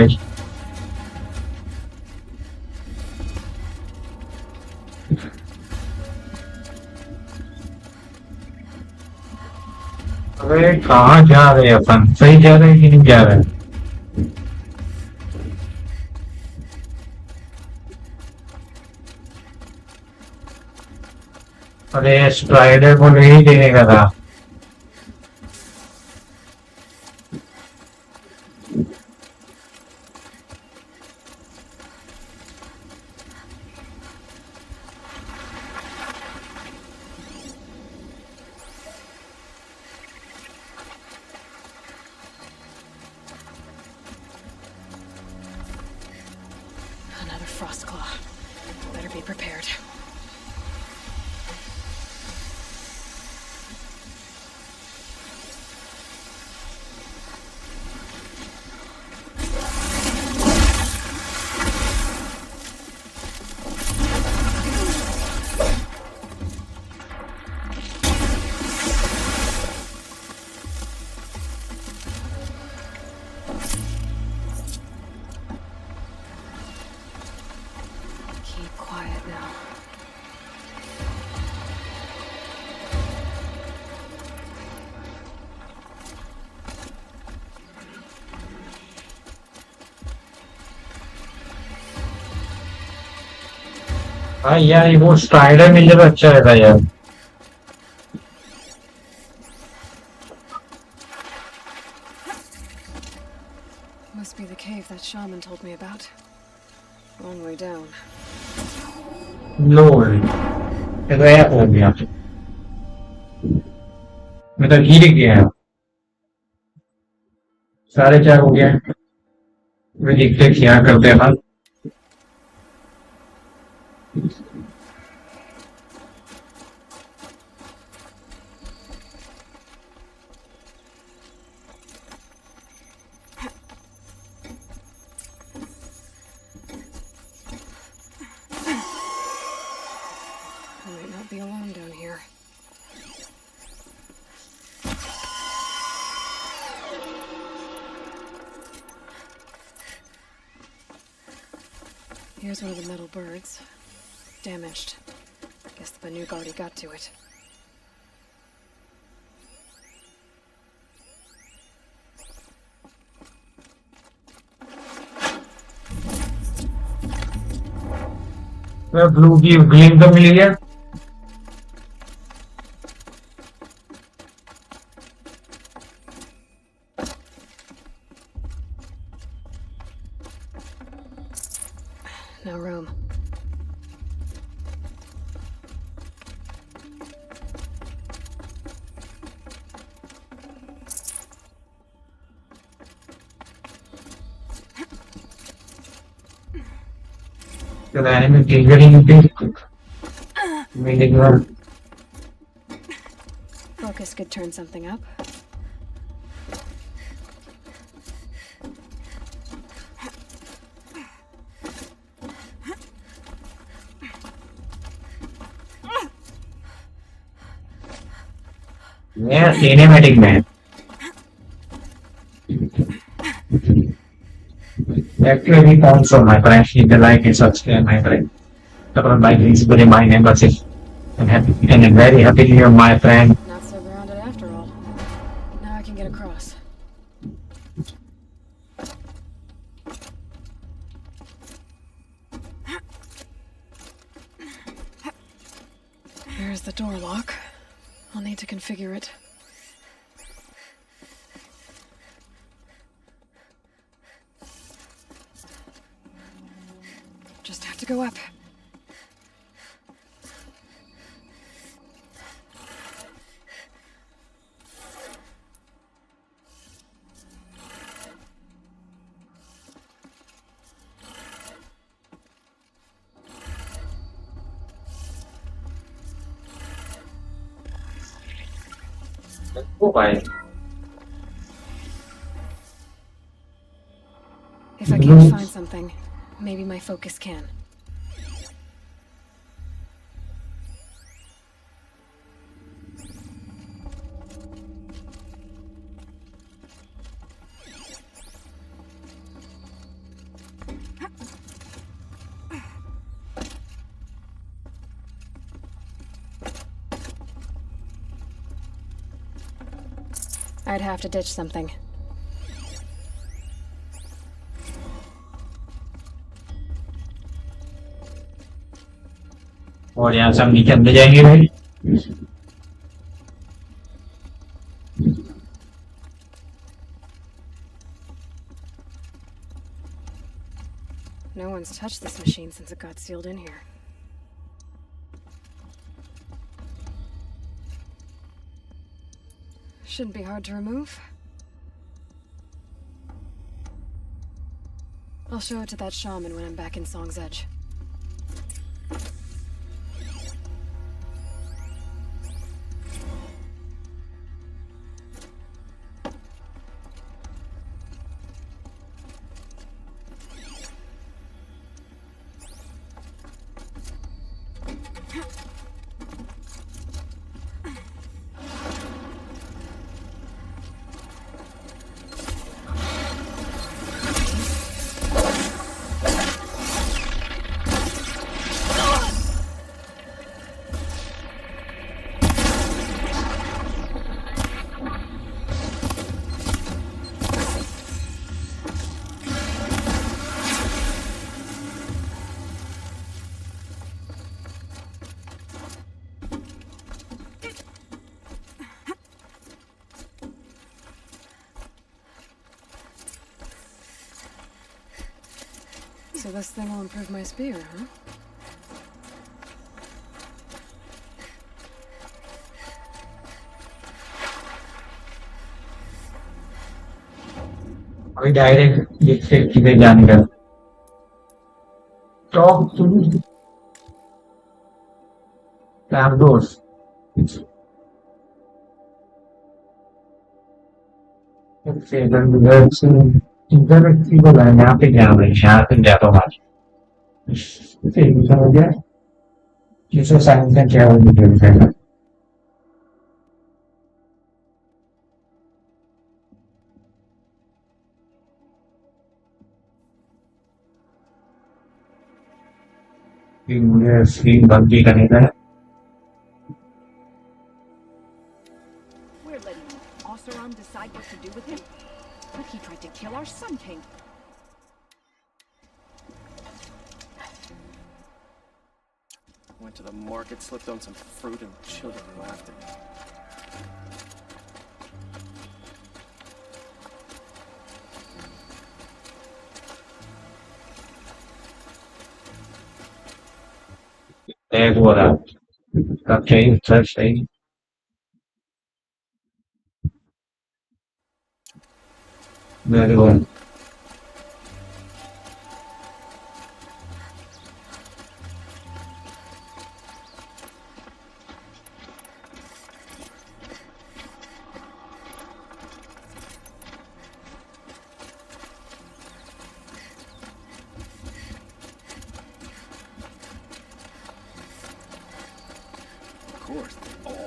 अरे कहाँ जा रहे हैं अपन सही जा रहे हैं कि नहीं जा रहे हैं अरे स्ट्राइडर को नहीं देने का था Another frost claw. Better be prepared. Keep quiet now. हाँ यार वो स्ट्राइडर मिल जाए तो अच्छा रहता यार Must be the cave that shaman told me about. Long way down. Lord. ये तो ऐप हो गया मतलब गिर गया सारे चार हो गया वे देखते क्या करते हैं I might not be alone down here. Here's one of the metal birds. Damaged. Guess the Banuk already got to it. Blue की ग्लीम तो मिल गया No room. तो रहने में टिंगरी नहीं मिलेगा Focus could turn something up. Yeah, cinematic man. Actually, also my friend, hit the like and subscribe, my friend. Couple of likes, but in my membership. And happy and I'm very happy to hear my friend. Not so grounded after all. Now I can get across. Here's the door lock. I'll need to configure it. Just have to go up. Oh, bye. If I can't find something, maybe my focus can. I'd have to ditch something. और यहाँ से हम नीचे अंदर जाएंगे भाई No one's touched this machine since it got sealed in here. Shouldn't be hard to remove. I'll show it to that shaman when I'm back in Song's Edge. So this thing will improve my spear, huh? अभी direct जिससे सीधे जाने का talk to कैंडोस से इधर से इधर की बोला है यहाँ पे जा रहे हैं यहाँ पे जाता हूँ आज फिर हो गया जिससे साइंस का क्या हो गया मुझे स्क्रीन बंद भी करने का है We're letting Ossaron decide what to do with him? But he tried to kill our Sun King. Went to the market, slipped on some fruit, and children laughed at me. There वो रहा कब चाहिए sir सही very well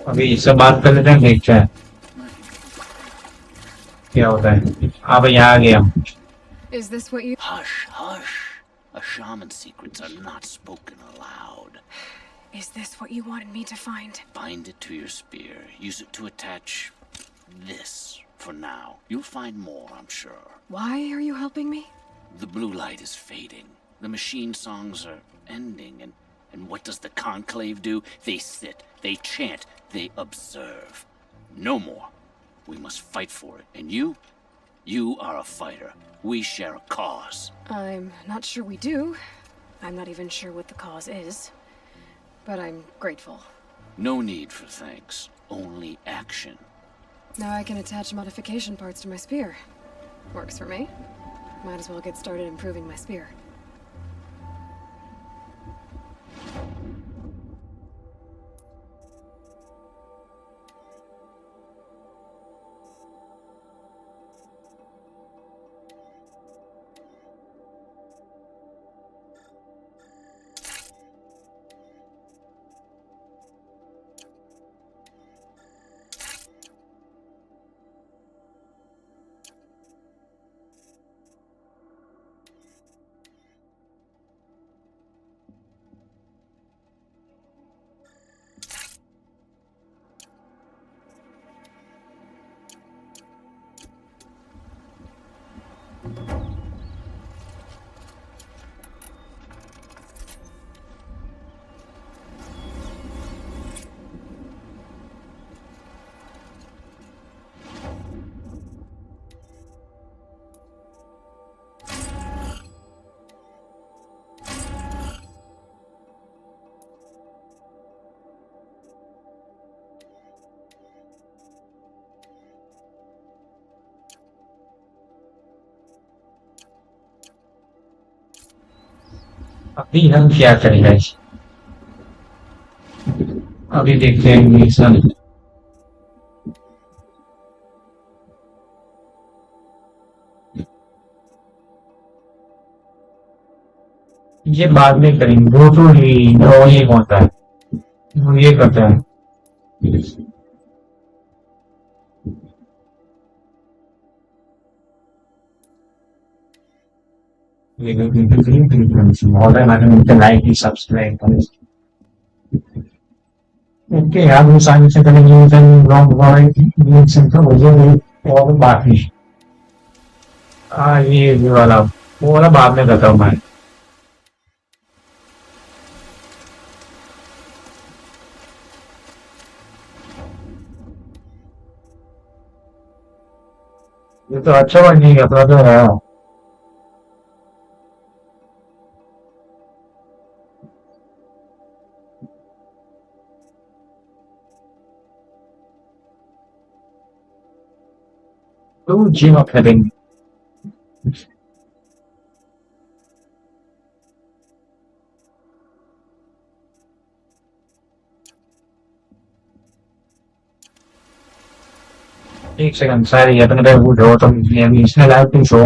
अभी इससे बात कर लेते हैं देखते हैं क्या होता है अब यहाँ आ गया Is this what you... Hush, hush. A shaman's secrets are not spoken aloud. Is this what you wanted me to find? Bind it to your spear. Use it to attach this for now. You'll find more, I'm sure. Why are you helping me? The blue light is fading. The machine songs are ending, and what does the conclave do? They sit, they chant, they observe. No more. We must fight for it. And you are a fighter. We share a cause. I'm not sure we do. I'm not even sure what the cause is. But I'm grateful. No need for thanks. Only action. Now I can attach modification parts to my spear. Works for me. Might as well get started improving my spear. अभी हम क्या करेंगे अभी देखते हैं mission ये बाद में करेंगे वो तो ये होता है वो ये करता है more than I can like and subscribe. Okay, I will sign the second news and long void needs and proposal for the battery. ये वाला वो वाला बाद में करता हूँ मैं ये तो अच्छा बन नहीं करता तो है Gym of Heaven. एक सेकंड सारी अपने पे वो जो तुम ये मिशन लाइव तुम शो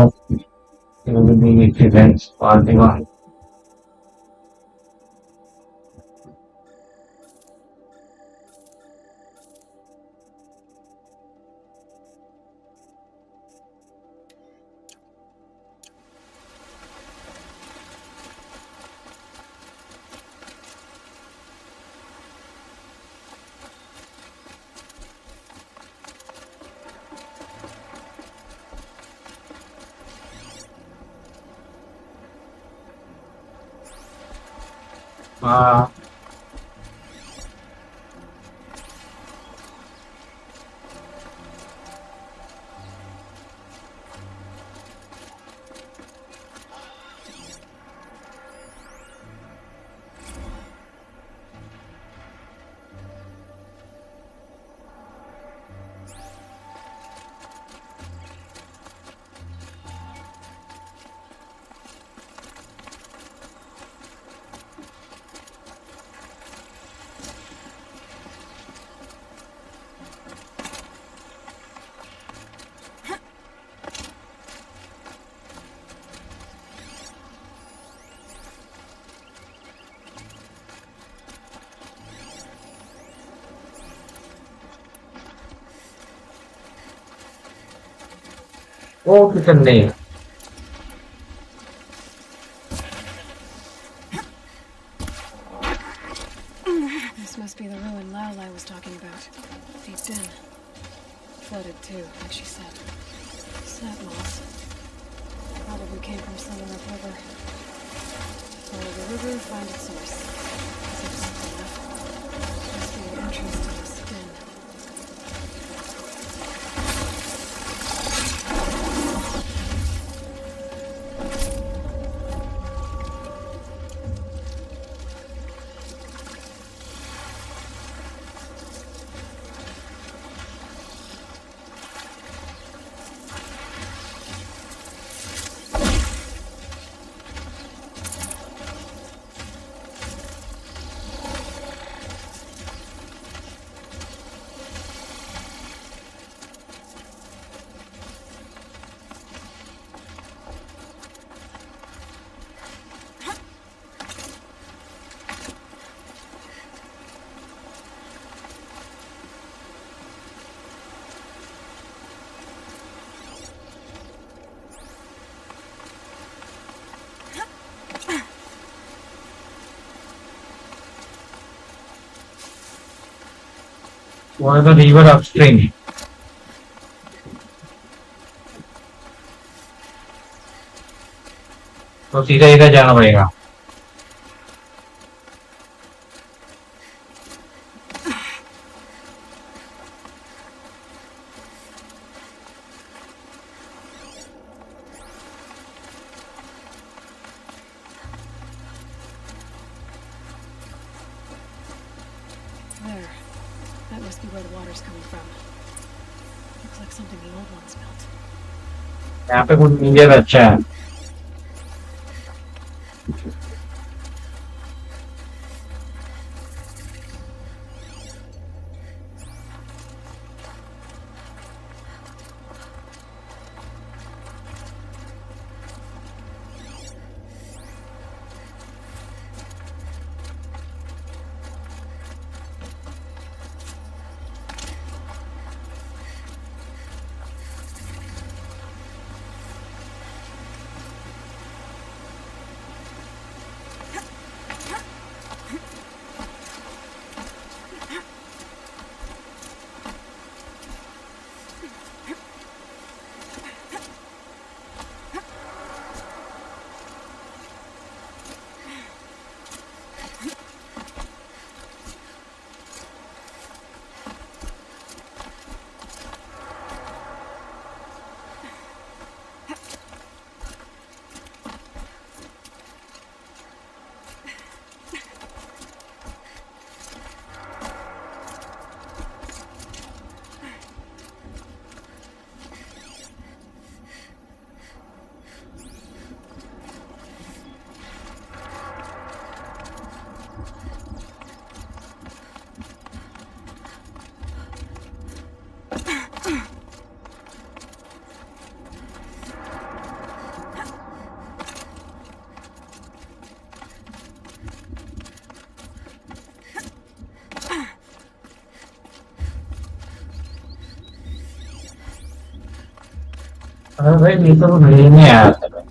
इवेंट्स पार्टी वन हाँ वो कितने This must be the ruin Aloy was talking about. Deep in. Flooded too, like she said. Snap moss. Probably came from somewhere upriver. Follow the river, find its source. Seems simple enough. Must be the entrance to this den. What is the river upstream? तो सीधा इधर जाना पड़ेगा There. That must be where the water's coming from. Looks like something the old ones built. यहाँ पे कुछ मिल अच्छा है Vabbè, mi sono lineato.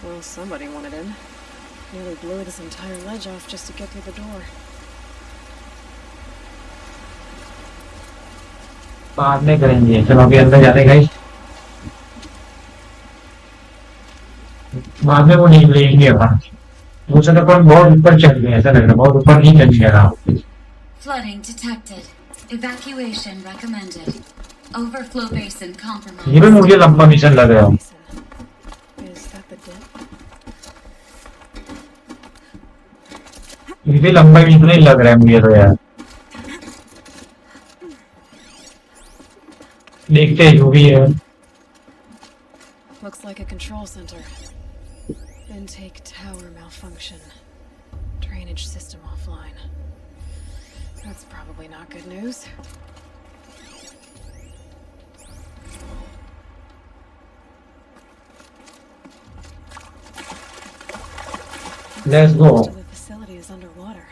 Well, somebody wanted in. Nearly blew this entire ledge off just to get through the door. बाद में करेंगे चलो अभी अंदर जाते हैं बाद में वो नहीं लेंगे अपन दूसरा तो अपन बहुत ऊपर चल गए ऐसा लग रहा है बहुत ऊपर नहीं चल गया Flooding detected. Evacuation recommended. Overflow basin compromised. ये भी मुझे लंबा मिशन लग रहा है ये भी लंबा मिशन नहीं लग रहा है मुझे तो यार देखते हैं जो भी है Looks like a control center. Intake tower malfunction. Drainage system offline. That's probably not good news. Let's go. Most of the facility is underwater.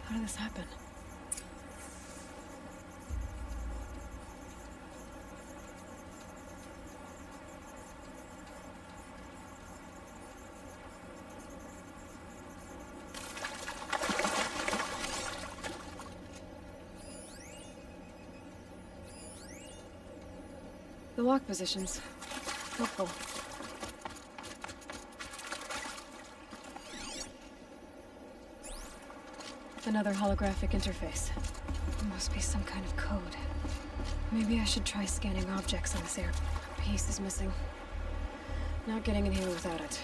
How did this happen? The lock positions. Helpful. Another holographic interface. There must be some kind of code. Maybe I should try scanning objects on this air. A piece is missing. Not getting in here without it.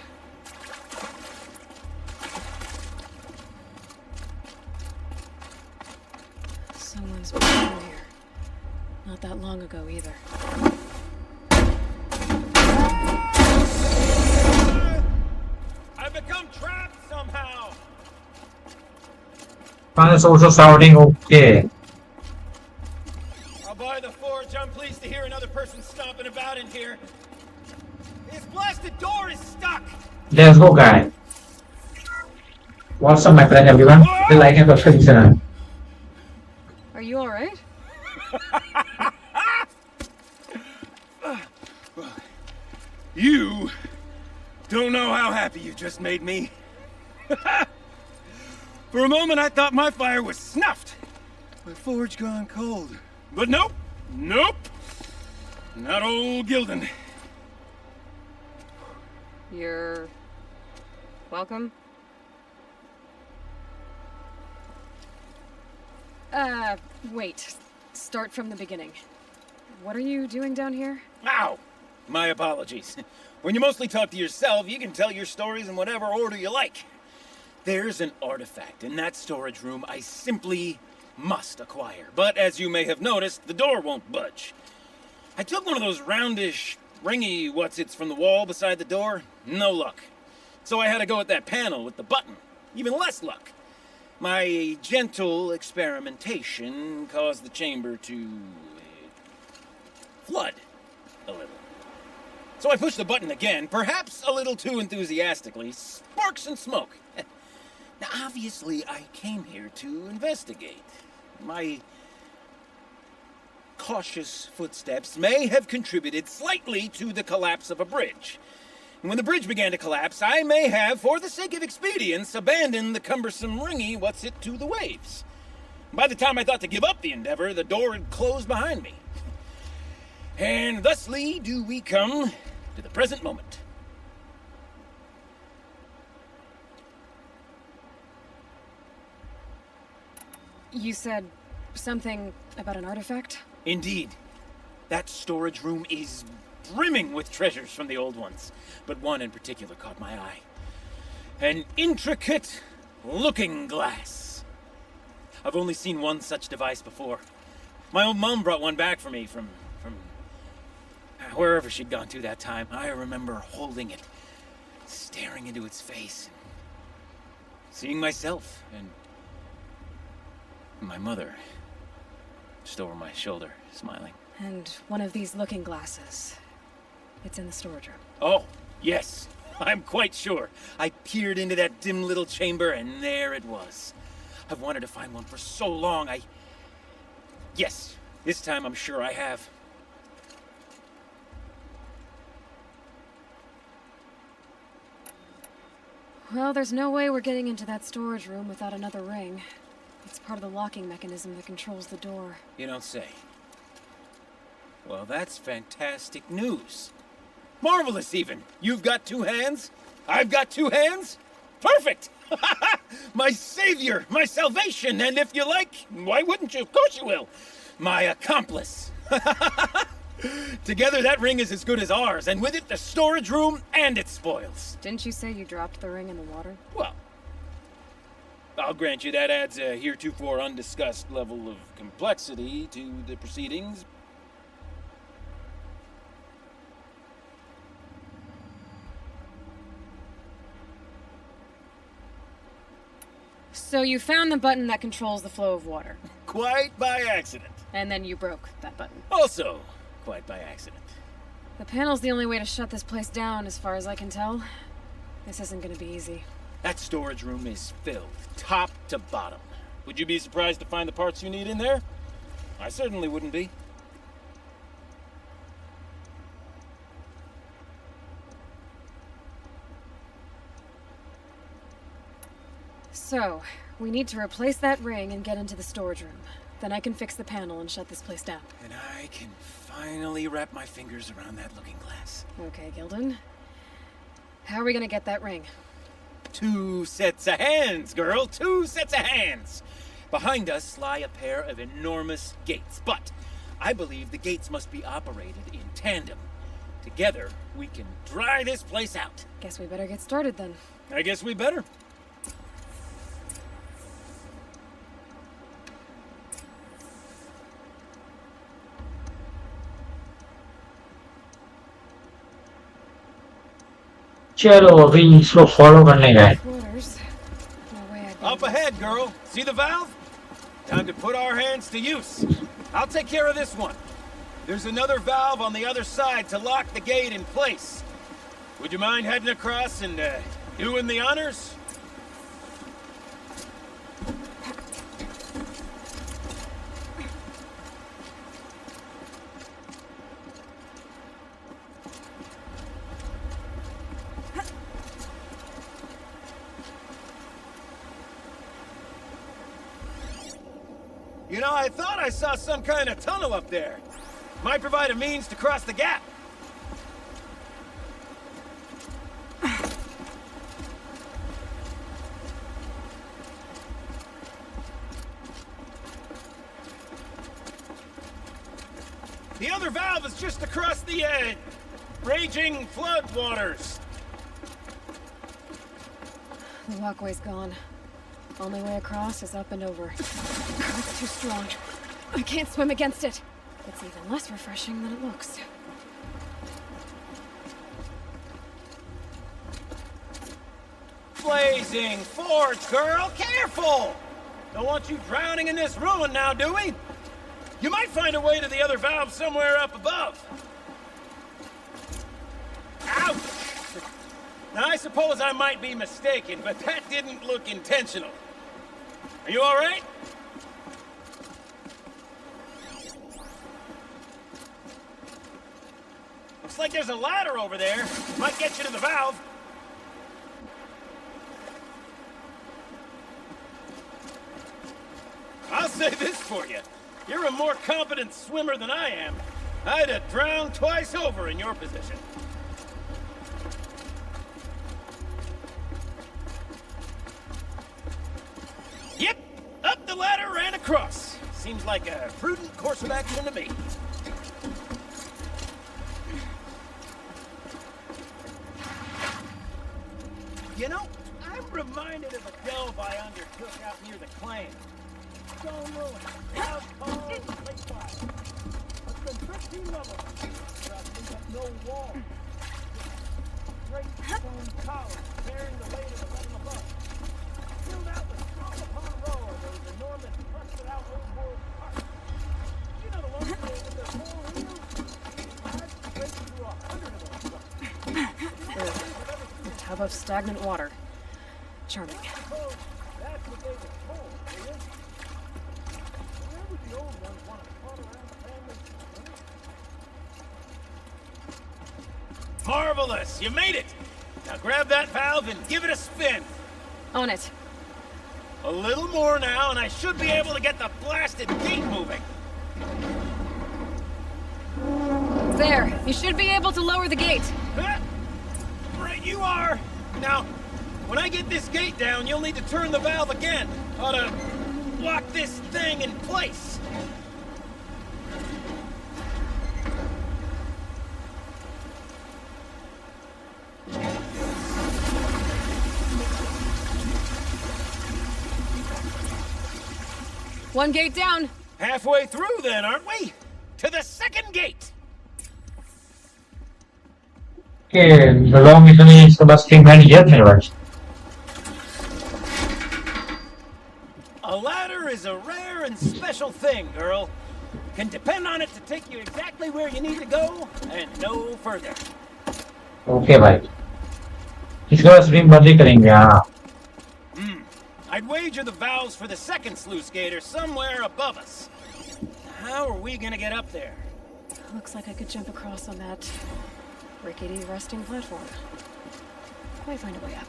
Someone's been in here. Not that long ago either. I've become trapped somehow. It's also sounding okay. I'll buy the forge. I'm pleased to hear another person stomping about in here. This blasted door is stuck. Let's go, guys. What's up, my friend, everyone? The like and subscribe channel. Are you alright? You don't know how happy you just made me. For a moment, I thought my fire was snuffed. My forge gone cold. But nope. Nope. Not old Gildan. You're welcome. Wait. Start from the beginning. What are you doing down here? Ow! My apologies. When you mostly talk to yourself, you can tell your stories in whatever order you like. There's an artifact in that storage room I simply must acquire. But as you may have noticed, the door won't budge. I took one of those roundish, ringy what's-its from the wall beside the door. No luck. So I had to go at that panel with the button. Even less luck. My gentle experimentation caused the chamber to flood a little. So I pushed the button again, perhaps a little too enthusiastically. Sparks and smoke. Now, obviously, I came here to investigate. My cautious footsteps may have contributed slightly to the collapse of a bridge. And when the bridge began to collapse, I may have, for the sake of expedience, abandoned the cumbersome ringy what's-it to the waves. By the time I thought to give up the endeavor, the door had closed behind me. And thusly do we come to the present moment. You said something about an artifact? Indeed. That storage room is brimming with treasures from the old ones, but one in particular caught my eye. An intricate looking glass. I've only seen one such device before. My old mum brought one back for me from wherever she'd gone to that time. I remember holding it, staring into its face, seeing myself and my mother just over my shoulder, smiling. And one of these looking glasses. It's in the storage room. Oh, yes. I'm quite sure. I peered into that dim little chamber, and there it was. I've wanted to find one for so long, Yes, this time I'm sure I have. Well, there's no way we're getting into that storage room without another ring. It's part of the locking mechanism that controls the door. You don't say. Well, that's fantastic news. Marvelous, even. You've got two hands. I've got two hands. Perfect! My savior, my salvation, and if you like, why wouldn't you? Of course you will. My accomplice. Together, that ring is as good as ours, and with it, the storage room and its spoils. Didn't you say you dropped the ring in the water? Well, I'll grant you that adds a heretofore undiscussed level of complexity to the proceedings. So you found the button that controls the flow of water. Quite by accident. And then you broke that button. Also, quite by accident. The panel's the only way to shut this place down, as far as I can tell. This isn't gonna be easy. That storage room is filled, top to bottom. Would you be surprised to find the parts you need in there? I certainly wouldn't be. So, we need to replace that ring and get into the storage room. Then I can fix the panel and shut this place down. And I can finally wrap my fingers around that looking glass. Okay, Gildan. How are we gonna get that ring? 2 sets of hands, girl! 2 sets of hands! Behind us lie a pair of enormous gates, but I believe the gates must be operated in tandem. Together, we can dry this place out. Guess we better get started then. I guess we better. चलो अभी इसको follow करने गए Up ahead, girl. See the valve? Time to put our hands to use. I'll take care of this one. There's another valve on the other side to lock the gate in place. Would you mind heading across and doing the honors? You know, I thought I saw some kind of tunnel up there. Might provide a means to cross the gap. The other valve is just across the raging flood waters. The walkway's gone. Only way across is up and over. It's too strong. I can't swim against it. It's even less refreshing than it looks. Blazing forge, girl! Careful! Don't want you drowning in this ruin now, do we? You might find a way to the other valve somewhere up above. Ouch! Now, I suppose I might be mistaken, but that didn't look intentional. Are you all right? Looks like there's a ladder over there. Might get you to the valve. I'll say this for you. You're a more competent swimmer than I am. I'd have drowned twice over in your position. Yep, up the ladder and across. Seems like a prudent course of action to me. You know, I'm reminded of a delve I undertook out near the claim. Stone ruin, cloud tall, lake fire. It's been 13 levels, but no wall. Great stone columns bearing the weight of the level above. Filled out with row upon row of those enormous rusted out old world parks. You know the ones with their four wheels? I've raced through 100 of those trucks. A tub of stagnant water. Charming. That's what they were told, do you? Where would the old ones want to trot around families? Marvelous! You made it! Now grab that valve and give it a spin. On it. A little more now, and I should be able to get the blasted gate moving. There. You should be able to lower the gate. Right you are! Now, when I get this gate down, you'll need to turn the valve again. Ought to lock this thing in place. One gate down. Halfway through then, aren't we? To the second gate! Okay, the long mission is the best thing manager anyways. A ladder is a rare and special thing, girl. Can depend on it to take you exactly where you need to go, and no further. Okay भाई इसका stream बंद ही करेंगे हाँ I'd wager the valves for the second sluice gate are somewhere above us. How are we gonna get up there? Looks like I could jump across on that rickety resting platform. Might find a way up.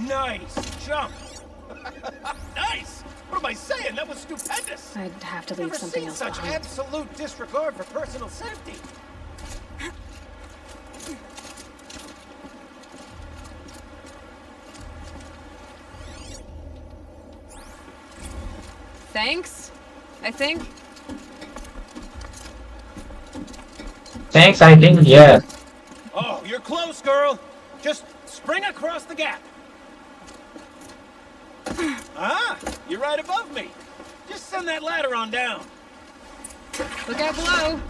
Nice jump! Nice! What am I saying? That was stupendous! I'd have to leave Never something seen else such behind. absolute disregard for personal safety. Thanks, I think. Thanks I think yeah. Oh, you're close, girl. Just spring across the gap. Ah, you're right above me. Just send that ladder on down. Look out below.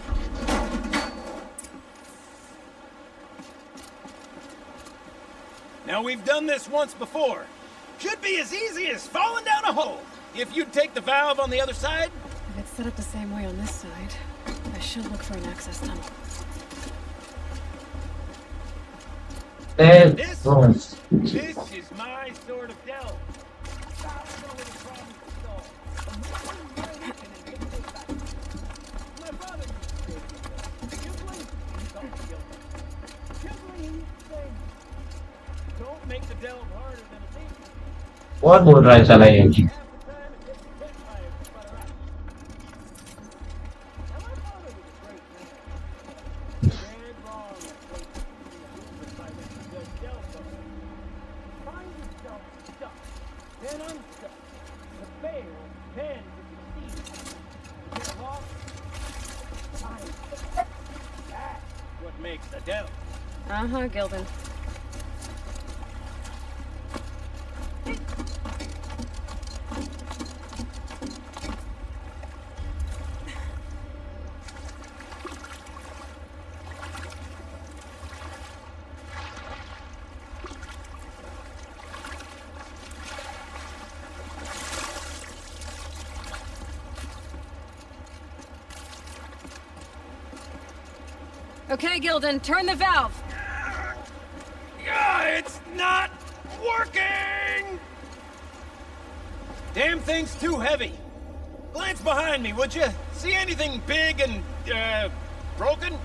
Now, we've done this once before. Should be as easy as falling down a hole. If you'd take the valve on the other side. If it's set up the same way on this side, I should look for an access tunnel. This is my sort of delve. Don't make the delve harder than it is. What बोल रहा है साला ये Uh-huh, Gilvin. Okay, Gildan, turn the valve. It's not working! Damn thing's too heavy. Glance behind me, would you? See anything big and, broken?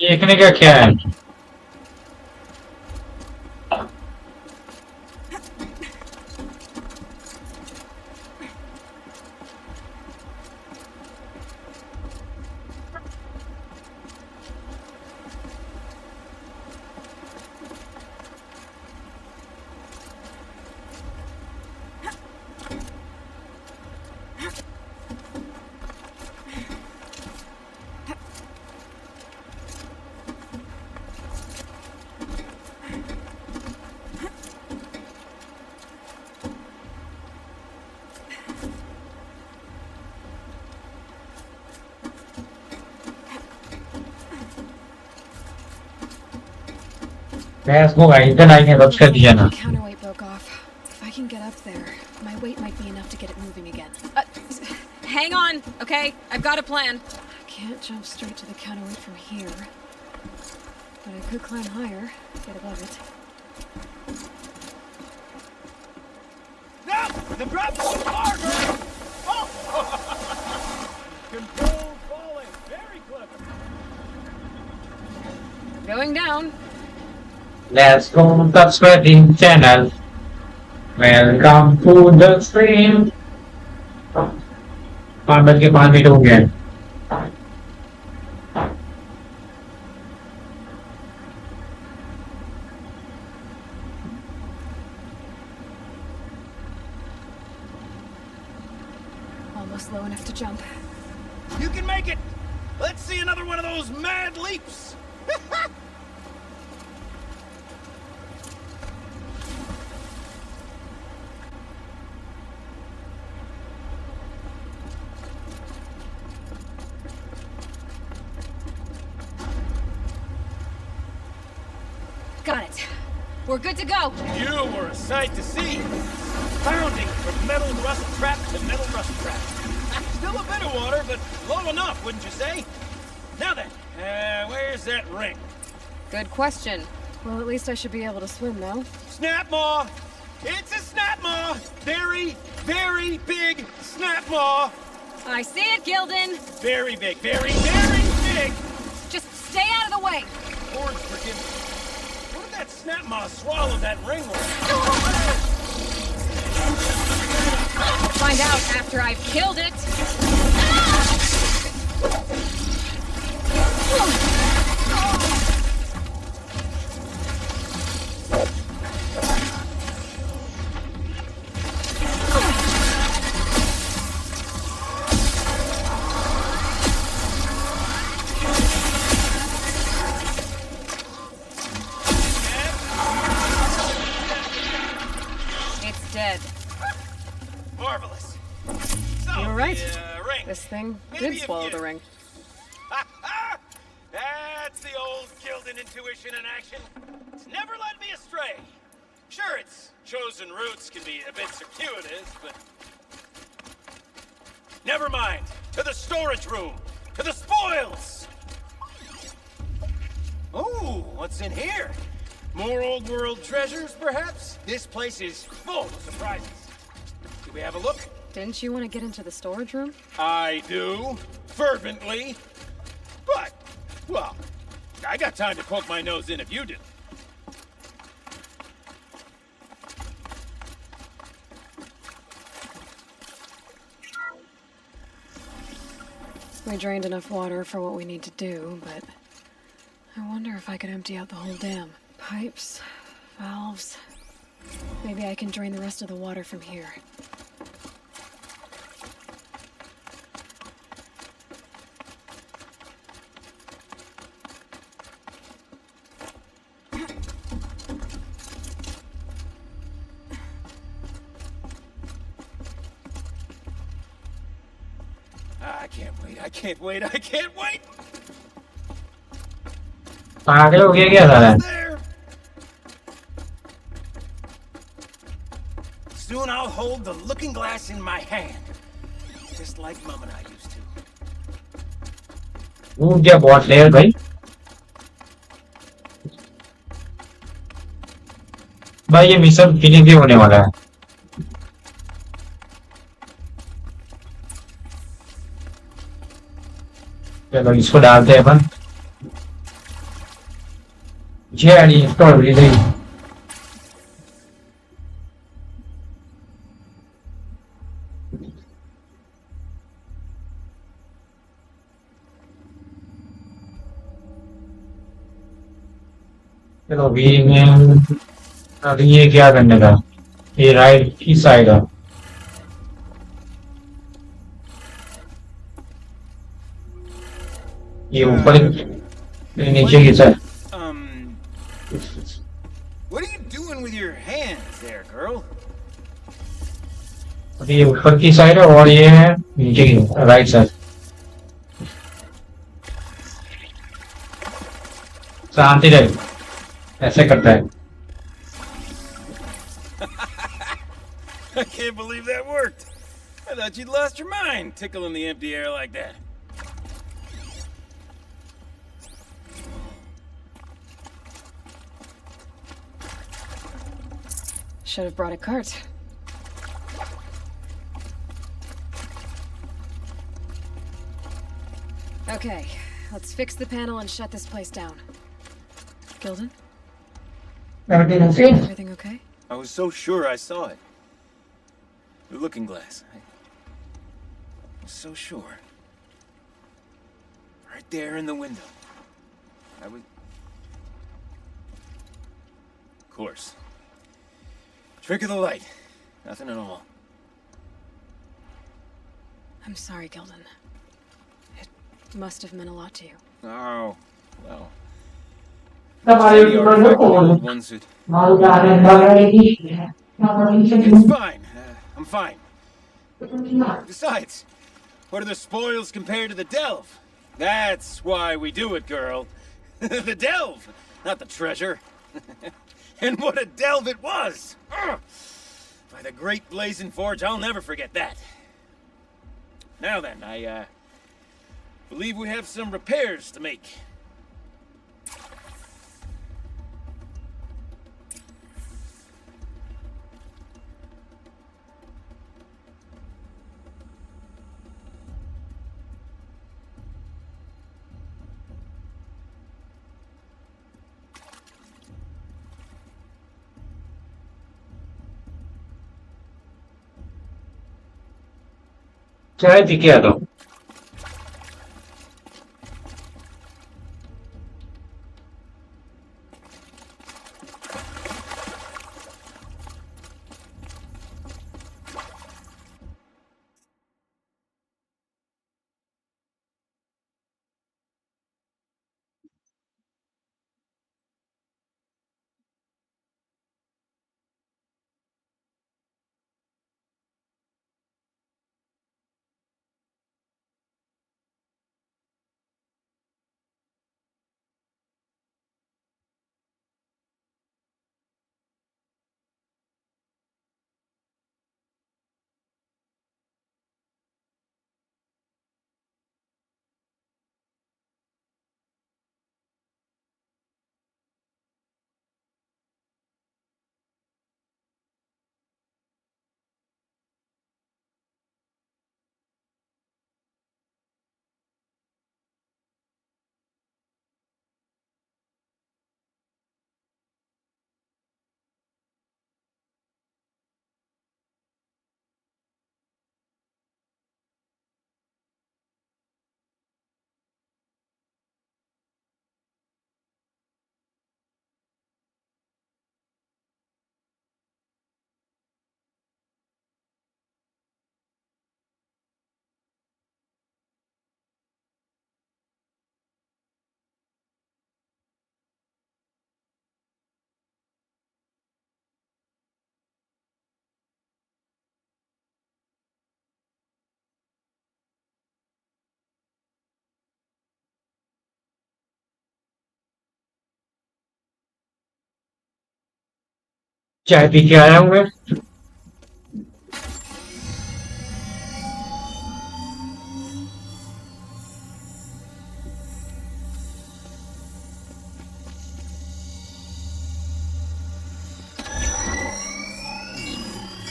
देखने का क्या है? Gas को इधर आएंगे रब्स कर दिया ना. Counterweight broke off. If I can get up there, my weight might be enough to get it moving again. Hang on, okay? I've got a plan. I can't jump straight to the counterweight from here, but I could climb higher, get above it. No! The drop's too far, girl! Oh! Controlled falling. Very clever. Going down. Let's go the spreading channel. Welcome to the stream. 5:05 हो गए. Almost low enough to jump. You can make it! Let's see another one of those mad leaps! Got it. We're good to go. You were a sight to see. Pounding from metal rust trap to metal rust trap. Still a bit of water, but low enough, wouldn't you say? Now then, where's that ring? Good question. Well, at least I should be able to swim now. Snap maw! It's a snap maw! Very, very big snap maw! I see it, Gildan! Very big, very, very big! Just stay out of the way! Lord forgive me. What if that snap maw swallowed that ringworm? I'll find out after I've killed it! It's dead. Marvelous. So, You're right. Ring. This thing Maybe did if swallow you- the ring. That's the old Gildan intuition in action. It's never led me astray. Sure, its chosen routes can be a bit circuitous, but... Never mind. To the storage room. To the spoils. Ooh, what's in here? More old world treasures, perhaps? This place is full of surprises. Do we have a look? Didn't you want to get into the storage room? I do. Fervently. But, well, I got time to poke my nose in if you do. We drained enough water for what we need to do, but I wonder if I could empty out the whole dam. Pipes, valves. Maybe I can drain the rest of the water from here. I can't wait, I can't wait! पागल हो गया क्या साला? Soon I'll hold the looking glass in my hand. Just like Mum and I used to. वो क्या bot layer भाई? भाई ये मिशन फिनिश भी होने वाला है. चलो इसको डालते हैं अपन. ये इंस्टॉल हो गई. चलो वी में अब ये क्या करने का? ये राइट की साइड है. ये ऊपर नीचे की side. What are you doing with your hands there, girl? ये ऊपर की साइड है और ये है नीचे की राइट साइड. शांति रहे. ऐसे करता है. I can't believe that worked. I thought you'd lost your mind, tickling the empty air like that. Should have brought a cart. Okay, let's fix the panel and shut this place down. Gilden? Everything okay? I was so sure I saw it. The looking glass. I was so sure. Right there in the window. I was... Of course. Trick of the light. Nothing at all. I'm sorry, Gilden. It must have meant a lot to you. Oh, well. It's It's fine. I'm fine. Besides, what are the spoils compared to the delve? That's why we do it, girl. The delve, not the treasure. And what a delve it was! Ugh. By the great blazing forge, I'll never forget that. Now then, I believe we have some repairs to make. चाय P के आ दो. चाय P के आया हूँ मैं।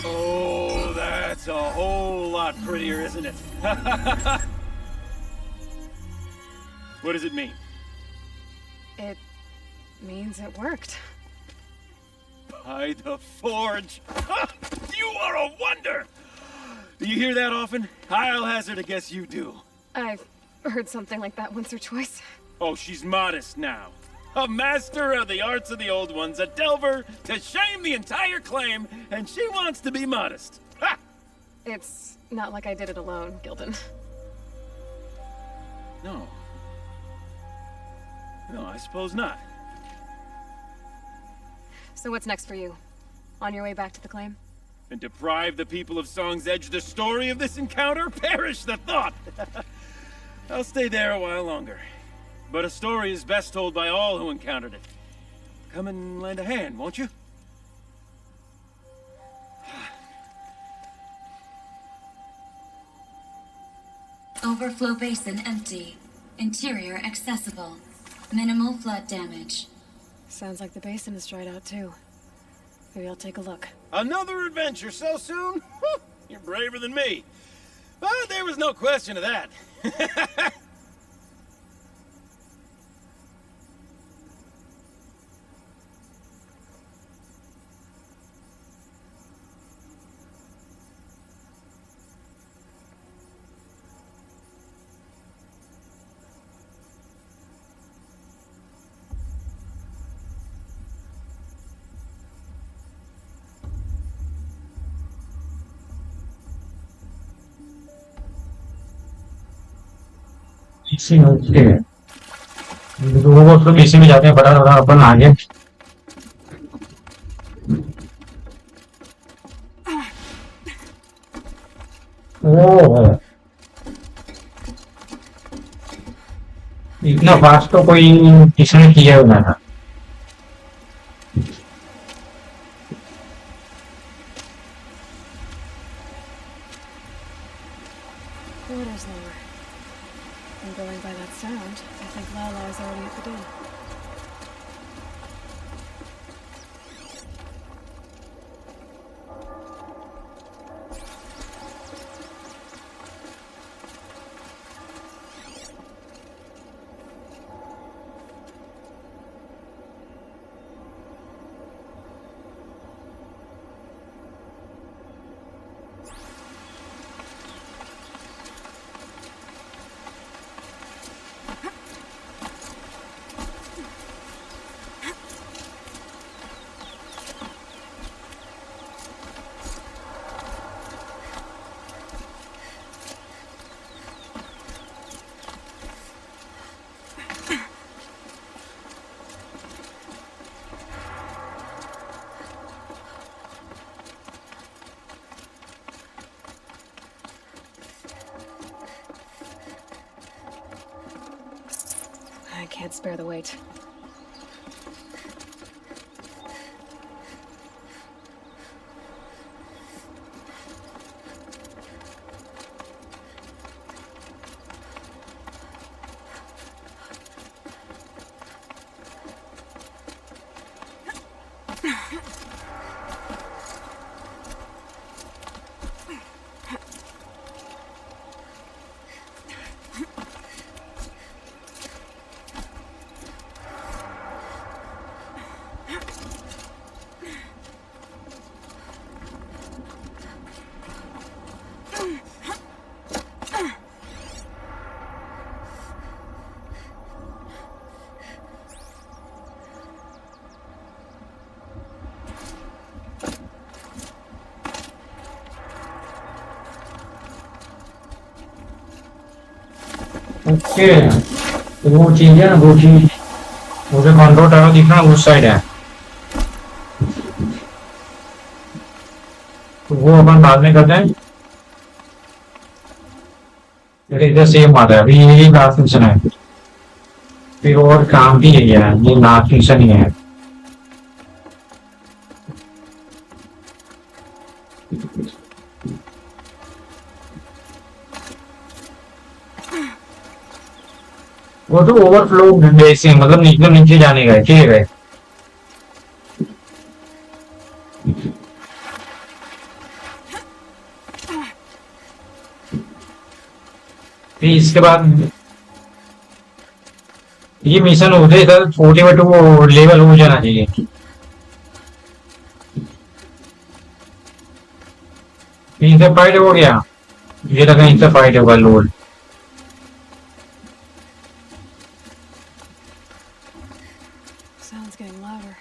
Oh, that's a whole lot prettier, isn't it? What does it mean? It means it worked. By the forge! You are a wonder! Do you hear that often? I'll hazard a guess you do. I've heard something like that once or twice. Oh, she's modest now. A master of the arts of the old ones, a delver to shame the entire claim, and she wants to be modest. Ha! It's not like I did it alone, Gildan. No. No, I suppose not. So what's next for you? On your way back to the claim? And deprive the people of Song's Edge the story of this encounter? Perish the thought! I'll stay there a while longer. But a story is best told by all who encountered it. Come and lend a hand, won't you? Overflow basin empty. Interior accessible. Minimal flood damage. Sounds like the basin is dried out too. Maybe I'll take a look. Another adventure so soon? You're braver than me. But there was no question of that. इसी okay वो तो इसी में जाते हैं बड़ा बड़ा अपन आगे ओ इतना फास्ट तो कोई किसने किया हुआ था Water's lower. And going by that sound, I think Aloy's already at the door. I can't spare the weight. Okay तो वो चीज है ना वो चीज मुझे कंट्रोल टावर दिखना उस साइड है तो वो अपन बाद में करते हैं इधर सेम आता है अभी यही लास्ट फंक्शन है फिर और काम भी यही है ये लास्ट फंक्शन ही है वो तो ओवरफ्लो बेसिंग मतलब एकदम नीचे जाने का है, ठीक है। फिर इसके बाद ये मिशन हो जाए सर, छोटे बटे वो लेवल हो जाना चाहिए। इनसे फाइट हो गया, ये लगा इनसे फाइट होगा load. Sound's getting louder.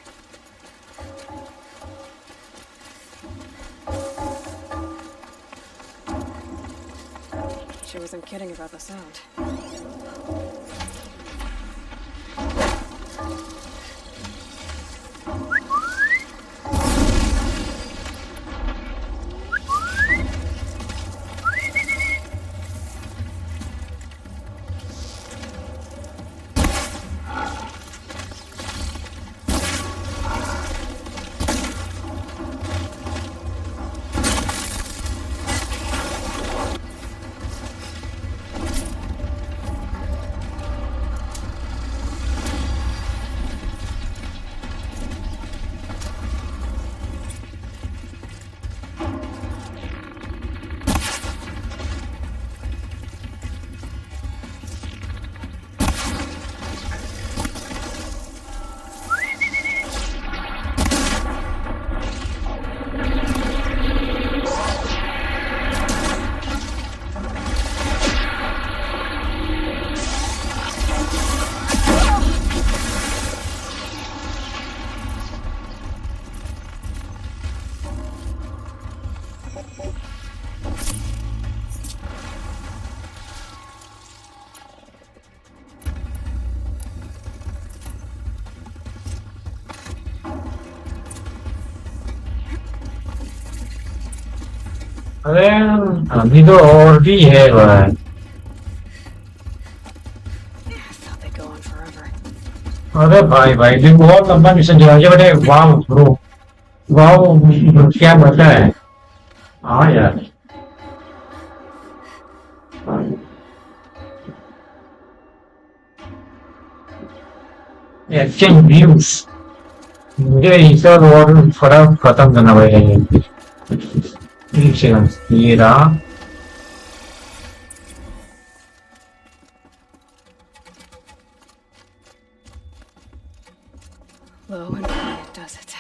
She wasn't kidding about the sound. अरे अभी तो और भी है भाई। अरे भाई भाई भी बहुत लंबा मिशन चला गया बेटे। वाह ब्रो, वाह क्या बता है। हाँ यार एक्शन व्यूज, मुझे इसे और फटाफट खत्म करना पड़ेगा। एक सेकंड, ये रहा। Low and quiet does it.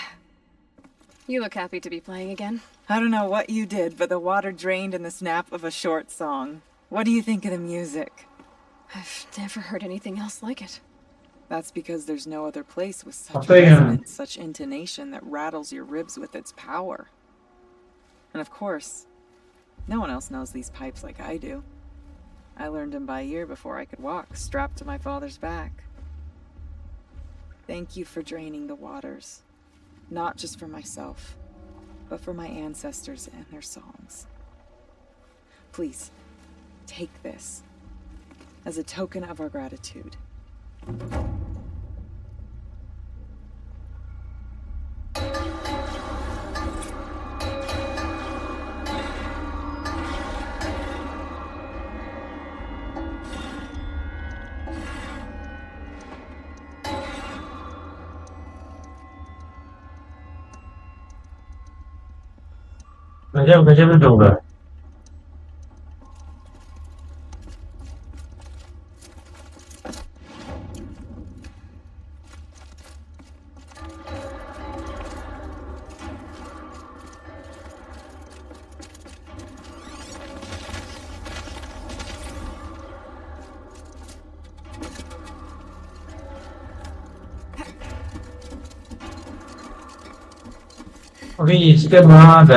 You look happy to be playing again. I don't know what you did, but the water drained in the snap of a short song. What do you think of the music? I've never heard anything else like it. That's because there's no other place with such Okay, resonance, such intonation that rattles your ribs with its power. And of course, no one else knows these pipes like I do. I learned them by ear before I could walk, strapped to my father's back. Thank you for draining the waters. Not just for myself, but for my ancestors and their songs. Please, take this as a token of our gratitude. गजब गजब होगा। अभी इसके बाद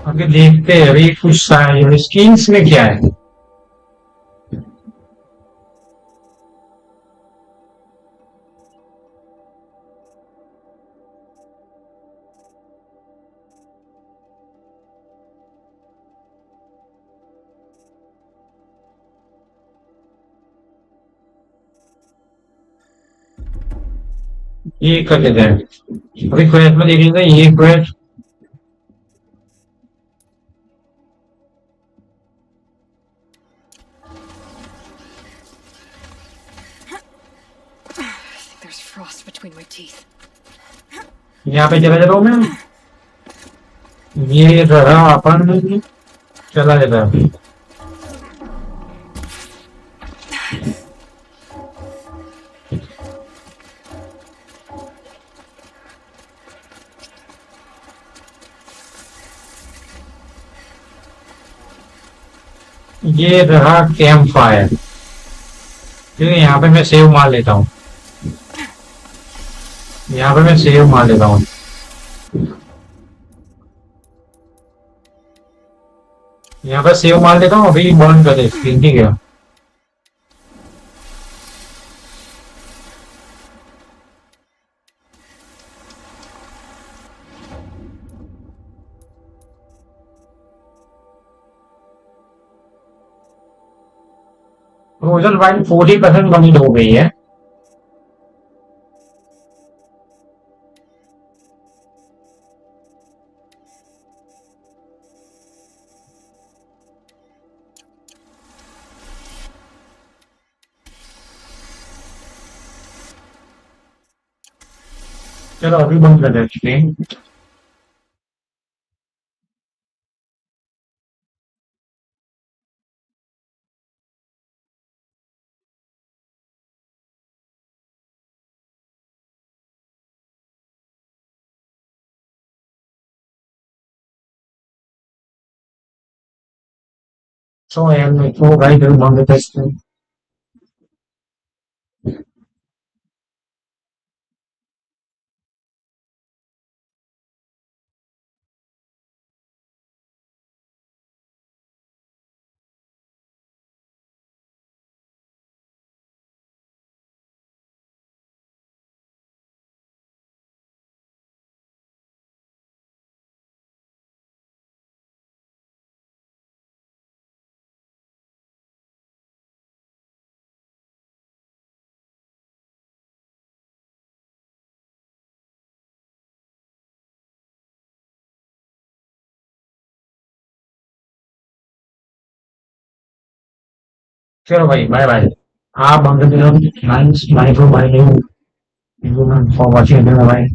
आगे देखते हैं अभी कुछ स्किन्स में क्या है। ये कर देते हैं अभी क्वेस्ट में देख लीजिए ये quest There's frost between my teeth. यहाँ पे चला जाता हूँ मैं ये रहा अपन चला जाता है ये रहा कैंप फायर ठीक है यहाँ पे मैं सेव मार लेता हूँ यहाँ पे मैं सेव मार लेता हूँ यहाँ पे सेव मार लेता हूँ अभी बर्न कर दे स्क्रीन ठीक है रोजल वाइन 40% बंद हो गई है चलो अभी बंद कर दे screen So I am like, oh, right, I'm on the test. चलो भाई बाय बाय आप बंद कर दो thanks bye for watching bye